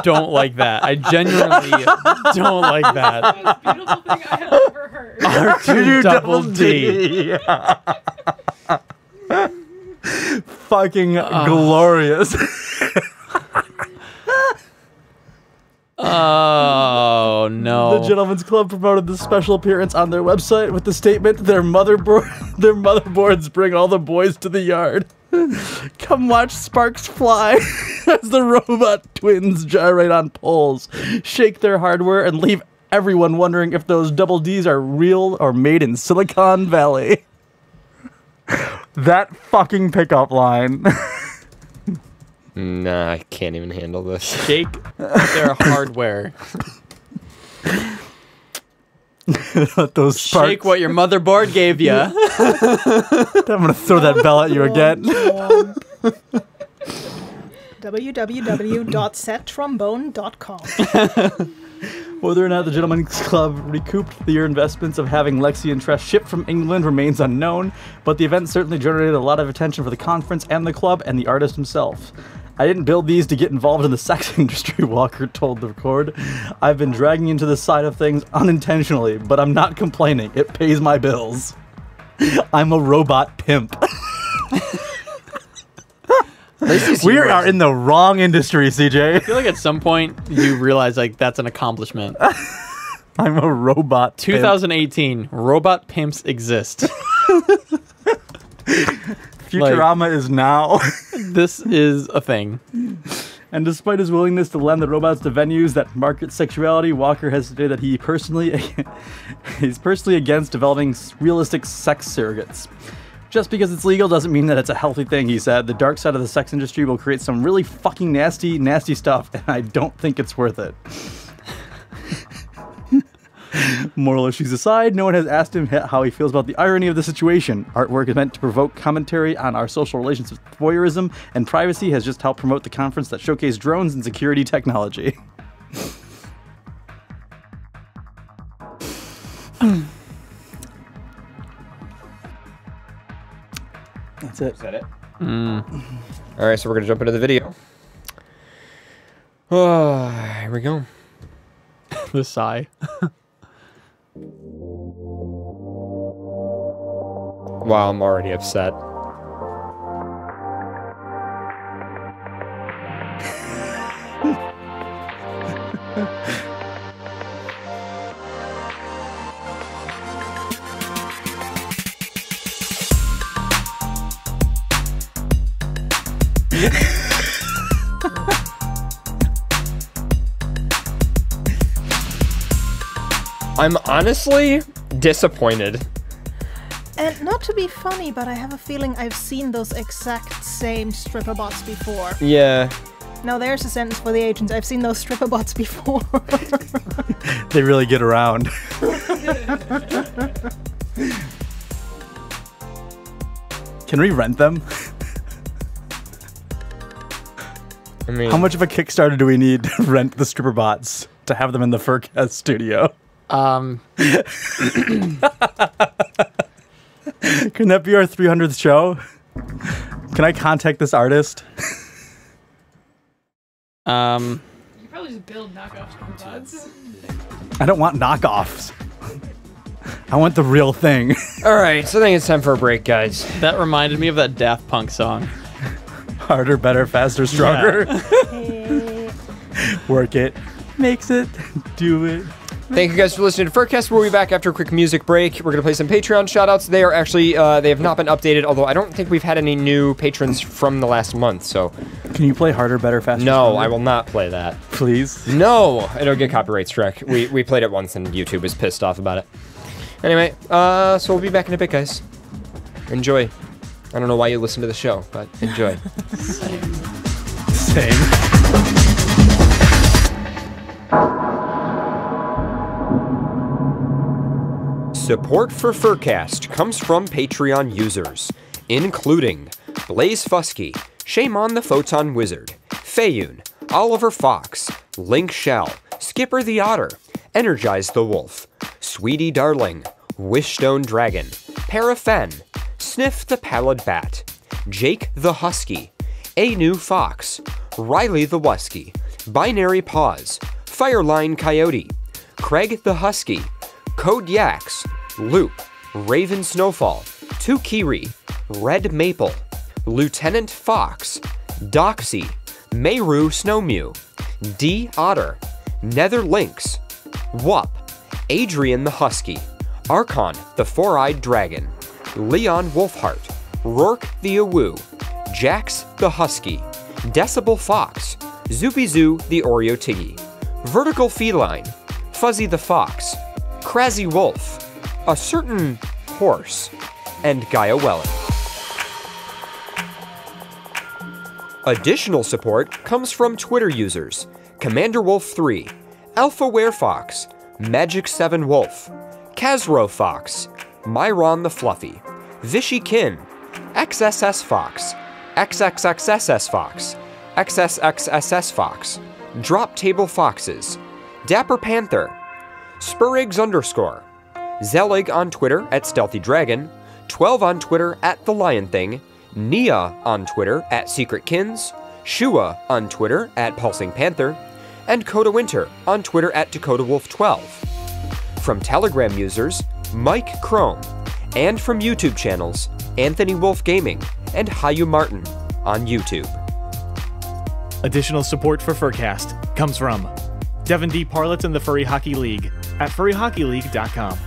don't like that. I genuinely don't like that. Most beautiful thing I have ever heard. R2DD. Fucking glorious. Oh no. The Gentlemen's Club promoted the special appearance on their website with the statement, their motherboards bring all the boys to the yard. Come watch sparks fly as the robot twins gyrate on poles, shake their hardware, and leave everyone wondering if those double Ds are real or made in Silicon Valley. That fucking pickup line. Nah, I can't even handle this. Shake their hardware. Let those sparks. Shake what your motherboard gave you. I'm gonna throw that bell at you again. www.settrombone.com. Whether or not the Gentlemen's Club recouped their investments of having Lexi and Tress shipped from England remains unknown, but the event certainly generated a lot of attention for the conference and the club and the artist himself. I didn't build these to get involved in the sex industry, Walker told the Record. I've been dragging into the side of things unintentionally, but I'm not complaining. It pays my bills. I'm a robot pimp. We are in the wrong industry, CJ. I feel like at some point you realize like that's an accomplishment. I'm a robot 2018, pimp. Robot pimps exist. Futurama is now. This is a thing. And despite his willingness to lend the robots to venues that market sexuality, Walker has stated that he's personally against developing realistic sex surrogates. Just because it's legal doesn't mean that it's a healthy thing, he said. The dark side of the sex industry will create some really fucking nasty, nasty stuff, and I don't think it's worth it. Moral issues aside, no one has asked him how he feels about the irony of the situation. Artwork is meant to provoke commentary on our social relations with voyeurism, and privacy has just helped promote the conference that showcased drones and security technology. That's it. Is that it? All right, so we're going to jump into the video. Oh, here we go. The sigh. Wow, I'm already upset. I'm honestly disappointed. And not to be funny, but I have a feeling I've seen those exact same stripper bots before. Yeah. Now there's a sentence for the agents. I've seen those stripper bots before. They really get around. Can we rent them? I mean, how much of a Kickstarter do we need to rent the stripper bots to have them in the FurCast studio? Can that be our 300th show? Can I contact this artist? You can probably just build knockoff robots. I don't want knockoffs. I want the real thing. All right, so I think it's time for a break, guys. That reminded me of that Daft Punk song. Harder, better, faster, stronger. Hey. Work it, makes it, do it. Thank you guys for listening to FurCast. We'll be back after a quick music break. We're going to play some Patreon shoutouts. They are actually, they have not been updated, although I don't think we've had any new patrons from the last month, so. Can you play Harder, Better, Faster, No, Stronger? I will not play that. Please? No, it'll get copyright strike. We played it once and YouTube was pissed off about it. Anyway, so we'll be back in a bit, guys. Enjoy. I don't know why you listen to the show, but enjoy. Same. Support for FurCast comes from Patreon users, including Blaze Fusky, Shaman the Photon Wizard, Fayun, Oliver Fox, Link Shell, Skipper the Otter, Energize the Wolf, Sweetie Darling, Wishstone Dragon, Parafen, Sniff the Pallid Bat, Jake the Husky, A New Fox, Riley the Wusky, Binary Paws, Fireline Coyote, Craig the Husky, Code Yax, Loop, Raven Snowfall, Tukiri, Red Maple, Lieutenant Fox, Doxy, Mayru Snowmew, D Otter, Nether Lynx, Wup, Adrian the Husky, Archon the Four-Eyed Dragon, Leon Wolfheart, Rourke the Awu, Jax the Husky, Decibel Fox, Zubizu the Oreo Tiggy, Vertical Feline, Fuzzy the Fox, Crazy Wolf, A Certain Horse, and Gaia Weller. Additional support comes from Twitter users Commander Wolf 3, Alpha Werefox, Magic 7 Wolf, Kazro Fox, Myron the Fluffy, Vishy Kin, XSS Fox, XXXSS Fox, XSXSS Fox, Drop Table Foxes, Dapper Panther, Spurrigs _ Zelig on Twitter at Stealthy Dragon, 12 on Twitter at The Lion Thing, Nia on Twitter at Secret Kins, Shua on Twitter at Pulsing Panther, and Coda Winter on Twitter at Dakota Wolf 12. From Telegram users, Mike Chrome, and from YouTube channels, Anthony Wolf Gaming and Hayu Martin on YouTube. Additional support for FurCast comes from Devin D. Parlett and the Furry Hockey League at furryhockeyleague.com,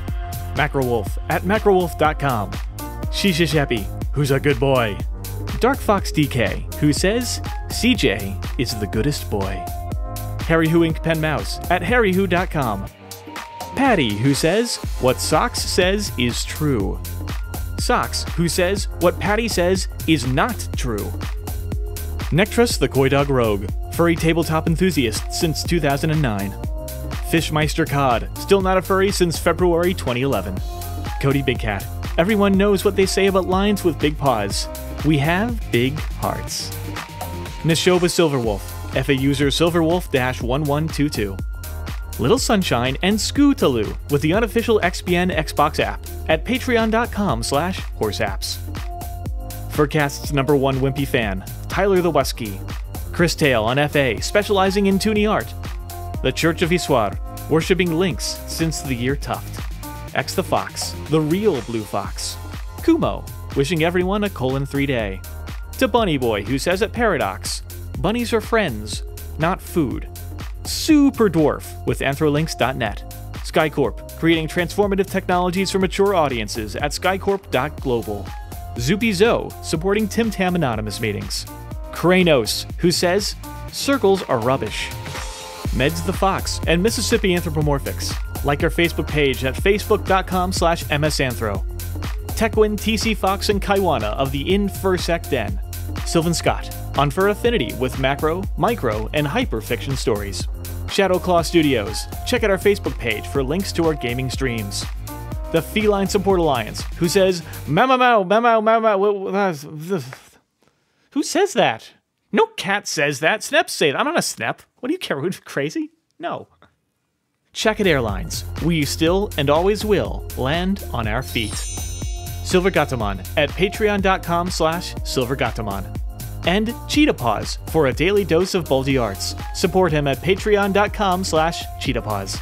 Macrowolf at macrowolf.com, Shisha Sheppy, who's a good boy, Dark Fox DK, who says CJ is the goodest boy, Harry Who Ink Pen Mouse at harrywho.com, Patty, who says what Socks says is true, Socks, who says what Patty says is not true, Nectrus the Koi Dog Rogue, furry tabletop enthusiast since 2009, Fishmeister Cod, still not a furry since February 2011, Cody Big Cat, everyone knows what they say about lions with big paws. We have big hearts. Nishoba Silverwolf, FA user Silverwolf-1122. Little Sunshine and Scootaloo with the unofficial XBN Xbox app at patreon.com/horseapps. FurCast's #1 wimpy fan, Tyler the Wesky. Chris Tail on FA, specializing in Toonie art. The Church of Issoir, worshipping lynx since the year Tuft. X the Fox, the real blue fox. Kumo, wishing everyone a :3 day. To Bunny Boy, who says at Paradox, bunnies are friends, not food. Super Dwarf with anthrolinks.net. Skycorp, creating transformative technologies for mature audiences at skycorp.global. Zoopy Zo, supporting Tim Tam Anonymous meetings. Kranos, who says, circles are rubbish. Meds the Fox and Mississippi Anthropomorphics. Like our Facebook page at facebook.com/msanthro. Tekwin, TC Fox, and Kaiwana of the InFurSec Den. Sylvan Scott, on Fur Affinity with macro, micro, and hyperfiction stories. Shadowclaw Studios, check out our Facebook page for links to our gaming streams. The Feline Support Alliance, who says, "Mau, who says that? No cat says that. Sneps say that. I'm not a Snep. What do you care? Who's crazy? No. Check It Airlines. We still and always will land on our feet. Silvergatamon at patreon.com/silvergatamon. And Cheetah Paws for a daily dose of bulgy arts. Support him at patreon.com/cheetahpaws.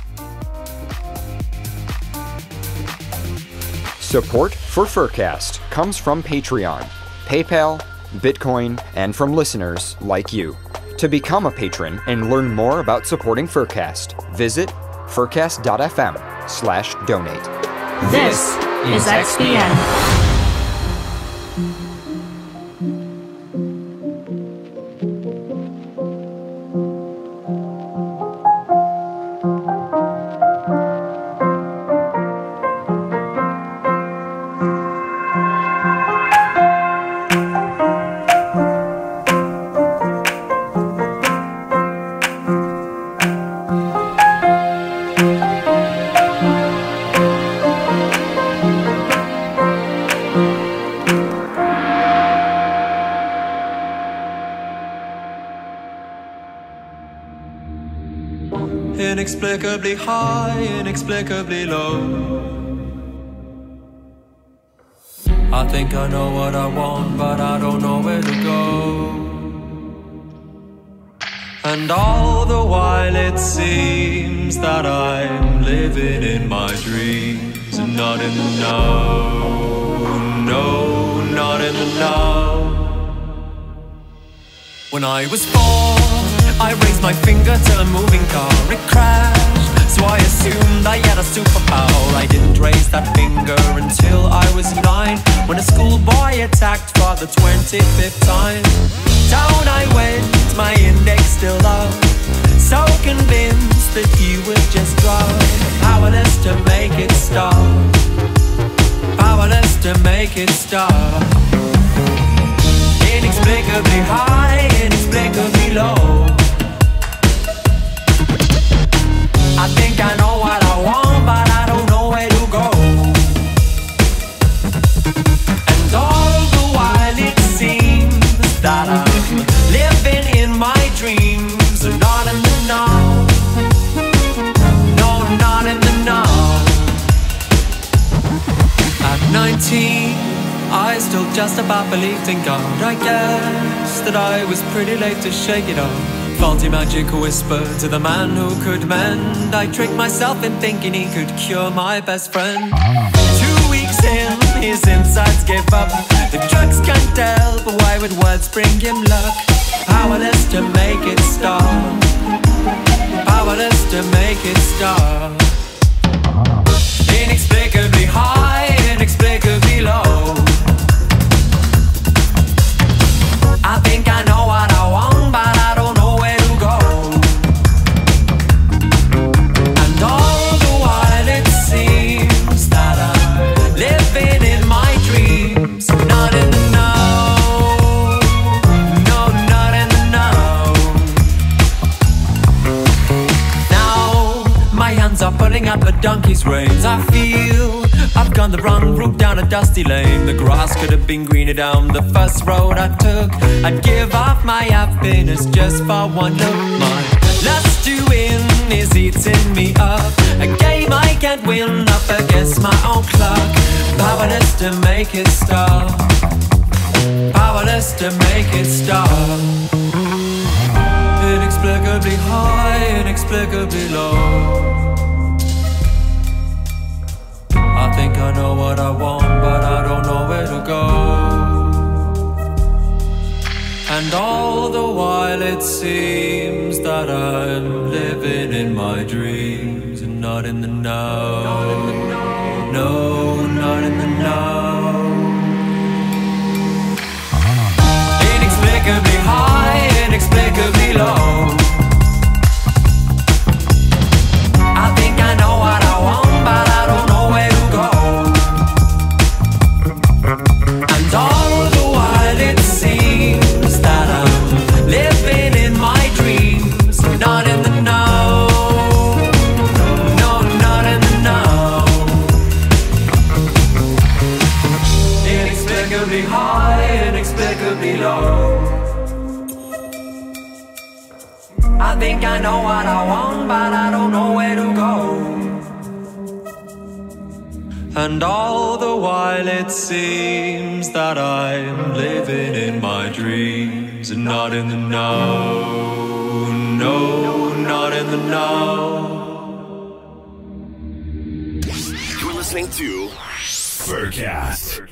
Support for FurCast comes from Patreon, PayPal, Bitcoin, and from listeners like you. To become a patron and learn more about supporting FurCast, visit furcast.fm/donate. This is XBN. Inexplicably high, inexplicably low. I think I know what I want, but I don't know where to go. And all the while it seems that I'm living in my dreams and not in the now. No, not in the now. When I was 4, I raised my finger to a moving car. It crashed, so I assumed I had a superpower. I didn't raise that finger until I was 9, when a schoolboy attacked for the 25th time. Down I went, my index still up, so convinced that he would just drop. Powerless to make it stop. Powerless to make it stop. Inexplicably high, inexplicably low. I think I know what I want, but I don't know where to go. And all the while it seems that I'm living in my dreams, not in the now. No, not in the now. At 19, I still just about believed in God. I guess that I was pretty late to shake it off. Faulty magic whisper to the man who could mend. I tricked myself in thinking he could cure my best friend. 2 weeks in, his insides gave up. The drugs can't tell, but why would words bring him luck? Powerless to make it stop. Powerless to make it stop. Inexplicably high, inexplicably low. I think I know what I want, but I don't know where to go. And all the while it seems that I'm living in my dreams, not in the now. No, not in the now. Now my hands are pulling out the donkey's reins. I feel I've gone the wrong route down a dusty lane. The grass could have been greener down the first road I took. I'd give up my happiness just for one look. My lust to win is eating me up. A game I can't win up against my own clock. Powerless to make it stop. Powerless to make it stop. Inexplicably high, inexplicably low. I think I know what I want, but I don't know where to go. And all the while it seems that I'm living in my dreams and not in the now. No, not in the now. Inexplicably high, inexplicably low. I think I know what I want, but I don't know where to go. And all the while it seems that I'm living in my dreams, not in the now. No, not in the now. Inexplicably high, inexplicably low. I think I know what I want, but I don't know where to go. And all the while it seems that I'm living in my dreams and not in the now. No, not in the now. You're listening to FurCast.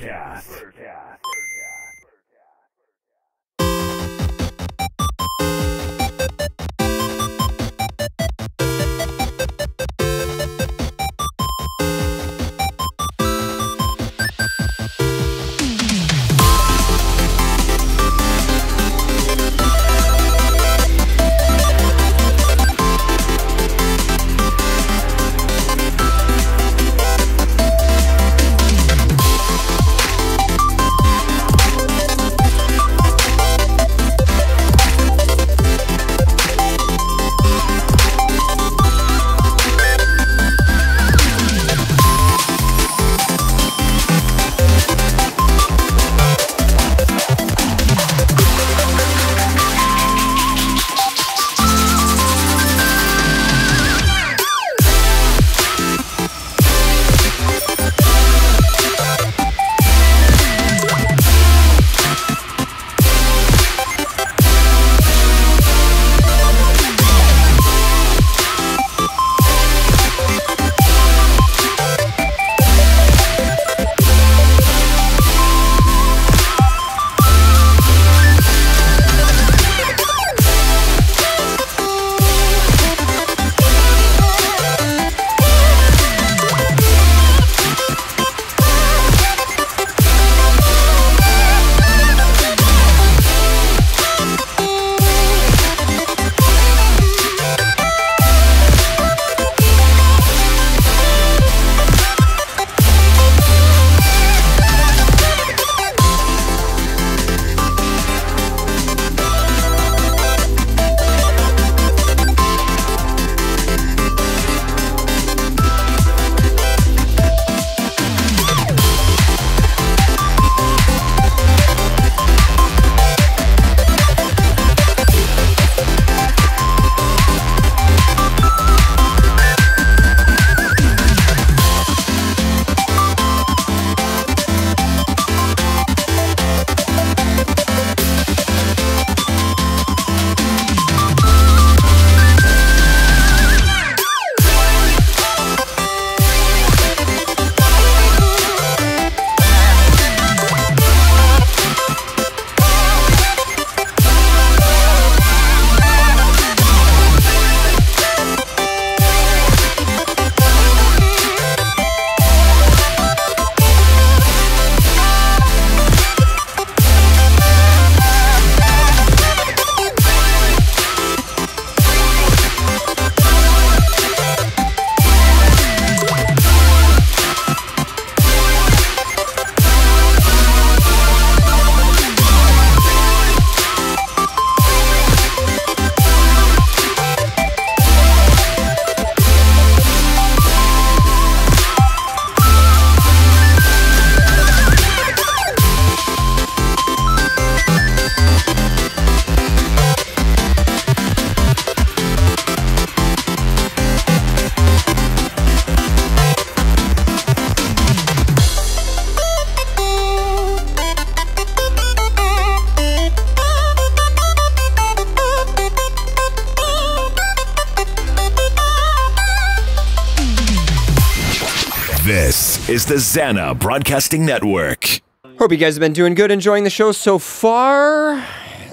This is the Zana Broadcasting Network. Hope you guys have been doing good, enjoying the show so far.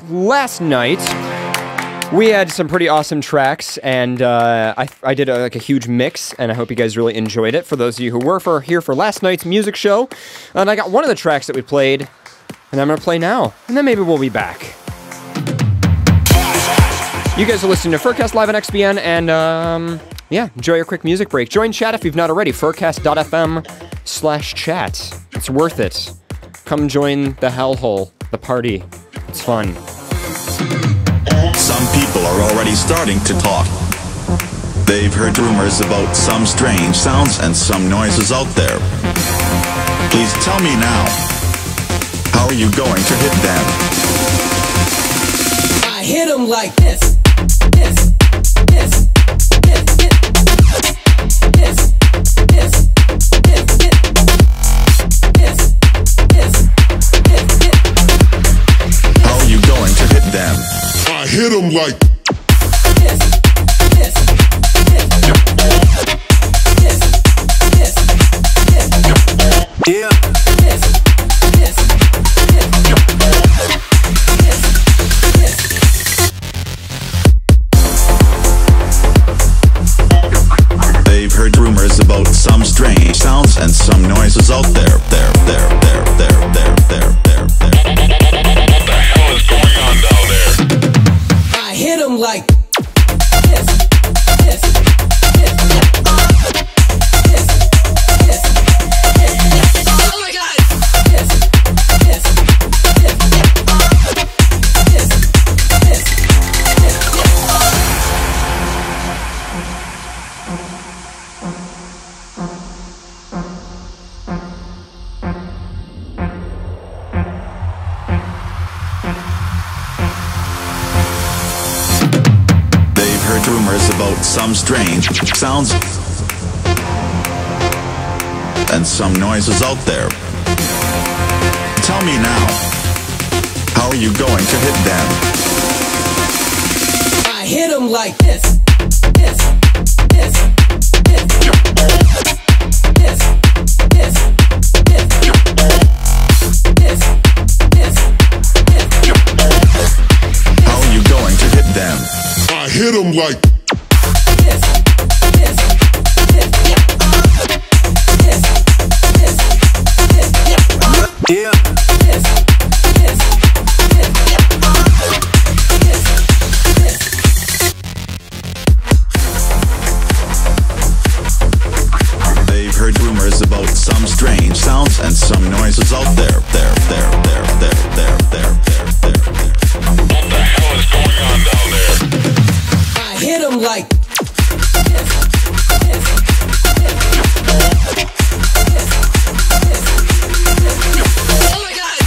Last night, we had some pretty awesome tracks, and I did a huge mix, and I hope you guys really enjoyed it. For those of you who were here for last night's music show, and I got one of the tracks that we played, and I'm going to play now, and then maybe we'll be back. You guys are listening to FurCast live on XBN, and yeah, enjoy your quick music break. Join chat if you've not already, furcast.fm/chat. It's worth it. Come join the hellhole, the party. It's fun. Some people are already starting to talk. They've heard rumors about some strange sounds and some noises out there. Please tell me now, how are you going to hit them? I hit them like this, this, this, this, this, this, this, this, this, this, this. How are you going to hit them? I hit them like this, this, this, this, this, this, yeah. This, this, They've heard rumors about some strange sounds and some noises out there. There. What the hell is going on down there? I hit them like this, this, this, this, this, oh my God! This, this, this, this, this, Rumors about some strange sounds and some noises out there. Tell me now, how are you going to hit them? I hit them like this, this, this, this, this, this, this, this, this, how are you going to hit them? I hit them like this, this, this, this, this, yeah. This, this, this, They've heard rumors about some strange sounds and some noises out there. There. What the hell is going on down there? I hit them like this, this, oh my God!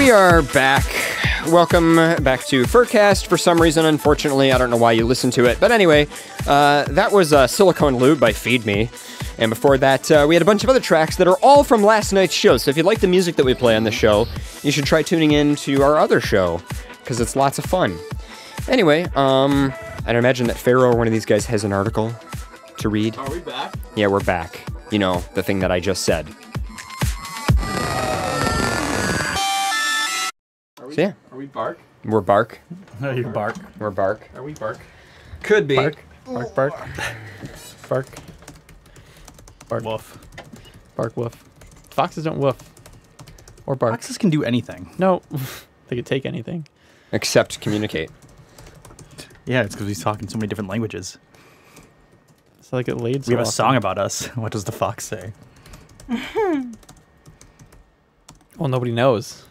We are back. Welcome back to FurCast. For some reason, unfortunately, I don't know why you listen to it. But anyway, that was Silicone Lube by Feed Me. And before that, we had a bunch of other tracks that are all from last night's show. So if you like the music that we play on the show, you should try tuning in to our other show, because it's lots of fun. Anyway, I'd imagine that Pharaoh or one of these guys has an article to read. Are we back? Yeah, we're back. You know, the thing that I just said. Are we bark? We're bark. No, you bark. We're bark. Are we bark? Could be. Bark. Bark, bark. Bark. Bark. Woof. Bark, woof. Foxes don't woof. Or bark. Foxes can do anything. No. They could take anything. Except communicate. Yeah, it's because he's talking so many different languages. It's like it laid so We have a often. song about us. What does the fox say? Well, nobody knows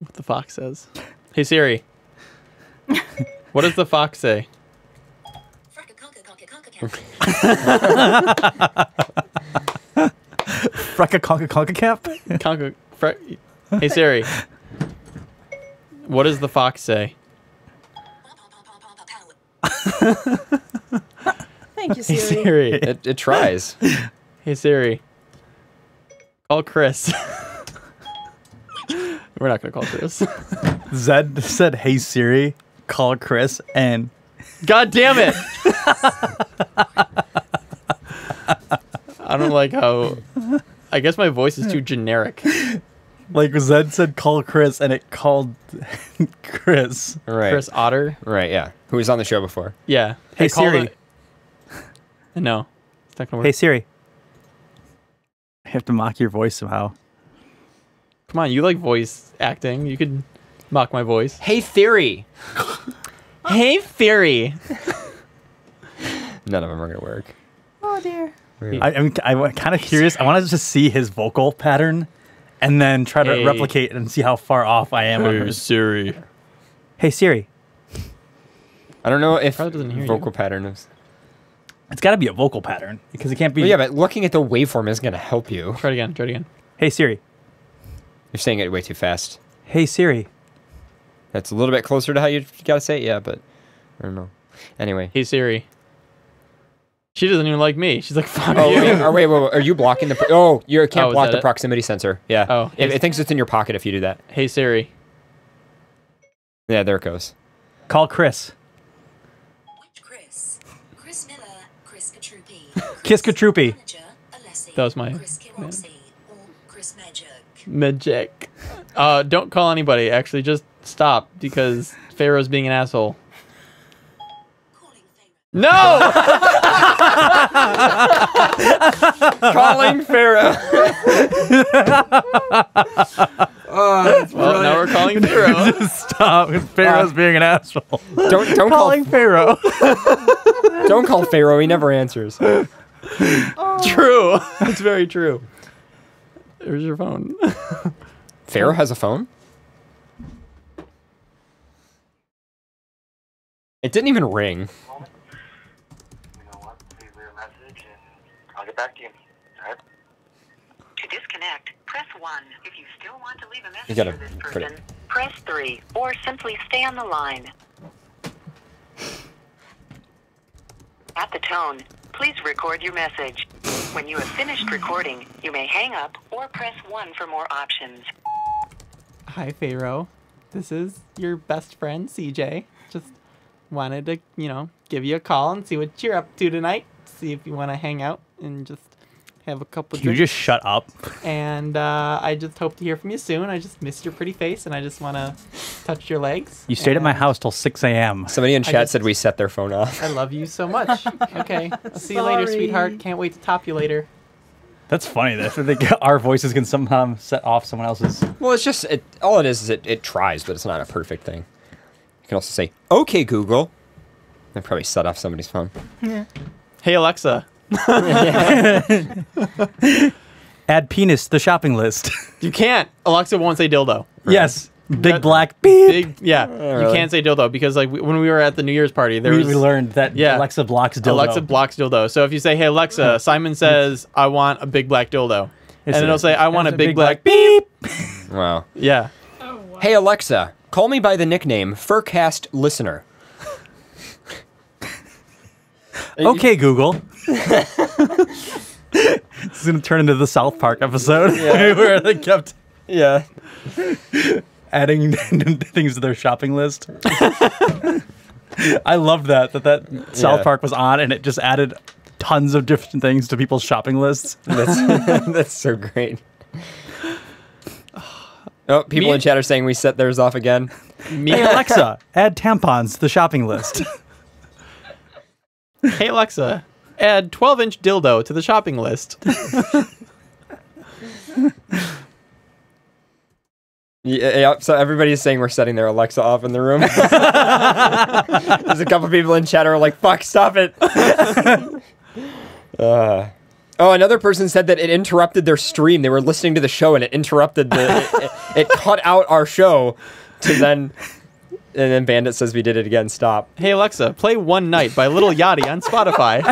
what the fox says. Hey Siri. What does the fox say? Frecka conka conka cap? Hey Siri. What does the fox say? Thank you, Hey Siri. Siri. It tries. Hey Siri. Call Chris. We're not gonna call Chris. Zed said, "Hey Siri, call Chris," and God damn it! I don't like how. I guess my voice is too generic. like Zed said, "Call Chris," and it called Chris. Right. Chris Otter. Right, yeah. Who was on the show before. Yeah. Hey call Siri. it- No, it's not gonna work. Hey Siri. I have to mock your voice somehow. Come on, you like voice acting. You could mock my voice. Hey Theory. Hey Theory. None of them are gonna work. Oh dear. I'm kind of curious. I want to just see his vocal pattern, and then try to Hey. replicate and see how far off I am. Hey Siri. Hey Siri. I don't know if Probably doesn't hear vocal you. pattern is. It's got to be a vocal pattern because it can't be. Well, yeah, but looking at the waveform is gonna help you. Try it again. Try it again. Hey Siri. You're saying it way too fast. Hey Siri. That's a little bit closer to how you gotta say it, yeah, but I don't know. Anyway. Hey Siri. She doesn't even like me. She's like, fuck Oh, you. wait, are you blocking the... Oh, you can't Oh, is block that the it? proximity sensor. Yeah. Oh, It thinks it's in your pocket if you do that. Hey Siri. Yeah, there it goes. Call Chris. Which Chris? Chris Miller, Chris Katrupi, Kiss Katroopy. That was my Chris Kiroxy, or Chris Magic. magic. Don't call anybody. Actually, just stop because Pharaoh's being an asshole. No! Calling Pharaoh. Well, now we're calling Pharaoh. Just stop. Pharaoh's being an asshole. Don't Calling Pharaoh. Don't call Pharaoh. He never answers. True. It's very true. There's your phone. Pharaoh has a phone? It didn't even ring. I'll get back to you. All right. To disconnect, press 1. If you still want to leave a You message gotta for this put it. person, press 3, or simply stay on the line. At the tone, please record your message. When you have finished recording, you may hang up or press 1 for more options. Hi, Pharaoh. This is your best friend, CJ. Just wanted to, give you a call and see what you're up to tonight. See if you want to hang out and just have a couple Can you drinks. just shut up? And I just hope to hear from you soon. I just missed your pretty face, and I just want to touch your legs. You stayed at my And house till 6 a.m. Somebody in I chat just- said we set their phone off. I love you so much. Okay. I'll see you later, Sorry. sweetheart. Can't wait to top you later. That's funny that our voices can somehow set off someone else's. Well, it's just... all it is it tries, but it's not a perfect thing. You can also say, okay, Google. That probably set off somebody's phone. Yeah. Hey, Alexa. Add penis to the shopping list. You can't. Alexa won't say dildo. Yes. Big That- black beep. Big, yeah. really? You can't say dildo because when we were at the New Year's party, We learned that Alexa blocks dildo. Alexa blocks dildo. So if you say, hey, Alexa, Simon says, I want a big black dildo. and then it'll say, I want a big black beep. Wow. Yeah. Hey, Alexa, call me by the nickname FurCast Listener. Okay, Google. This is going to turn into the South Park episode where they kept adding things to their shopping list. I loved that South Park was on and it just added tons of different things to people's shopping lists. That's so great. Oh, people in chat are saying we set theirs off again. Hey, Alexa, add tampons to the shopping list. Hey, Alexa, add 12-inch dildo to the shopping list. Yeah, so everybody's saying we're setting their Alexa off in the room. There's a couple people in chat who are like, fuck, stop it. Oh, another person said that it interrupted their stream. They were listening to the show and it interrupted it cut out our show to then... And then Bandit says we did it again. Stop. Hey, Alexa, play One Night by Lil Yachty on Spotify.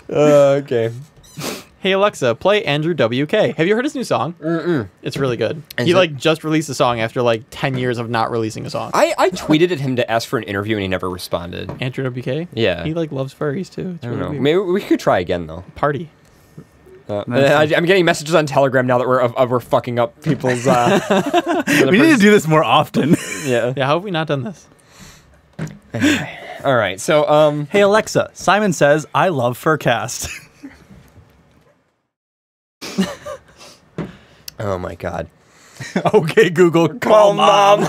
Okay. Hey, Alexa, play Andrew WK. Have you heard his new song? Mm-mm. It's really good. He just released a song after 10 years of not releasing a song. I tweeted at him to ask for an interview and he never responded. Andrew WK? Yeah. He loves furries too. It's I don't know. weird. Maybe we could try again though. Party. I'm getting messages on Telegram now that we're fucking up people's. We need to do this more often. Yeah. Yeah. How have we not done this? Anyway. All right. So, hey Alexa, Simon says I love FurCast. Oh my God. Okay, Google, call mom.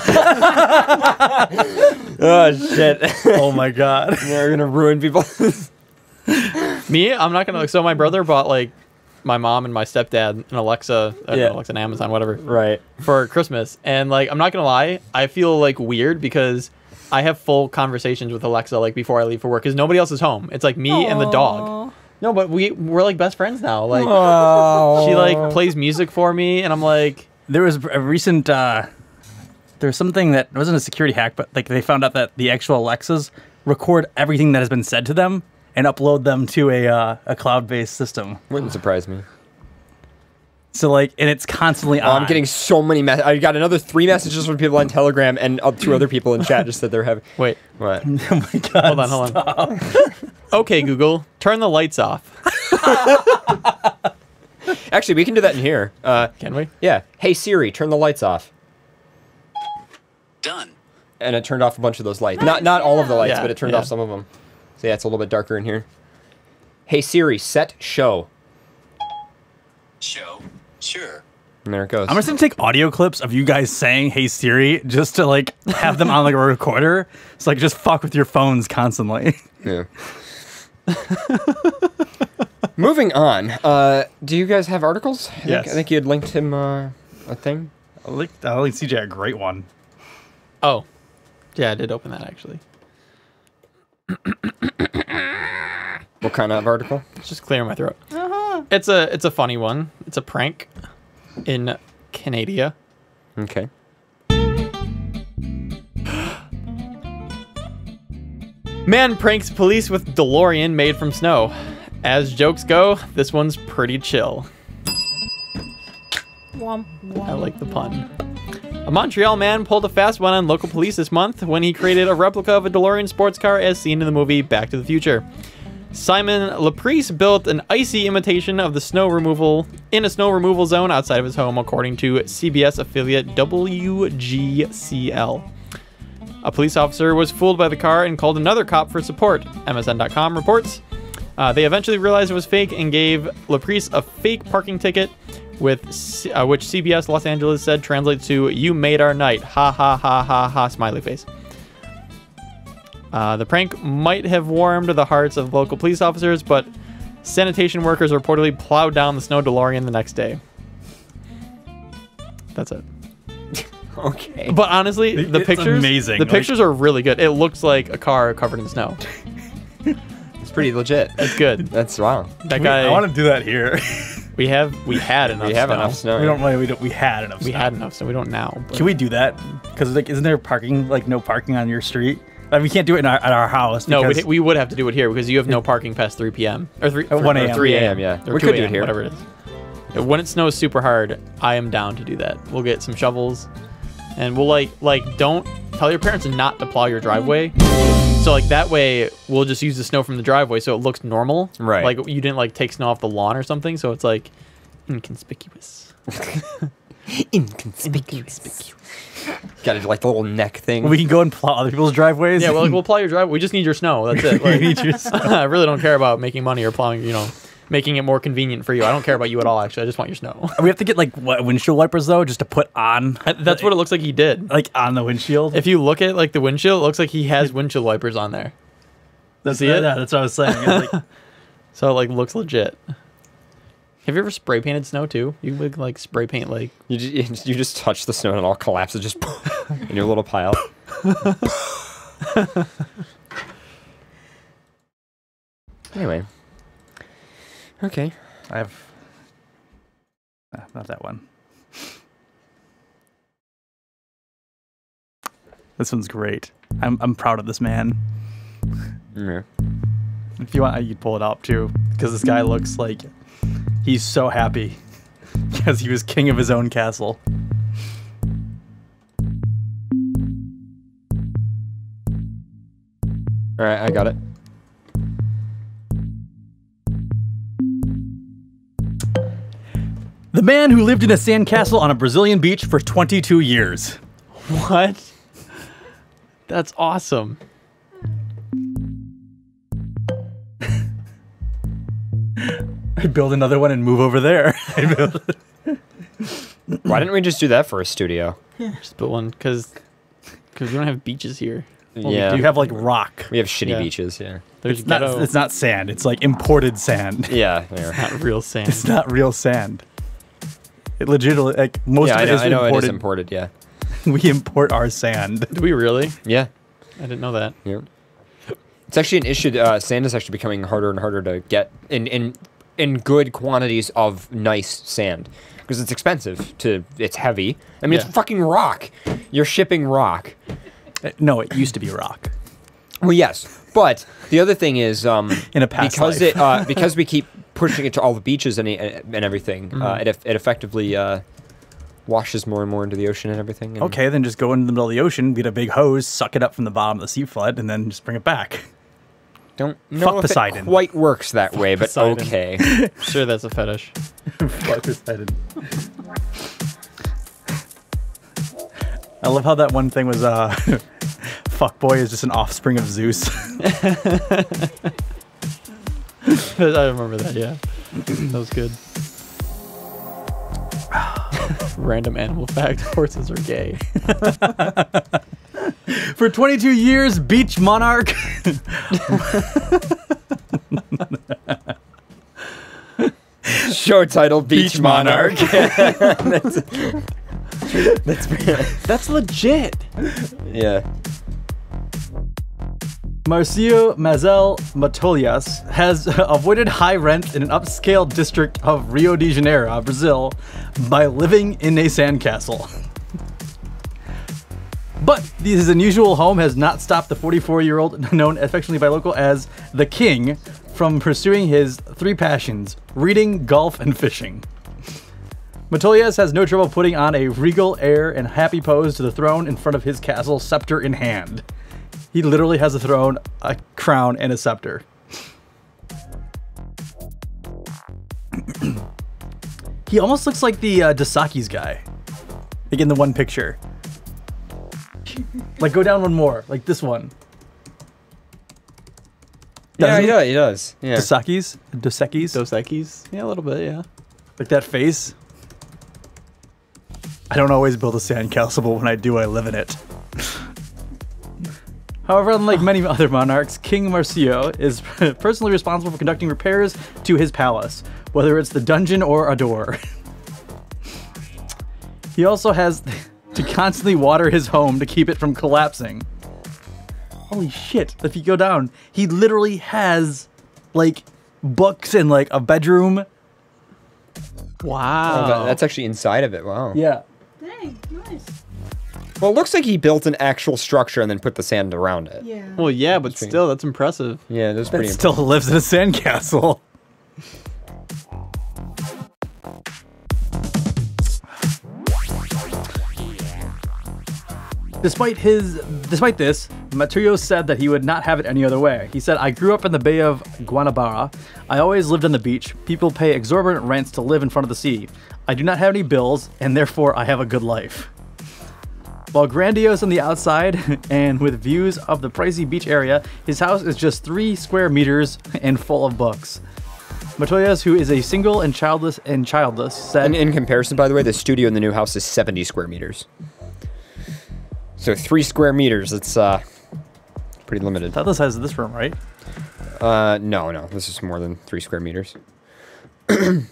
Oh shit. Oh my God. We're gonna ruin people. Me, I'm not gonna. So my brother bought my mom and my stepdad an Alexa, Alexa and Amazon, whatever, right, for Christmas. And I'm not gonna lie, I feel weird because I have full conversations with Alexa before I leave for work because nobody else is home. It's me and the dog. No, but we're best friends now. She plays music for me, and I'm like. There was a recent. There was something that wasn't a security hack, but they found out that the actual Alexas record everything that has been said to them and upload them to a cloud-based system. Wouldn't surprise me. So and it's constantly on. I'm getting so many messages. I got another 3 messages from people on Telegram and 2 other people in chat just said they're having. Wait. What? Oh my God. Hold on. Okay, Google, turn the lights off. Actually, we can do that in here. Can we? Yeah. Hey Siri, turn the lights off. Done. And it turned off a bunch of those lights. Not all of the lights, Yeah, but it turned off some of them. So yeah, it's a little bit darker in here. Hey Siri, set show. Show. Sure. And there it goes. I'm just gonna take audio clips of you guys saying "Hey Siri" just to have them on a recorder. It's just fuck with your phones constantly. Yeah. Moving on. Do you guys have articles? Yes. I think you had linked him a thing. I linked CJ a great one. Oh, yeah, I did open that actually. What kind of article? It's just clearing my throat. It's a funny one. It's a prank in Canada. Okay. Man pranks police with DeLorean made from snow. As jokes go, this one's pretty chill. I like the pun. A Montreal man pulled a fast one on local police this month when he created a replica of a DeLorean sports car as seen in the movie Back to the Future. Simon Laprise built an icy imitation of the snow removal in a snow removal zone outside of his home, according to CBS affiliate WGCL. A police officer was fooled by the car and called another cop for support, MSN.com reports. They eventually realized it was fake and gave Laprise a fake parking ticket, which CBS Los Angeles said translates to "You made our night, ha ha ha ha ha," smiley face. The prank might have warmed the hearts of local police officers, but sanitation workers reportedly plowed down the snow DeLorean the next day. That's it. Okay. But honestly, the pictures, amazing. The pictures are really good. It looks like a car covered in snow. It's pretty legit. It's good. That's wow. That guy. I want to do that here. We had enough. We have snow. enough snow. We had enough. We had enough, so we don't now. But. Can we do that? Because isn't there parking no parking on your street? We can't do it at our house. No, because- we would have to do it here because you have no parking past 3 p.m. or 1 a.m. 3 a.m. Yeah, Or we 2 could do a.m., it here. whatever it is. When it snows super hard, I am down to do that. We'll get some shovels, and we'll like don't tell your parents not to plow your driveway. So like that way, we'll just use the snow from the driveway so it looks normal. Right. Like you didn't like take snow off the lawn or something, so it's like inconspicuous. Inconspicuous. Got it, like the little neck thing. We can go and plow other people's driveways. Yeah, well, like, we'll plow your driveway. We just need your snow. That's it. Like, We need your snow. I really don't care about making money or plowing. Making it more convenient for you. I don't care about you at all. Actually, I just want your snow. We have to get like windshield wipers though, just to put on. That's what it looks like he did. Like on the windshield. If you look at like the windshield, it looks like he has windshield wipers on there. See it? Yeah, that's what I was saying. It's like, So it like looks legit. Have you ever spray painted snow too? You would like spray paint like you just touch the snow and it all collapses just in your little pile. Anyway. Okay. I have not that one. This one's great. I'm proud of this man. Yeah. If you want, you can pull it up too, because this guy looks like he's so happy because he was king of his own castle. All right, I got it. The man who lived in a sandcastle on a Brazilian beach for 22 years. What? That's awesome. I'd build another one and move over there. Why didn't we just do that for a studio? Just build one because we don't have beaches here. Well, yeah. you have like rock. We have shitty beaches, yeah. There's It's not sand. It's like imported sand. Yeah, not real sand. It's not real sand. It legitimately, like most of it is I know imported. it is imported, yeah. We import our sand. Do we really? Yeah. I didn't know that. Yeah. It's actually an issue. Sand is actually becoming harder and harder to get in good quantities of nice sand because it's expensive. It's heavy. I mean, it's fucking rock. You're shipping rock. No, it used to be rock. Well, yes, but the other thing is in a past because life. because we keep pushing it to all the beaches and everything, it effectively washes more and more into the ocean and everything. And Okay, then just go into the middle of the ocean, get a big hose, suck it up from the bottom of the sea flood, and then just bring it back. Don't know Fuck if Poseidon. it quite works that way, but Poseidon. okay. Sure, that's a fetish. Fuck Poseidon. I love how that one thing was fuckboy is just an offspring of Zeus. I remember that, yeah. That was good. Random animal fact, horses are gay. For 22 years, Beach Monarch. Show title: Beach Monarch. That's legit. Yeah. Marcio Mazel Matolias has avoided high rent in an upscale district of Rio de Janeiro, Brazil, by living in a sandcastle. But his unusual home has not stopped the 44-year-old, known affectionately by local as the King, from pursuing his three passions: reading, golf, and fishing. Matolias has no trouble putting on a regal air and happy pose to the throne in front of his castle, scepter in hand. He literally has a throne, a crown, and a scepter. He almost looks like the Dasaki's guy. Like in the one picture. Like go down one more, like this one. Yeah, Doesn't he does. Yeah. Dasaki's? Doseki's? Dos Equis? Yeah, a little bit, yeah. Like that face. I don't always build a sandcastle, but when I do, I live in it. However, unlike many other monarchs, King Marcio is personally responsible for conducting repairs to his palace, whether it's the dungeon or a door. He also has to constantly water his home to keep it from collapsing. Holy shit, if you go down, he literally has, like, books and, like, a bedroom. Wow. Oh, that's actually inside of it. Wow. Yeah. Dang, nice. Well, it looks like he built an actual structure and then put the sand around it. Yeah. Well, yeah, but still, that's impressive. Yeah, that's That pretty still lives in a sandcastle. Despite this, Matsuyo said that he would not have it any other way. He said, "I grew up in the Bay of Guanabara. I always lived on the beach. People pay exorbitant rents to live in front of the sea. I do not have any bills, and therefore I have a good life." While grandiose on the outside and with views of the pricey beach area, his house is just 3 square meters and full of books. Matoyas, who is a single and childless, said... And in comparison, by the way, the studio in the new house is 70 square meters. So 3 square meters, it's pretty limited. That's the size of this room, right? No. This is more than 3 square meters. Be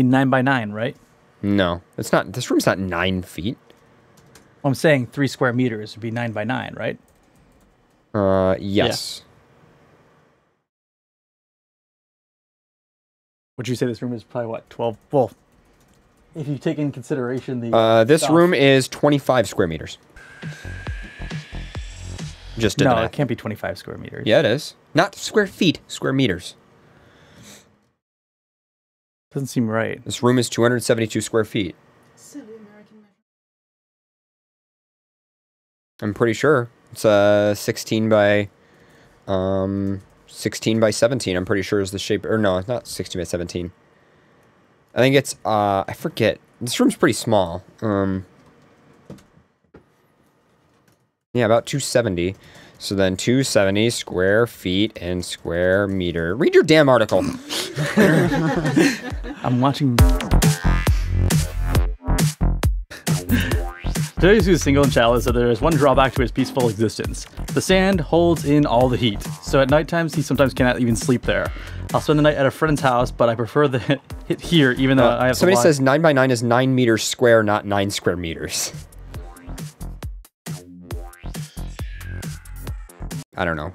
9 by 9, right? No, it's not. This room's not 9 feet. I'm saying 3 square meters would be 9 by 9, right? Yes. Yeah. Would you say this room is probably what, 12? Well, if you take in consideration the this stuff. room is 25 square meters. Just did no, that. it can't be 25 square meters. Yeah, it is. Not square feet, square meters. Doesn't seem right. This room is 272 square feet. Silly American measure. I'm pretty sure it's 16 by 17. I'm pretty sure is the shape. Or no, it's not 16 by 17. I think it's I forget. This room's pretty small. Yeah, about 270. So then 270 square feet and square meter. Read your damn article. I'm watching. Today's who's single and childless, so there is one drawback to his peaceful existence. The sand holds in all the heat, so at night times he sometimes cannot even sleep there. I'll spend the night at a friend's house, but I prefer it here, even though I have somebody says 9 by 9 is 9 meters square, not 9 square meters. I don't know.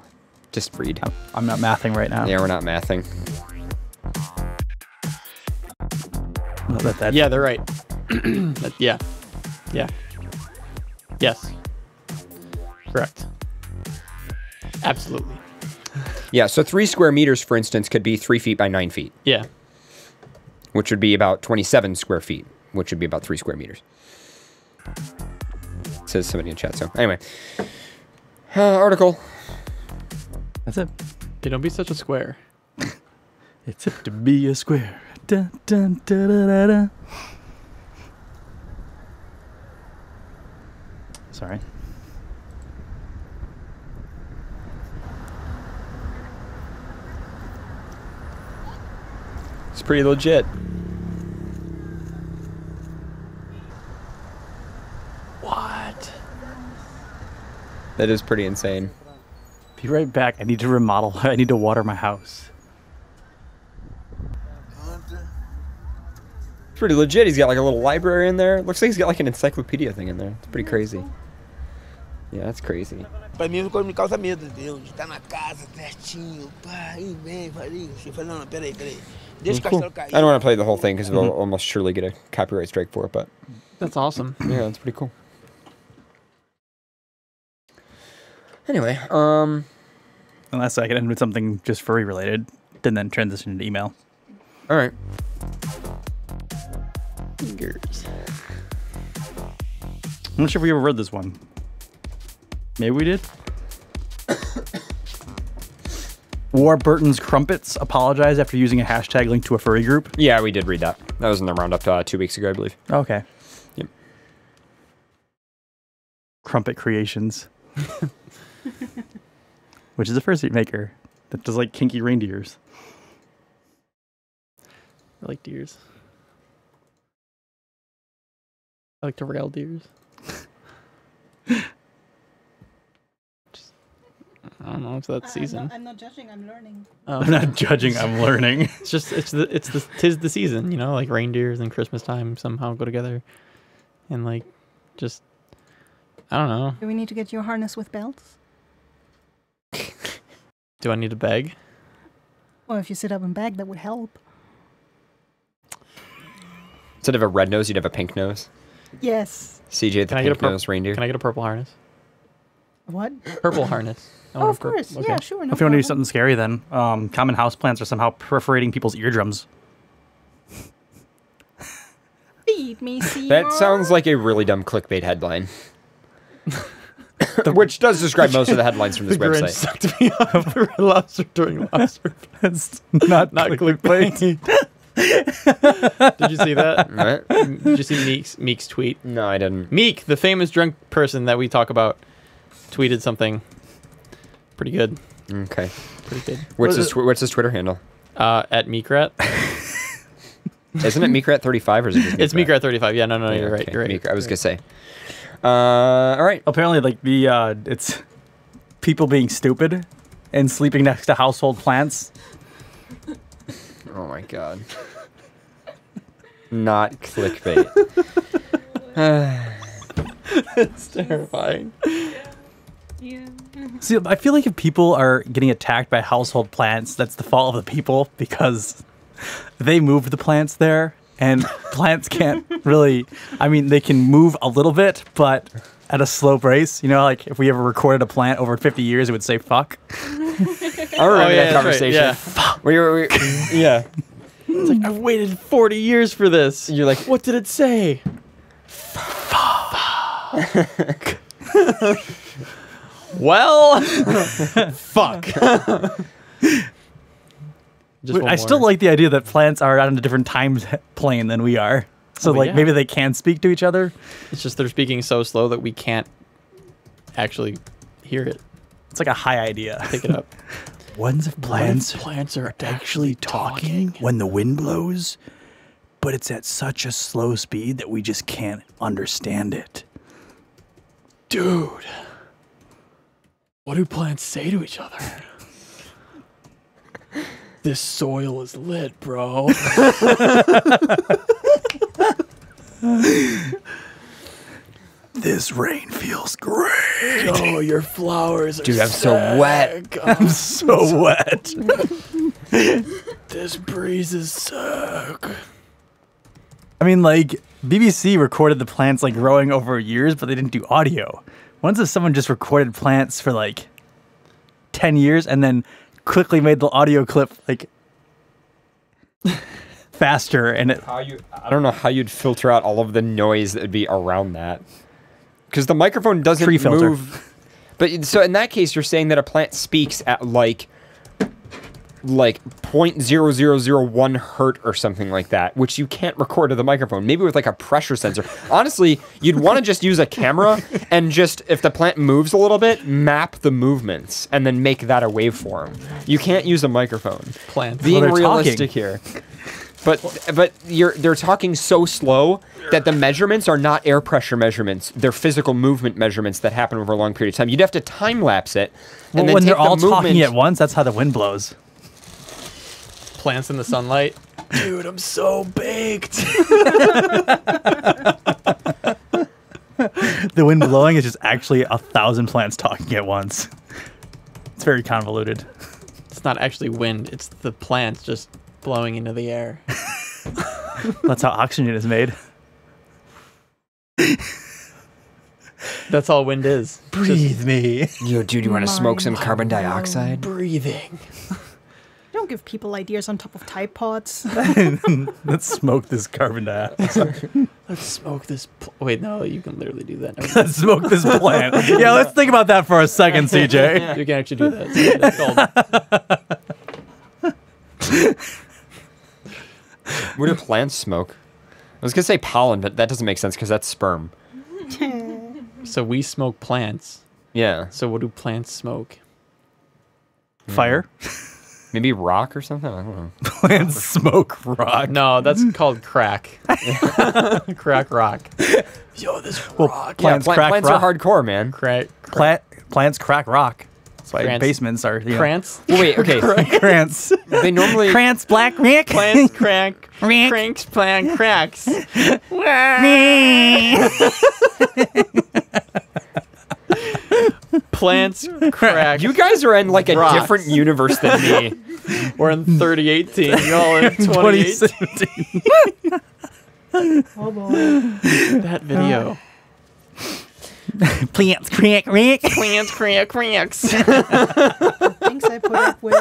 Just read. I'm not mathing right now. Yeah, we're not mathing. Yeah, they're right. Yeah. Yes. Correct. Absolutely. Yeah, so 3 square meters, for instance, could be 3 feet by 9 feet. Yeah. Which would be about 27 square feet, which would be about 3 square meters. Says somebody in chat, so anyway. Article. That's it. Hey, don't be such a square. It's up to be a square. Dun, dun, da, da, da, da. Sorry. It's pretty legit. What? That is pretty insane. Be right back. I need to remodel. I need to water my house. It's pretty legit. He's got like a little library in there. Looks like he's got like an encyclopedia thing in there. It's pretty crazy. Yeah, that's crazy. Pra mim, me causa medo, entendeu? De estar na casa, certinho, pá, e vem, faria. Eu falei, não, peraí. Deixa o castelo cair. I don't want to play the whole thing because we'll almost surely get a copyright strike for it, but... That's awesome. Yeah, that's pretty cool. Anyway, Unless I can end with something just furry related, then transition into email. All right. Fingers. I'm not sure if we ever read this one. Maybe we did. Warburton's Crumpets apologize after using a hashtag linked to a furry group. Yeah, we did read that. That was in the roundup 2 weeks ago, I believe. Okay. Yep. Crumpet Creations. Which is a fursuit maker that does like kinky reindeers. I like deers. I like to rail deers. I don't know if that's season. I'm not judging. I'm learning. Oh. I'm not judging. I'm learning. It's just tis the season, you know, like reindeers and Christmas time somehow go together, and like just I don't know. Do we need to get you a harness with belts? Do I need a bag? Well, if you sit up and bag, that would help. Instead of a red nose, you'd have a pink nose. Yes. CJ, the pink-nosed reindeer. Can I get a purple harness? What? Purple harness. Oh, of course. Okay. Yeah, sure. No If you want to do problem. something scary, then common houseplants are somehow perforating people's eardrums. Feed me, Seymour. That sounds like a really dumb clickbait headline. Which does describe most of the headlines from this The Grinch website. sucked me up for a lobster during lobster. That's not clickbait. Did you see that? What? Did you see Meek's tweet? No, I didn't. Meek, the famous drunk person that we talk about, tweeted something pretty good. Okay. Pretty good. What's his Twitter handle? At Meekrat. Isn't it Meekrat35 or is it just Meekrat? It's Meekrat35. Yeah, no, Yeah, you're right. okay. You're right. Meek, I was going to say. All right. Apparently, like it's people being stupid and sleeping next to household plants. Oh my god. Not clickbait. It's terrifying. Yeah. See, I feel like if people are getting attacked by household plants, that's the fault of the people because they moved the plants there, and plants can't really. I mean, they can move a little bit, but at a slow pace. You know, like if we ever recorded a plant over 50 years, it would say "fuck." I remember that conversation. Right, yeah. Yeah. It's like, I've waited 40 years for this. You're like, what did it say? Well, fuck. I still like the idea that plants are on a different time plane than we are. So, Oh, like, yeah. maybe they can speak to each other. It's just they're speaking so slow that we can't actually hear it. It's like a high idea. Pick it up. Ones of plants Plants are actually talking when the wind blows, but it's at such a slow speed that we just can't understand it. Dude, what do plants say to each other? This soil is lit, bro. This rain feels great. Oh, your flowers are Dude, I'm so wet. I'm so wet. This breeze is sick. I mean, like, BBC recorded the plants, like, growing over years, but they didn't do audio. Once if someone just recorded plants for, like, 10 years and then quickly made the audio clip, like, faster, and it... I don't know how you'd filter out all of the noise that would be around that. Because the microphone doesn't Tree filter. move. But so in that case, you're saying that a plant speaks at like 0.0001 hertz or something like that, which you can't record to the microphone. Maybe with like a pressure sensor. Honestly, you'd want to just use a camera and just, if the plant moves a little bit, map the movements and then make that a waveform. You can't use a microphone. Plants. Being Well, they're realistic talking. here. But they're talking so slow that the measurements are not air pressure measurements. They're physical movement measurements that happen over a long period of time. You'd have to time lapse it. Well, And then when take they're all the talking movement. at once, that's how the wind blows. Plants in the sunlight. Dude, I'm so baked. The wind blowing is just actually 1,000 plants talking at once. It's very convoluted. It's not actually wind. It's the plants just blowing into the air. That's how oxygen is made. That's all wind is. Breathe me. Yo, dude, you want to smoke some carbon dioxide? Breathing. Don't give people ideas on top of Tide Pods. Let's smoke this carbon dioxide. Let's smoke this. Wait, no, you can literally do that. Never Let's smoke this plant. Yeah, let's think about that for a second, CJ. You can actually do that. It's called What do plants smoke? I was going to say pollen, but that doesn't make sense because that's sperm. So we smoke plants. Yeah. So what do plants smoke? Fire? Maybe rock or something? I don't know. Plants smoke rock. No, that's called crack. Crack rock. Yo, this rock. Plants crack plants rock. are hardcore, man. Plants crack rock. That's why Krantz. basements are. Krantz? Well, wait, okay. Krantz. They normally... Krantz black Rick. Plants crack. Cranks plant cracks. Plants crack. You guys are in like a rocks. different universe than me. We're in 3018. Y'all in 2018. Oh boy. That video. Plants, crack, rack. Plants, crack, cracks. Things I put up with.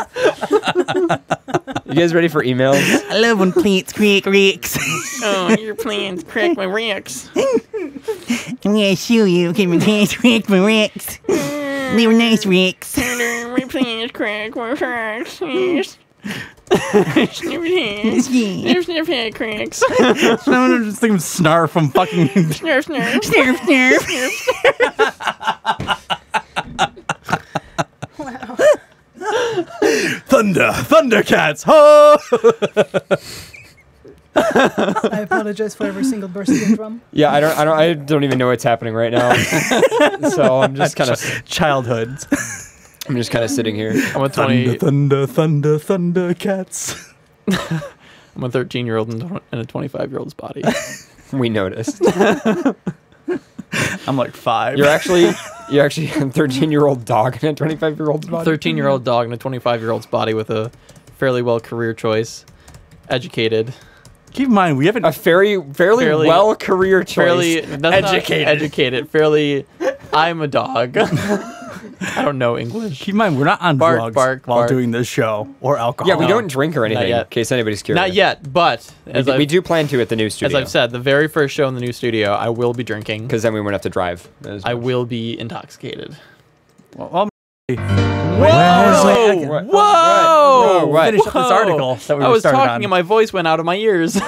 You guys ready for emails? I love when plants, crack, racks. Oh, your plants crack my racks. I'm gonna show you. Okay, my plants crack my racks. They were nice racks. My plants crack my racks. Snurf, snurf, head cracks. I'm just thinking of Snarf from fucking... Snurf, snurf. Snurf, snurf. Wow. Thundercats! Ho! I apologize for every single burst of the drum. Yeah, I don't even know what's happening right now. So I'm just kind of childhood. I'm just kind of sitting here. I'm a 20. Thundercats. I'm a 13-year-old in a 25-year-old's body. We noticed. I'm like 5. You're actually a 13-year-old dog in a 25-year-old's body. 13-year-old dog in a 25-year-old's body with a fairly well career choice, educated. Keep in mind, we haven't a fairly well career choice. Educated. Fairly. I'm a dog. I don't know English. Keep in mind, we're not on drugs while doing this show or alcohol. Yeah, we don't drink or anything, in case anybody's curious. Not yet, but we do plan to at the new studio. As I've said, the very first show in the new studio, I will be drinking. Because then we won't have to drive. I will be intoxicated. Well, Whoa! Finish up this article that we I was started talking on. and my voice went out of my ears.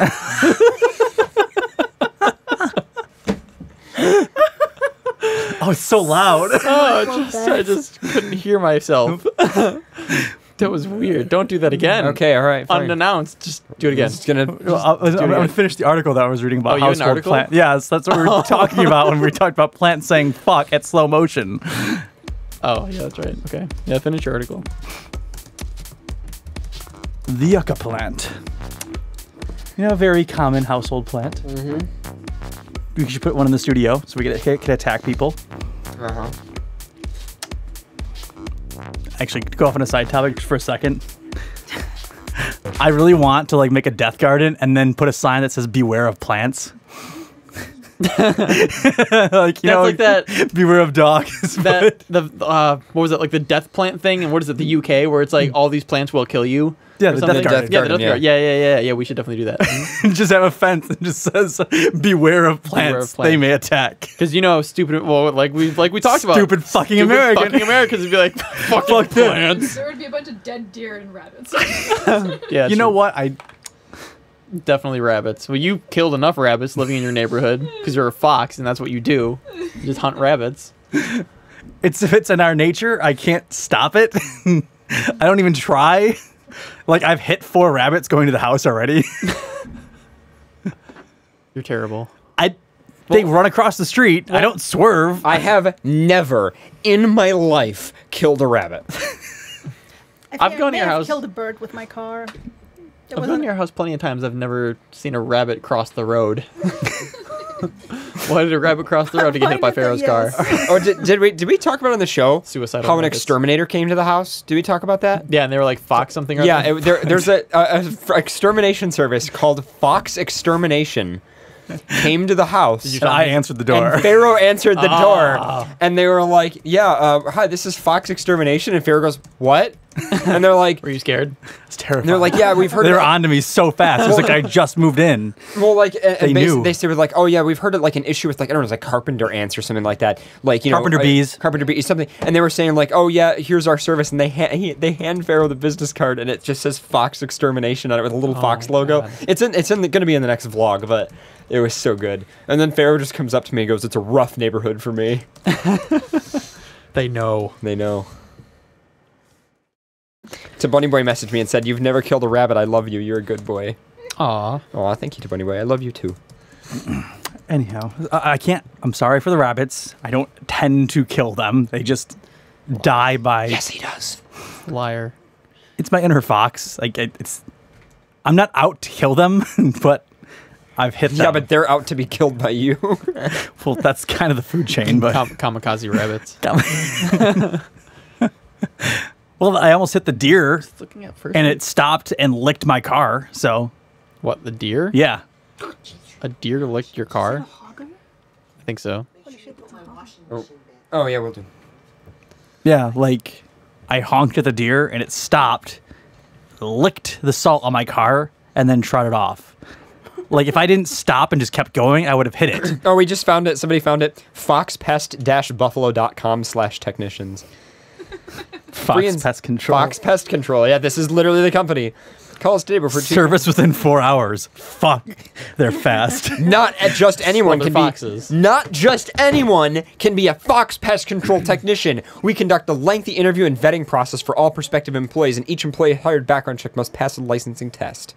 Oh, it's so loud. I just couldn't hear myself. That was weird. Don't do that again. Okay, all right, fine. Unannounced. Just do it again. I'm gonna finish the article that I was reading about you had an household article? plant. Yes, that's what we were talking about when we talked about plants saying fuck at slow motion. Oh, yeah, that's right. Okay. Yeah, finish your article. The yucca plant. You know, a very common household plant. Mm-hmm. We should put one in the studio so we can attack people. Uh-huh. Actually, go off on a side topic for a second. I really want to make a death garden and then put a sign that says "Beware of plants." Like that. Beware of dogs. What was it, like the death plant thing? And what is it, the UK, where it's like all these plants will kill you? Yeah, or the something? death garden. Yeah, the death garden. Yeah. We should definitely do that. Just have a fence that just says "Beware of plants. They may attack." Because stupid. Well, like we talked about. Stupid fucking Americans would be like, fuck plants. There would be a bunch of dead deer and rabbits. Yeah. You know what? Definitely rabbits. Well, you killed enough rabbits living in your neighborhood because you're a fox and that's what you do. You just hunt rabbits. If it's in our nature, I can't stop it. I don't even try. I've hit 4 rabbits going to the house already. You're terrible. They run across the street. I don't swerve. I have never in my life killed a rabbit. I've gone to your house. Killed a bird with my car. I've gone to your house plenty of times. I've never seen a rabbit cross the road. Why did a rabbit cross the road to get hit by Pharaoh's car? Oh, did we talk about on the show suicidal how an rabbits. Exterminator came to the house? Did we talk about that? Yeah, and they were like Fox something. Yeah, there's a extermination service called Fox Extermination. Came to the house. I answered the door. And Pharaoh answered the door. And they were like, yeah, hi, this is Fox Extermination. And Pharaoh goes, what? And they're like... Were you scared? It's terrifying. And they're like, yeah, we've heard... They were on to me so fast. It was like I just moved in. Well, they knew. They said, oh, yeah, we've heard an issue with, I don't know, it's carpenter ants or something like that. Carpenter bees. Carpenter bees, something. And they were saying, oh, yeah, here's our service. And they hand Pharaoh the business card, and it just says Fox Extermination on it with a little Fox logo. God. It's going to be in the next vlog, but... It was so good. And then Pharaoh just comes up to me and goes, it's a rough neighborhood for me. They know. They know. So Bunny Boy messaged me and said, you've never killed a rabbit. I love you. You're a good boy. Aw. Aw, thank you to Bunny Boy. I love you too. Anyhow, I can't... I'm sorry for the rabbits. I don't tend to kill them. They just die by... Yes, he does. Liar. It's my inner fox. I'm not out to kill them, but... I've hit them. Yeah, but they're out to be killed by you. Well, that's kind of the food chain, but... Kamikaze rabbits. Well, I almost hit the deer, looking at first and it stopped and licked my car, so... What, the deer? Yeah. A deer licked your car? I think so. Oh yeah, we'll do. Yeah, like I honked at the deer and it stopped, licked the salt on my car, and then trotted off. Like if I didn't stop and just kept going, I would have hit it. Oh, we just found it. Somebody found it. foxpest-buffalo.com/technicians. Fox Pest Control. Fox Pest Control. Yeah, this is literally the company. Call us today before service within 4 hours. Fuck, they're fast. Not just anyone can foxes. be. Not just anyone can be a Fox Pest Control technician. We conduct a lengthy interview and vetting process for all prospective employees, and each employee hired background check must pass a licensing test.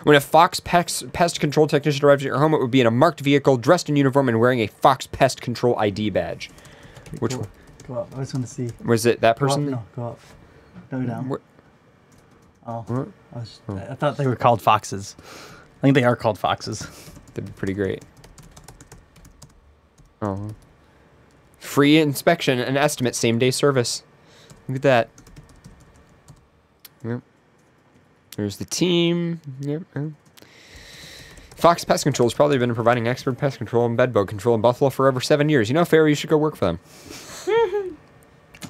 When a Fox Pest Control technician arrives at your home, it would be in a marked vehicle, dressed in uniform, and wearing a Fox Pest Control ID badge. Which one? Go up. I just want to see. Was it that person? Go up. No, go up. Go down. What? Oh. I thought they were called foxes. I think they are called foxes. That'd be pretty great. Oh. Free inspection and estimate, same-day service. Look at that. Yep. There's the team. Yep. Fox Pest Control has probably been providing expert pest control and bedbug control in Buffalo for over 7 years. You know, Farrah, you should go work for them.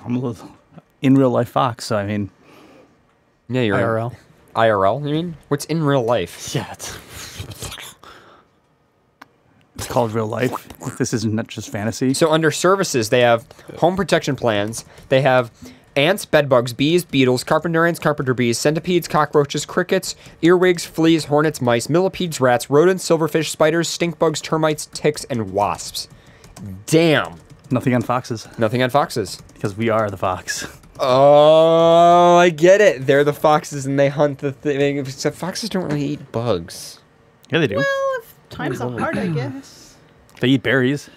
I'm a little in real life fox, so I mean. Yeah, you're IRL. IRL, you mean? What's in real life? Yeah, it's called real life. This isn't not just fantasy. So under services, they have home protection plans. They have ants, bedbugs, bees, beetles, carpenter ants, carpenter bees, centipedes, cockroaches, crickets, earwigs, fleas, hornets, mice, millipedes, rats, rodents, silverfish, spiders, stink bugs, termites, ticks, and wasps. Damn. Nothing on foxes. Nothing on foxes. Because we are the fox. Oh, I get it. They're the foxes and they hunt the thing. Except foxes don't really eat bugs. Yeah, they do. Well, if times are hard, I guess. They eat berries.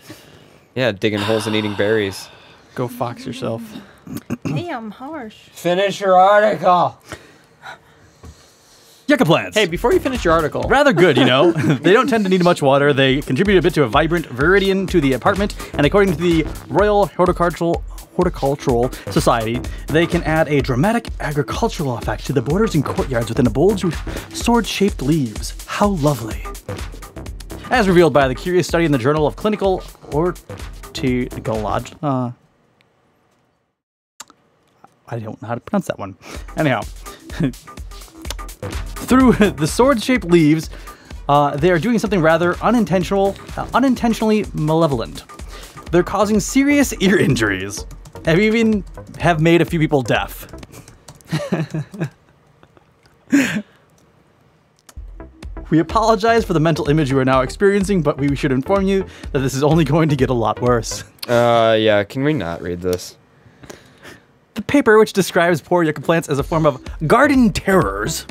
Yeah, digging holes and eating berries. Go fox yourself. Damn, harsh. Finish your article. Yucca plants. Hey, before you finish your article. Rather good, you know. They don't tend to need much water. They contribute a bit to a vibrant viridian to the apartment. And according to the Royal Horticultural Society, they can add a dramatic agricultural effect to the borders and courtyards within a bulge with sword-shaped leaves. How lovely. As revealed by the curious study in the Journal of Clinical Horticulture. I don't know how to pronounce that one. Anyhow. Through the sword-shaped leaves, they are doing something rather unintentionally malevolent. They're causing serious ear injuries. Have made a few people deaf. We apologize for the mental image you are now experiencing, but we should inform you that this is only going to get a lot worse. Yeah, can we not read this? The paper, which describes poor yucca plants as a form of garden terrors.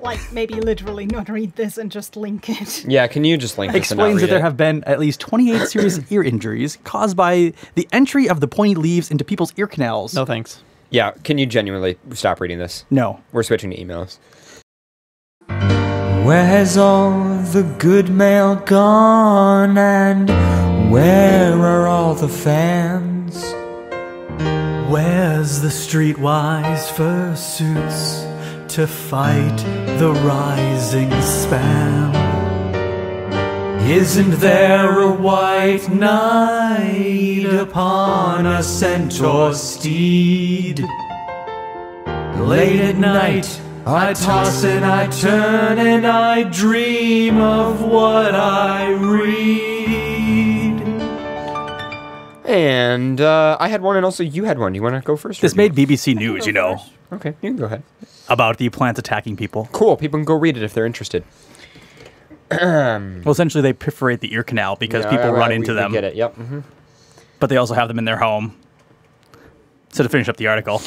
Like, maybe literally not read this and just link it. Yeah, can you just link this and not explains read that there it? have been at least 28 serious ear injuries caused by the entry of the pointy leaves into people's ear canals. No thanks. Yeah, can you genuinely stop reading this? No. We're switching to emails. Where has all the good mail gone, and where are all the fans? Where's the streetwise fursuits to fight the rising spam? Isn't there a white knight upon a centaur steed? Late at night I toss and I turn and I dream of what I read. And I had one and also you had one. You want to go first? This made BBC News, you know. Okay, you can go ahead. About the plants attacking people. Cool, people can go read it if they're interested. Well, essentially they perforate the ear canal because people run into them. We get it, yep. Mm-hmm. But they also have them in their home. So to finish up the article.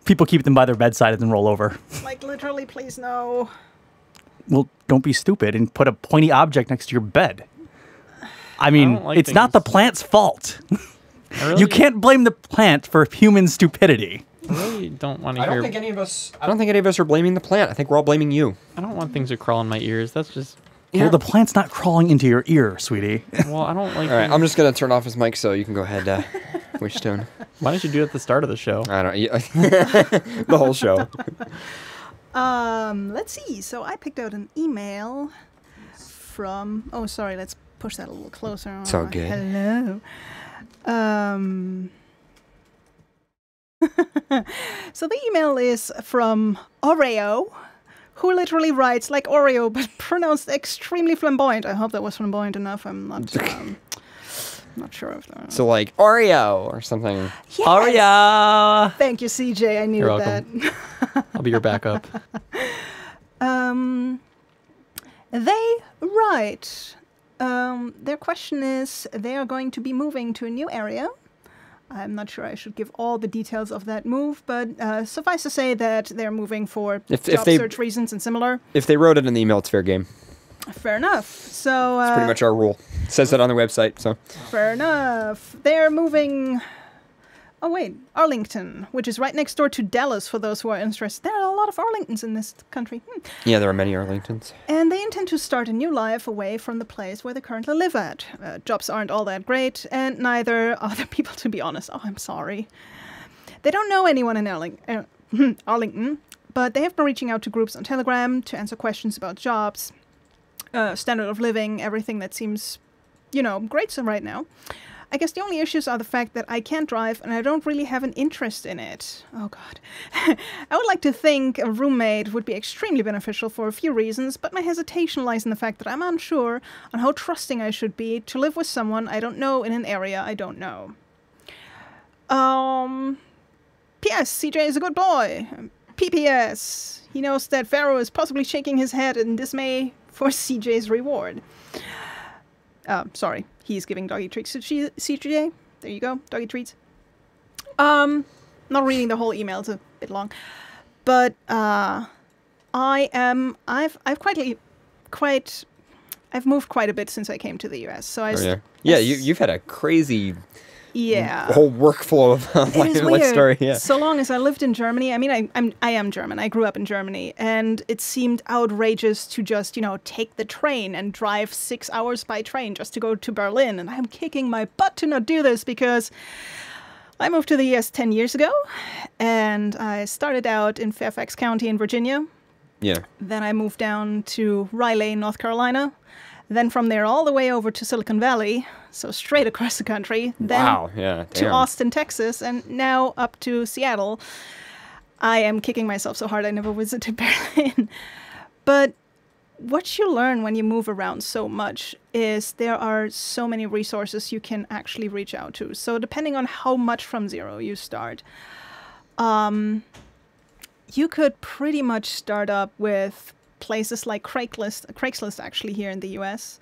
People keep them by their bedside and then roll over. Like, literally, please no. Well, don't be stupid and put a pointy object next to your bed. I mean, it's not the plant's fault. You can't blame the plant for human stupidity. I really don't want to I hear. don't think any of us are blaming the plant. I think we're all blaming you. I don't want things to crawl in my ears. That's just. Yeah. Well, the plant's not crawling into your ear, sweetie. Well, I don't like. All right, I'm just gonna turn off his mic so you can go ahead, Wishstone. Why didn't you do it at the start of the show? I don't. The whole show. Let's see. So I picked out an email from. Oh, sorry. Let's push that a little closer. It's all good. Hello. So the email is from Oreo, who literally writes like Oreo, but pronounced extremely flamboyant. I hope that was flamboyant enough. I'm not sure if that. So like Oreo or something. Yes! Oreo. Thank you, CJ. I needed You're that. welcome. I'll be your backup. They write. Their question is, they are going to be moving to a new area. I'm not sure I should give all the details of that move, but suffice to say that they're moving for job search reasons and similar. If they wrote it in the email, it's fair game. Fair enough. So It's pretty much our rule. It says that on the website, so. Fair enough. They're moving. Oh wait, Arlington, which is right next door to Dallas. For those who are interested, there are a lot of Arlingtons in this country. Yeah, there are many Arlingtons. And they intend to start a new life away from the place where they currently live at. Jobs aren't all that great, and neither are the people, to be honest. Oh, I'm sorry. They don't know anyone in Arlington, but they have been reaching out to groups on Telegram to answer questions about jobs, standard of living, everything that seems, great right now. I guess the only issues are the fact that I can't drive and I don't really have an interest in it. Oh, God. I would like to think a roommate would be extremely beneficial for a few reasons, but my hesitation lies in the fact that I'm unsure on how trusting I should be to live with someone I don't know in an area I don't know. P.S. CJ is a good boy. P.P.S. He knows that Pharaoh is possibly shaking his head in dismay for CJ's reward. Sorry. He's giving doggy treats to CJ. There you go, doggy treats. Not reading the whole email, it's a bit long. But I've moved quite a bit since I came to the US. So you've had a crazy whole workflow of life story. Yeah. So long as I lived in Germany, I mean, I am German. I grew up in Germany, and it seemed outrageous to just, take the train and drive 6 hours by train just to go to Berlin. And I'm kicking my butt to not do this because I moved to the US 10 years ago, and I started out in Fairfax County in Virginia. Yeah. Then I moved down to Raleigh, North Carolina. Then from there all the way over to Silicon Valley, so straight across the country. Then to Austin, Texas, and now up to Seattle. I am kicking myself so hard I never visited Berlin. But what you learn when you move around so much is there are so many resources you can actually reach out to. So depending on how much from zero you start, you could pretty much start up with places like Craigslist actually here in the US.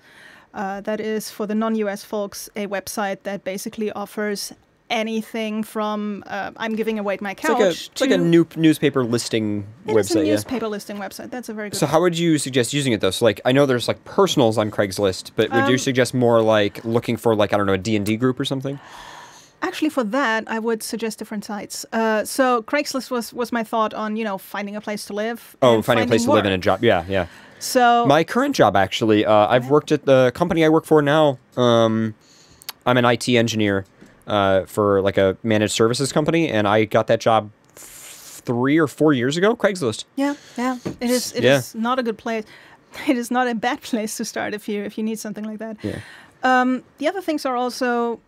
That is, for the non-US folks, a website that basically offers anything from I'm giving away my couch it's like a newspaper listing website. It's a newspaper listing website. That's a very good So how would you suggest using it, though? So, I know there's, personals on Craigslist, but would you suggest more, looking for, I don't know, a D&D group or something? Actually, for that, I would suggest different sites. So Craigslist was my thought on, finding a place to live. Oh, finding a place to live in a job. Yeah. So my current job, actually, I've worked at the company I work for now. I'm an IT engineer for a managed services company, and I got that job 3 or 4 years ago. Craigslist. Yeah. It is not a good place. It is not a bad place to start if you need something like that. Yeah. The other things are also,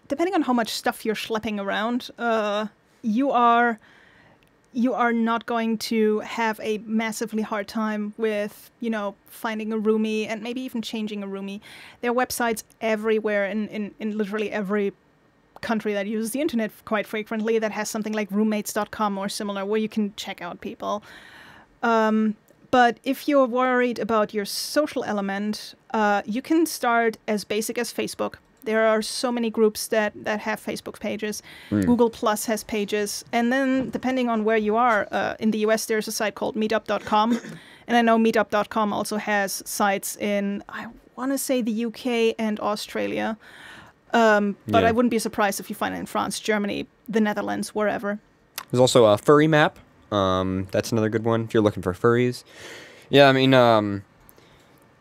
depending on how much stuff you're schlepping around, you are not going to have a massively hard time with, finding a roomie and maybe even changing a roomie. There are websites everywhere in literally every country that uses the internet quite frequently that has something like roommates.com or similar where you can check out people. But if you're worried about your social element, you can start as basic as Facebook. There are so many groups that have Facebook pages. Google Plus has pages. And then depending on where you are, in the US, there's a site called meetup.com. And I know meetup.com also has sites in, I want to say, the UK and Australia. But I wouldn't be surprised if you find it in France, Germany, the Netherlands, wherever. There's also a furry map. That's another good one if you're looking for furries. Yeah, I mean,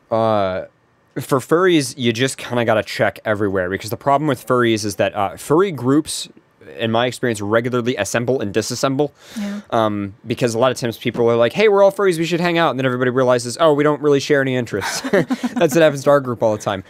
for furries, you just kind of got to check everywhere, because the problem with furries is that furry groups in my experience, regularly assemble and disassemble. Yeah. Because a lot of times people are like, hey, we're all furries, we should hang out. And then everybody realizes, oh, we don't really share any interests. That's what happens to our group all the time.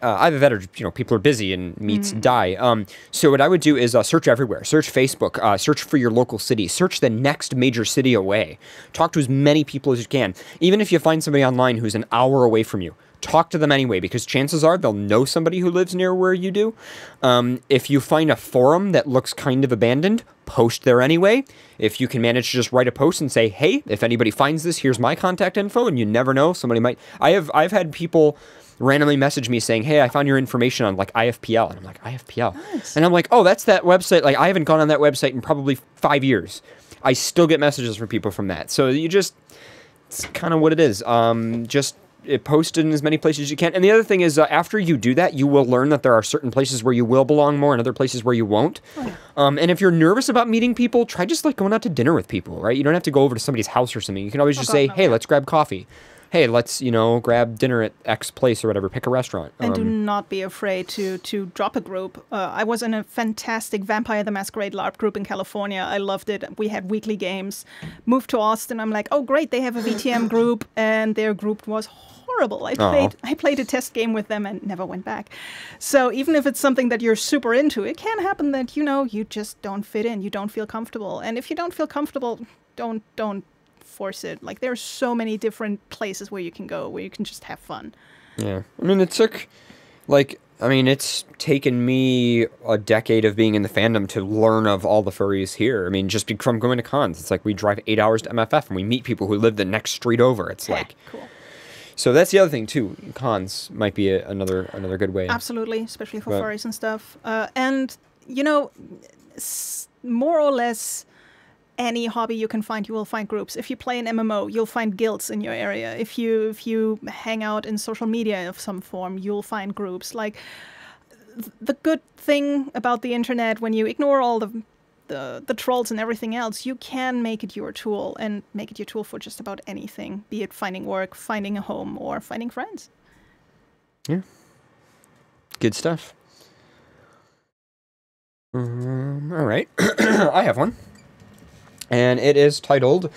Either that or, people are busy and meets die. So what I would do is search everywhere. Search Facebook. Search for your local city. Search the next major city away. Talk to as many people as you can. Even if you find somebody online who's an hour away from you, talk to them anyway, because chances are they'll know somebody who lives near where you do. If you find a forum that looks kind of abandoned, post there anyway. If you can manage to just write a post and say, hey, if anybody finds this, here's my contact info, and you never know, somebody might... I've had people randomly message me saying, hey, I found your information on like IFPL. And I'm like, IFPL? Nice. And I'm like, oh, that's that website. Like, I haven't gone on that website in probably 5 years. I still get messages from people from that. So it's kind of what it is. Just post it in as many places as you can. And the other thing is, after you do that, you will learn that there are certain places where you will belong more and other places where you won't. And if you're nervous about meeting people, try just like going out to dinner with people, right? You don't have to go over to somebody's house or something. You can always just say, hey, let's grab coffee. Hey, let's, grab dinner at X place or whatever, pick a restaurant. And do not be afraid to drop a group. I was in a fantastic Vampire the Masquerade LARP group in California. I loved it. We had weekly games. Moved to Austin. I'm like, oh, great, they have a VTM group. And their group was horrible. I played a test game with them and never went back. So even if it's something that you're super into, it can happen that, you just don't fit in. You don't feel comfortable. And if you don't feel comfortable, don't force it. Like, there's so many different places where you can go, where you can just have fun. Yeah. I mean, it's taken me a decade of being in the fandom to learn of all the furries here. I mean, just from going to cons. It's like we drive 8 hours to MFF and we meet people who live the next street over. It's like... Cool. So that's the other thing, too. Cons might be another good way. Absolutely, especially for furries and stuff. And, more or less... any hobby you can find, you will find groups. If you play an MMO, you'll find guilds in your area. If you hang out in social media of some form, you'll find groups. Like, the good thing about the internet, when you ignore all the trolls and everything else, you can make it your tool, and make it your tool for just about anything, be it finding work, finding a home, or finding friends. Yeah. Good stuff. All right. I have one. And it is titled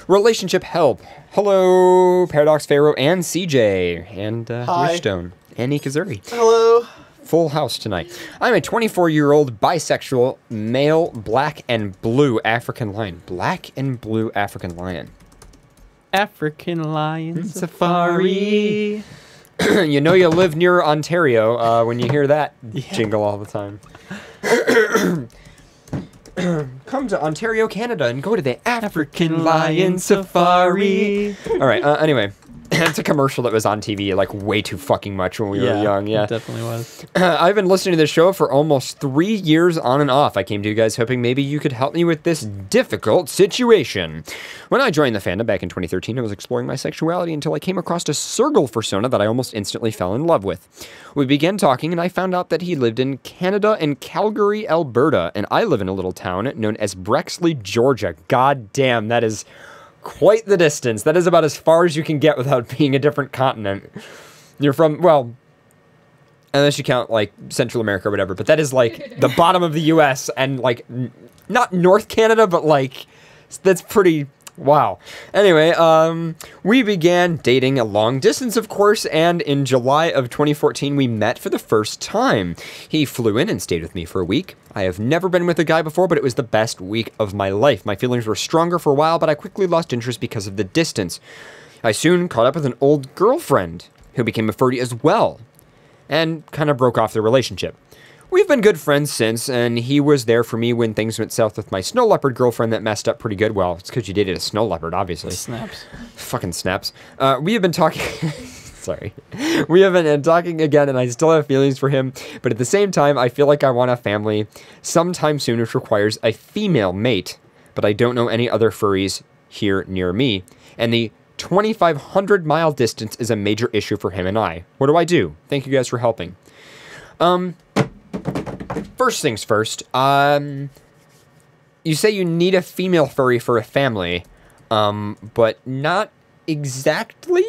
Relationship Help. Hello, Paradox Pharaoh and CJ. And Richstone. And Ikazuri. Hello. Full house tonight. I'm a 24-year-old bisexual male black and blue African lion. Black and blue African lion. African lion safari. You know you live near Ontario when you hear that jingle all the time. Come to Ontario, Canada, and go to the African Lion Safari. All right, anyway. It's a commercial that was on TV like way too fucking much when we were young. Yeah, it definitely was. I've been listening to this show for almost 3 years on and off. I came to you guys hoping maybe you could help me with this difficult situation. When I joined the fandom back in 2013, I was exploring my sexuality until I came across a Sergal persona that I almost instantly fell in love with. We began talking, and I found out that he lived in Canada and Calgary, Alberta, and I live in a little town known as Brexley, Georgia. God damn, that is... quite the distance. That is about as far as you can get without being a different continent. You're from, well, unless you count, like, Central America or whatever, but that is, like, the bottom of the U.S. and, like, not North Canada, but, like, that's pretty... wow. Anyway, we began dating a long distance, of course, and in July of 2014, we met for the first time. He flew in and stayed with me for a week. I have never been with a guy before, but it was the best week of my life. My feelings were stronger for a while, but I quickly lost interest because of the distance. I soon caught up with an old girlfriend, who became a furry as well, and kind of broke off the relationship. We've been good friends since, and he was there for me when things went south with my snow leopard girlfriend that messed up pretty good. Well, it's because you dated a snow leopard, obviously. Snaps. Fucking snaps. We have been talking... Sorry. We have been talking again, and I still have feelings for him, but at the same time, I feel like I want a family sometime soon, which requires a female mate, but I don't know any other furries here near me, and the 2,500-mile distance is a major issue for him and I. What do I do? Thank you guys for helping. First things first, you say you need a female furry for a family, but not exactly?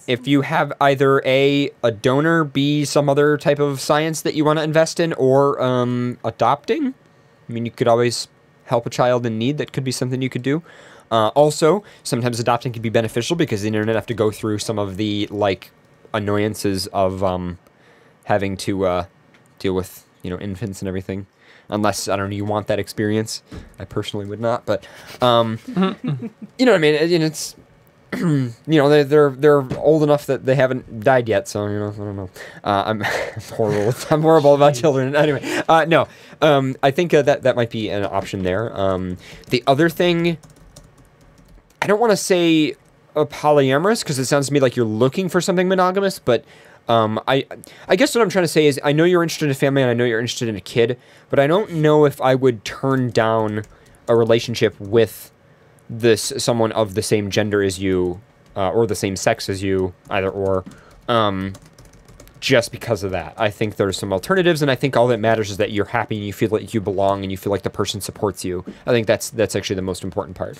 if you have either A, a donor, B, some other type of science that you want to invest in, or adopting. I mean, you could always help a child in need. That could be something you could do. Also, sometimes adopting can be beneficial because then you don't have to go through some of the, like, annoyances of having to deal with, you know, infants and everything. Unless, I don't know, you want that experience. I personally would not, but, you know what I mean? It's, you know, they're old enough that they haven't died yet, so, you know, I don't know. I'm horrible. I'm horrible about children. Anyway, no, I think that might be an option there. The other thing, I don't want to say polyamorous, because it sounds to me like you're looking for something monogamous, but I guess what I'm trying to say is I know you're interested in a family and I know you're interested in a kid, but I don't know if I would turn down a relationship with someone of the same gender as you, or the same sex as you, either or, just because of that. I think there's some alternatives, and I think all that matters is that you're happy and you feel like you belong and you feel like the person supports you. I think that's actually the most important part.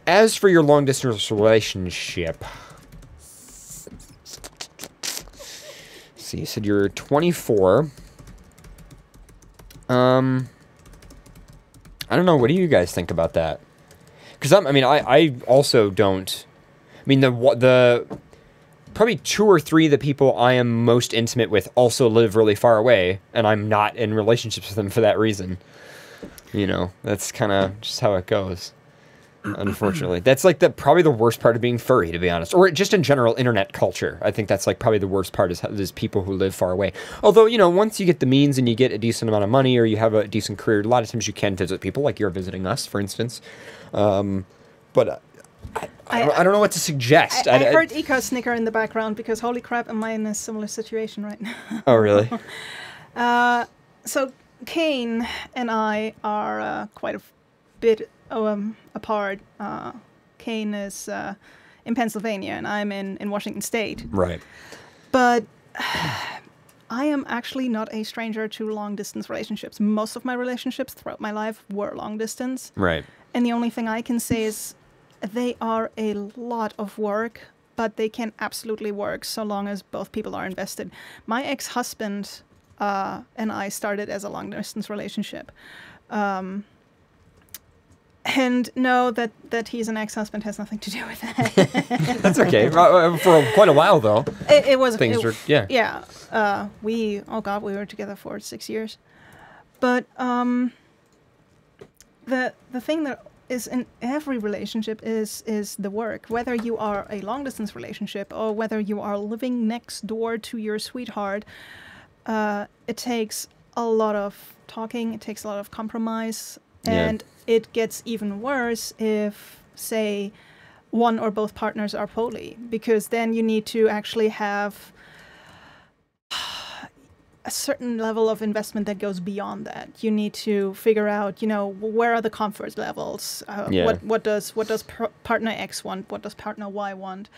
As for your long distance relationship, see, you said you're 24. I don't know. What do you guys think about that? Because I also don't. I mean, the probably 2 or 3 of the people I am most intimate with also live really far away, and I'm not in relationships with them for that reason. You know, that's kind of just how it goes. Unfortunately, that's like probably the worst part of being furry, to be honest, or just in general internet culture. I think that's like probably the worst part is people who live far away. Although, you know, once you get the means and you get a decent amount of money or you have a decent career, a lot of times you can visit people, like you're visiting us, for instance. But I don't know what to suggest. I heard Ika snicker in the background because holy crap, am I in a similar situation right now? Oh, really? So Kane and I are quite a bit apart. Kane is in Pennsylvania and I'm in Washington State. Right. But I am actually not a stranger to long distance relationships. Most of my relationships throughout my life were long distance. Right. And the only thing I can say is they are a lot of work, but they can absolutely work so long as both people are invested. My ex-husband and I started as a long distance relationship. And no, that he's an ex-husband has nothing to do with that. That's okay. For quite a while, though. It was... Yeah. Yeah. We were together for 6 years. But the thing that is in every relationship is the work. Whether you are a long-distance relationship or whether you are living next door to your sweetheart, it takes a lot of talking, it takes a lot of compromise, and it gets even worse if, say, one or both partners are poly, because then you need to actually have a certain level of investment that goes beyond that. You need to figure out, you know, where are the comfort levels? What does partner X want? What does partner Y want?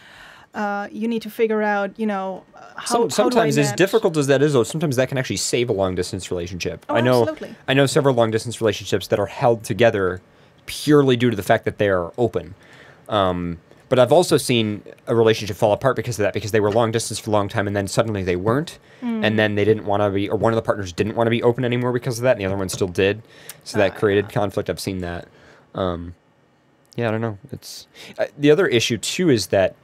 You need to figure out, you know, how sometimes do I as difficult as that is, though, sometimes that can actually save a long distance relationship. Oh, absolutely. I know several long distance relationships that are held together purely due to the fact that they are open. But I've also seen a relationship fall apart because of that, because they were long distance for a long time and then suddenly they weren't. And then they didn't want to be, or one of the partners didn't want to be open anymore because of that, and the other one still did. So that created conflict. I've seen that. Yeah, I don't know. It's the other issue too is that,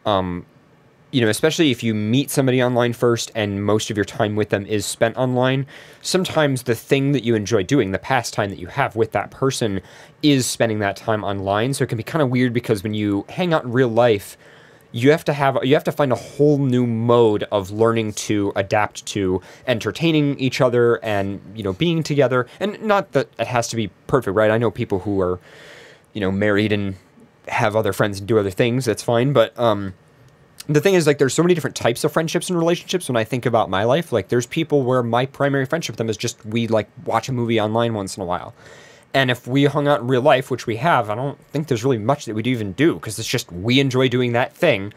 you know, especially if you meet somebody online first and most of your time with them is spent online, sometimes the thing that you enjoy doing, the pastime that you have with that person, is spending that time online. So it can be kind of weird because when you hang out in real life, you have to find a whole new mode of learning to adapt to entertaining each other and, you know, being together. And not that it has to be perfect, right? I know people who are, you know, married and have other friends and do other things. That's fine. But the thing is, like, there's so many different types of friendships and relationships. When I think about my life, like, there's people where my primary friendship with them is just we, like, watch a movie online once in a while. And if we hung out in real life, which we have, I don't think there's really much that we'd even do, because it's just we enjoy doing that thing,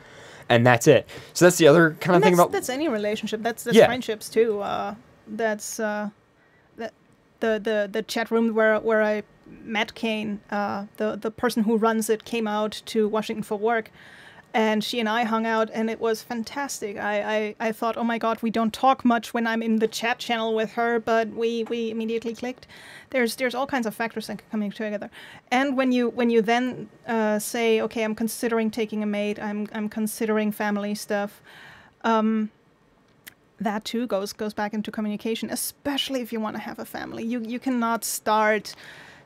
and that's it. So that's the other kind of thing about... That's any relationship. That's Yeah. friendships, too. That's the chat room where I met Kane, the person who runs it came out to Washington for work. And she and I hung out, and it was fantastic. I thought, oh my God, we don't talk much when I'm in the chat channel with her, but we immediately clicked. There's all kinds of factors that are coming together. And when you then say, okay, I'm considering taking a maid, I'm considering family stuff, that too goes back into communication, especially if you want to have a family. You cannot start,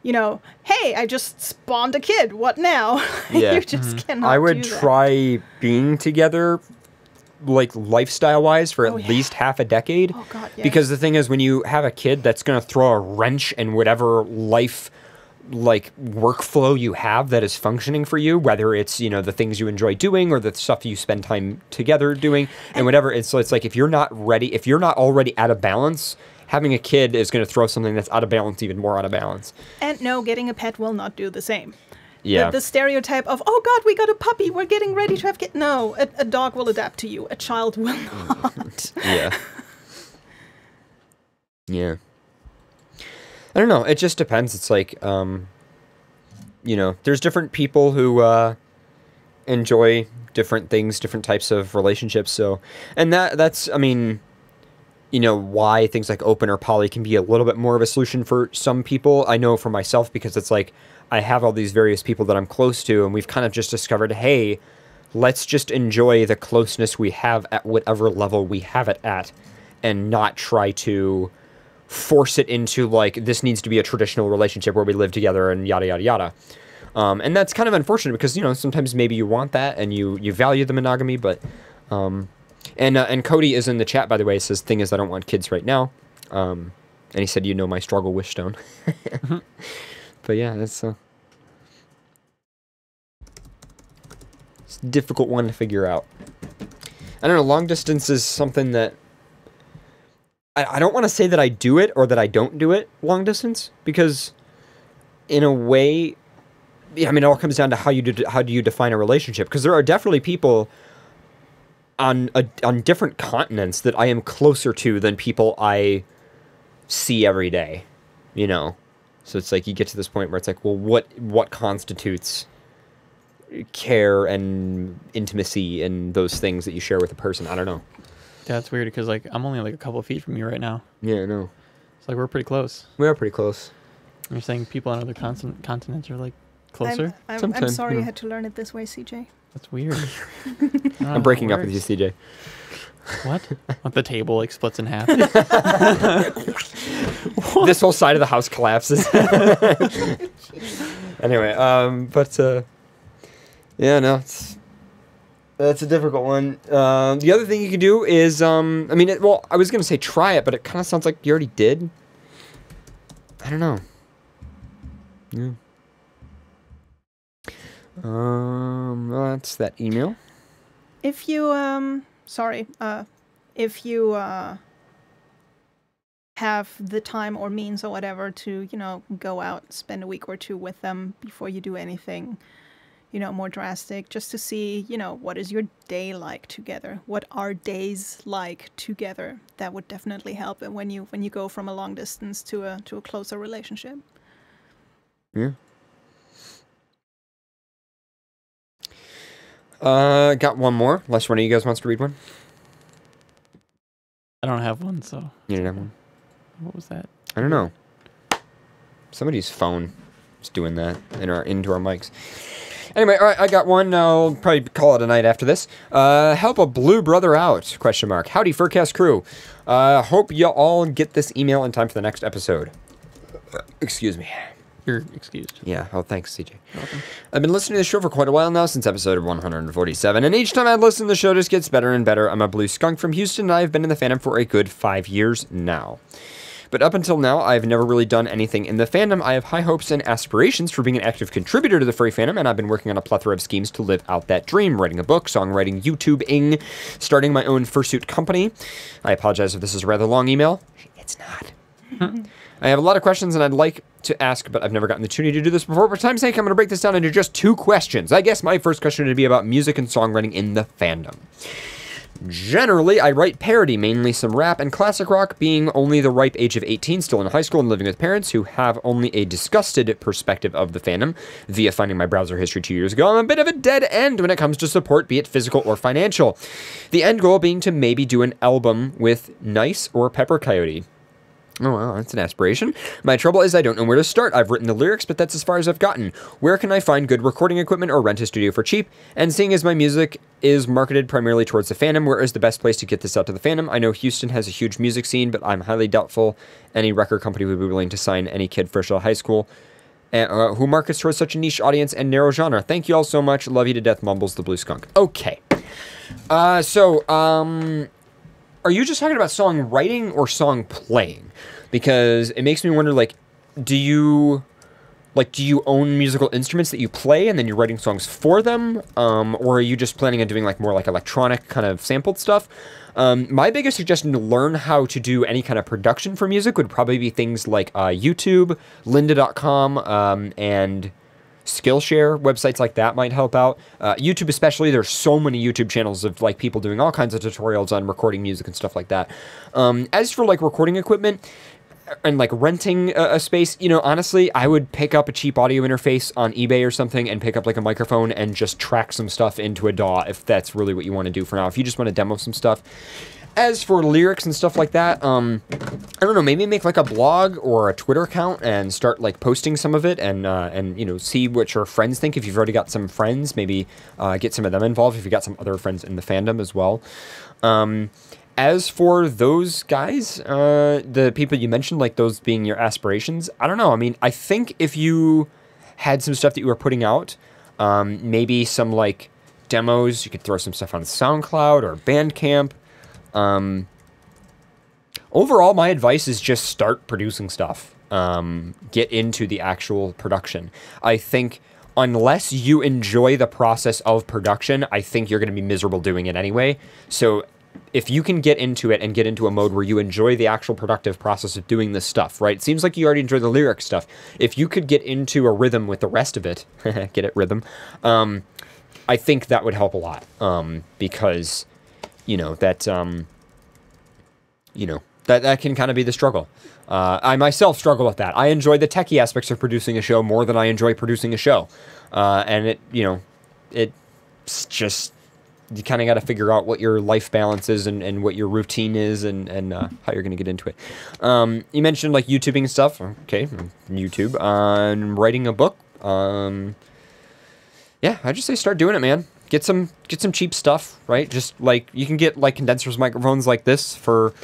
you know, hey, I just spawned a kid. What now? Yeah. You just cannot. I would do that. try being together, like lifestyle-wise, for at least half a decade. Oh God, yes. Because the thing is, when you have a kid, that's going to throw a wrench in whatever life, like, workflow you have that is functioning for you, whether it's, you know, the things you enjoy doing or the stuff you spend time together doing, and whatever. It's like, if you're not ready, if you're not already out of balance, having a kid is going to throw something that's out of balance even more out of balance. And no, getting a pet will not do the same. Yeah. The stereotype of, oh God, we got a puppy, we're getting ready to have kids. No, a dog will adapt to you. A child will not. Yeah. Yeah. I don't know. It just depends. It's like, you know, there's different people who enjoy different things, different types of relationships. So, and that's, I mean, you know, why things like open or poly can be a little bit more of a solution for some people. I know for myself, because it's like, I have all these various people that I'm close to, and we've kind of just discovered, hey, let's just enjoy the closeness we have at whatever level we have it at, and not try to force it into, like, this needs to be a traditional relationship where we live together and yada, yada, yada. And that's kind of unfortunate because, you know, sometimes maybe you want that and you value the monogamy, but... And Cody is in the chat, by the way. Says, thing is, I don't want kids right now. And he said, you know my struggle, Wishstone. But yeah, it's a difficult one to figure out. I don't know, long distance is something that... I don't want to say that I do it or that I don't do it, long distance, because in a way... Yeah, I mean, it all comes down to how do you define a relationship, because there are definitely people... on different continents that I am closer to than people I see every day, you know? So it's like you get to this point where it's like, well, what constitutes care and intimacy and those things that you share with a person? I don't know. Yeah, it's weird because, like, I'm only like a couple of feet from you right now. Yeah, I know. It's like we're pretty close. We are pretty close. You're saying people on other continents are, like, closer? I'm sorry you had to learn it this way, CJ. That's weird. I'm breaking up with you, CJ. What? The table, like, splits in half. This whole side of the house collapses. Anyway, yeah, no, that's a difficult one. The other thing you can do is, I mean, well, I was going to say try it, but it kind of sounds like you already did. I don't know. Yeah. That's that email. If you, if you, have the time or means or whatever to, you know, go out, spend a week or two with them before you do anything, you know, more drastic, just to see, you know, what is your day like together? What are days like together? That would definitely help. And when you go from a long distance to a closer relationship. Yeah. Got one more. Unless one of you guys wants to read one. I don't have one, so. You didn't have one? What was that? I don't know. Somebody's phone is doing that into our mics. Anyway, all right, I got one. I'll probably call it a night after this. Help a blue brother out, ? Howdy, FurCast crew. Hope you all get this email in time for the next episode. Excuse me. You're excused. Yeah, oh, thanks, CJ. You're welcome. I've been listening to the show for quite a while now, since episode 147, and each time I listen, the show just gets better and better. I'm a blue skunk from Houston, and I've been in the fandom for a good 5 years now. But up until now, I've never really done anything in the fandom. I have high hopes and aspirations for being an active contributor to the furry fandom, and I've been working on a plethora of schemes to live out that dream. Writing a book, songwriting, YouTubing, starting my own fursuit company. I apologize if this is a rather long email. It's not. I have a lot of questions, and I'd like to ask, but I've never gotten the opportunity to do this before. For time's sake, I'm going to break this down into just 2 questions. I guess my first question would be about music and songwriting in the fandom. Generally, I write parody, mainly some rap and classic rock, being only the ripe age of 18, still in high school and living with parents who have only a disgusted perspective of the fandom. Via finding my browser history 2 years ago, I'm a bit of a dead end when it comes to support, be it physical or financial. The end goal being to maybe do an album with Nice or Pepper Coyote. Oh, well, that's an aspiration. My trouble is I don't know where to start. I've written the lyrics, but that's as far as I've gotten. Where can I find good recording equipment or rent a studio for cheap? And seeing as my music is marketed primarily towards the fandom, where is the best place to get this out to the fandom? I know Houston has a huge music scene, but I'm highly doubtful any record company would be willing to sign any kid fresh out of high school who markets towards such a niche audience and narrow genre. Thank you all so much. Love you to death, Mumbles the Blue Skunk. Okay. Are you just talking about songwriting or song playing? Because it makes me wonder, like, do you own musical instruments that you play and then you're writing songs for them? Or are you just planning on doing, like, more, like, electronic kind of sampled stuff? My biggest suggestion to learn how to do any kind of production for music would probably be things like YouTube, lynda.com, and Skillshare. Websites like that might help out. YouTube especially, there's so many YouTube channels of, like, people doing all kinds of tutorials on recording music and stuff like that. As for, like, recording equipment and, like, renting a space, you know, honestly, I would pick up a cheap audio interface on eBay or something and pick up, like, a microphone and just track some stuff into a DAW if that's really what you want to do for now. If you just want to demo some stuff. As for lyrics and stuff like that, I don't know, maybe make, like, a blog or a Twitter account and start, like, posting some of it and you know, see what your friends think. If you've already got some friends, maybe get some of them involved if you've got some other friends in the fandom as well. As for those guys, the people you mentioned, like those being your aspirations, I don't know. I mean, I think if you had some stuff that you were putting out, maybe some, like, demos, you could throw some stuff on SoundCloud or Bandcamp. Overall, my advice is just start producing stuff. Get into the actual production. I think unless you enjoy the process of production, I think you're going to be miserable doing it anyway. So if you can get into it and get into a mode where you enjoy the actual productive process of doing this stuff, right? It seems like you already enjoy the lyric stuff. If you could get into a rhythm with the rest of it, get it, rhythm, I think that would help a lot. Because, you know, that can kind of be the struggle. I myself struggle with that. I enjoy the techie aspects of producing a show more than I enjoy producing a show. And it, you know, it's just, you kind of got to figure out what your life balance is and what your routine is and how you're going to get into it. You mentioned, like, YouTubing stuff. Okay, YouTube. Writing a book. Yeah, I just say start doing it, man. Get some cheap stuff, right? Just, like, you can get, like, condensers microphones like this for,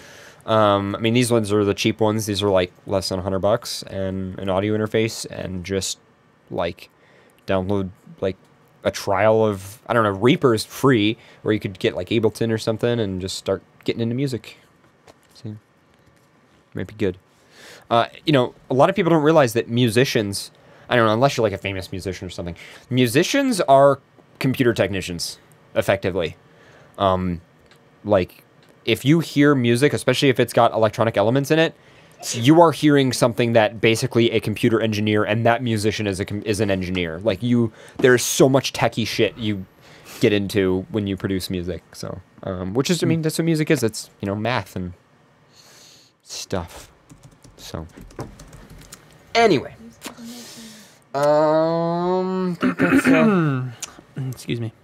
I mean, these ones are the cheap ones. These are, like, less than $100 and an audio interface and just, like, download, like, a trial of, I don't know, Reaper's free, or you could get, like, Ableton or something and just start getting into music. See? Might be good. You know, a lot of people don't realize that musicians, I don't know, unless you're, like, a famous musician or something, musicians are computer technicians, effectively. Like, if you hear music, especially if it's got electronic elements in it, you are hearing something that basically a computer engineer and that musician is an engineer. Like, there's so much techie shit you get into when you produce music. So, which is, I mean, that's what music is. It's, you know, math and stuff. So, anyway. Excuse me.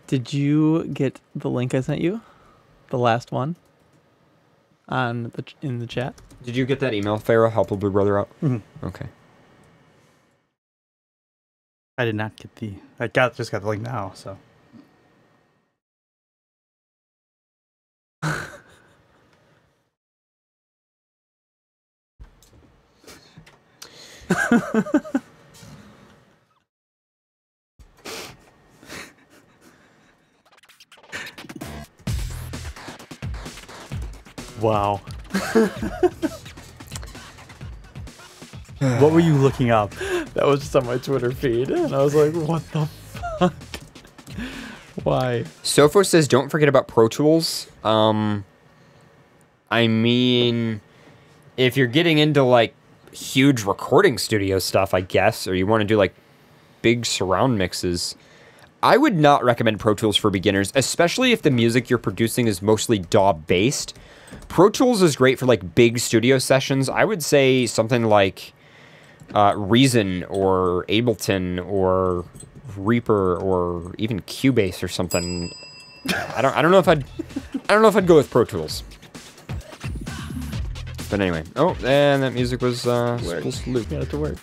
Did you get the link I sent you? The last one? In the chat? Did you get that email, Pharaoh? Help a Blue Brother out? Mm-hmm. Okay. I did not get just got the link now, so. Wow. What were you looking up? That was just on my Twitter feed, and I was like, what the fuck? Why? Sofo says, don't forget about Pro Tools. I mean, if you're getting into, like, huge recording studio stuff, I guess, or you want to do, like, big surround mixes, I would not recommend Pro Tools for beginners, especially if the music you're producing is mostly DAW-based. Pro Tools is great for like big studio sessions. I would say something like Reason or Ableton or Reaper or even Cubase or something. I don't know if I'd go with Pro Tools. But anyway, oh, and that music was supposed to loop. Got it to work.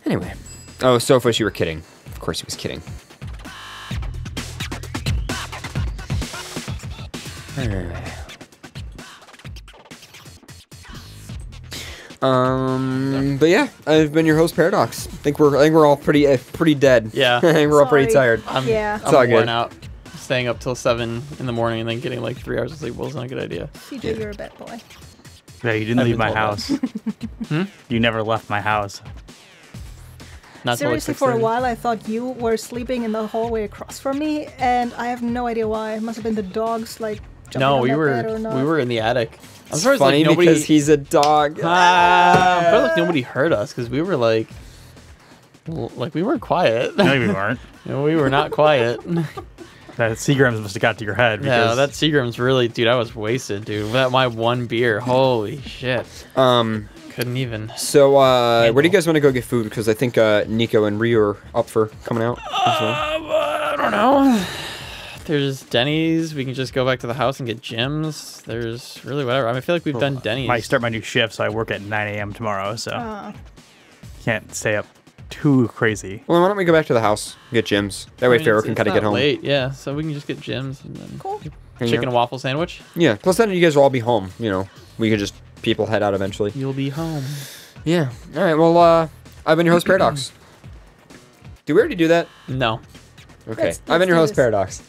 Anyway, oh, Sophos, you were kidding. Of course, he was kidding. But yeah, I've been your host, Paradox. I think we're all pretty dead. Yeah, I think we're all pretty tired. I'm worn out. Staying up till 7 in the morning and then getting like 3 hours of sleep wasn't a good idea. CJ, you're a bad boy. Yeah, you didn't leave my house. You never left my house. Not Seriously, for a while I thought you were sleeping in the hallway across from me, and I have no idea why. It must have been the dogs, like, jumping on we that were bed or not. we were in the attic. It's funny like, because he's a dog. I feel like nobody heard us because we were like we weren't quiet. No, we weren't. No, we were not quiet. That Seagrams must have got to your head. Yeah, that Seagrams really, dude, I was wasted, dude. That my one beer, holy shit. Couldn't even. So, where do you guys want to go get food? Because I think Nico and Ryu are up for coming out. I don't know. There's Denny's. We can just go back to the house and get gyms. There's really whatever. I mean, I feel like we've done Denny's. Might start my new shift, so I work at 9 a.m. tomorrow, so can't stay up too crazy. Well, why don't we go back to the house, get gyms? That way Pharaoh can kind of get home. Late, yeah. So we can just get gyms and then chicken and waffle sandwich. Yeah. Plus, then you guys will all be home. You know, we could just people head out eventually. You'll be home. Yeah. All right. Well, I've been your host, Paradox. Did we already do that? No. Okay. I've been your host, Paradox.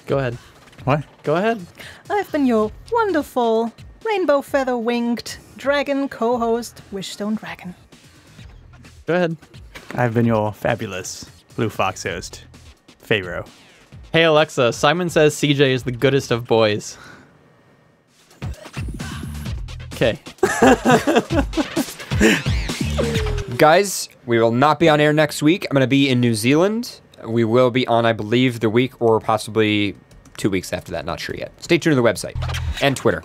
Go ahead. What? Go ahead. I've been your wonderful rainbow feather winged dragon co-host, Wishstone Dragon. Go ahead. I've been your fabulous Blue Fox host, Pharaoh. Hey Alexa, Simon says CJ is the goodest of boys. Okay. Guys, we will not be on air next week. I'm going to be in New Zealand. We will be on, I believe, the week or possibly 2 weeks after that. Not sure yet. Stay tuned to the website and Twitter.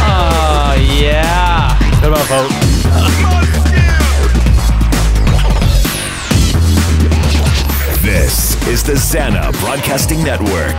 Oh, yeah. What about vote? This is the Zana Broadcasting Network.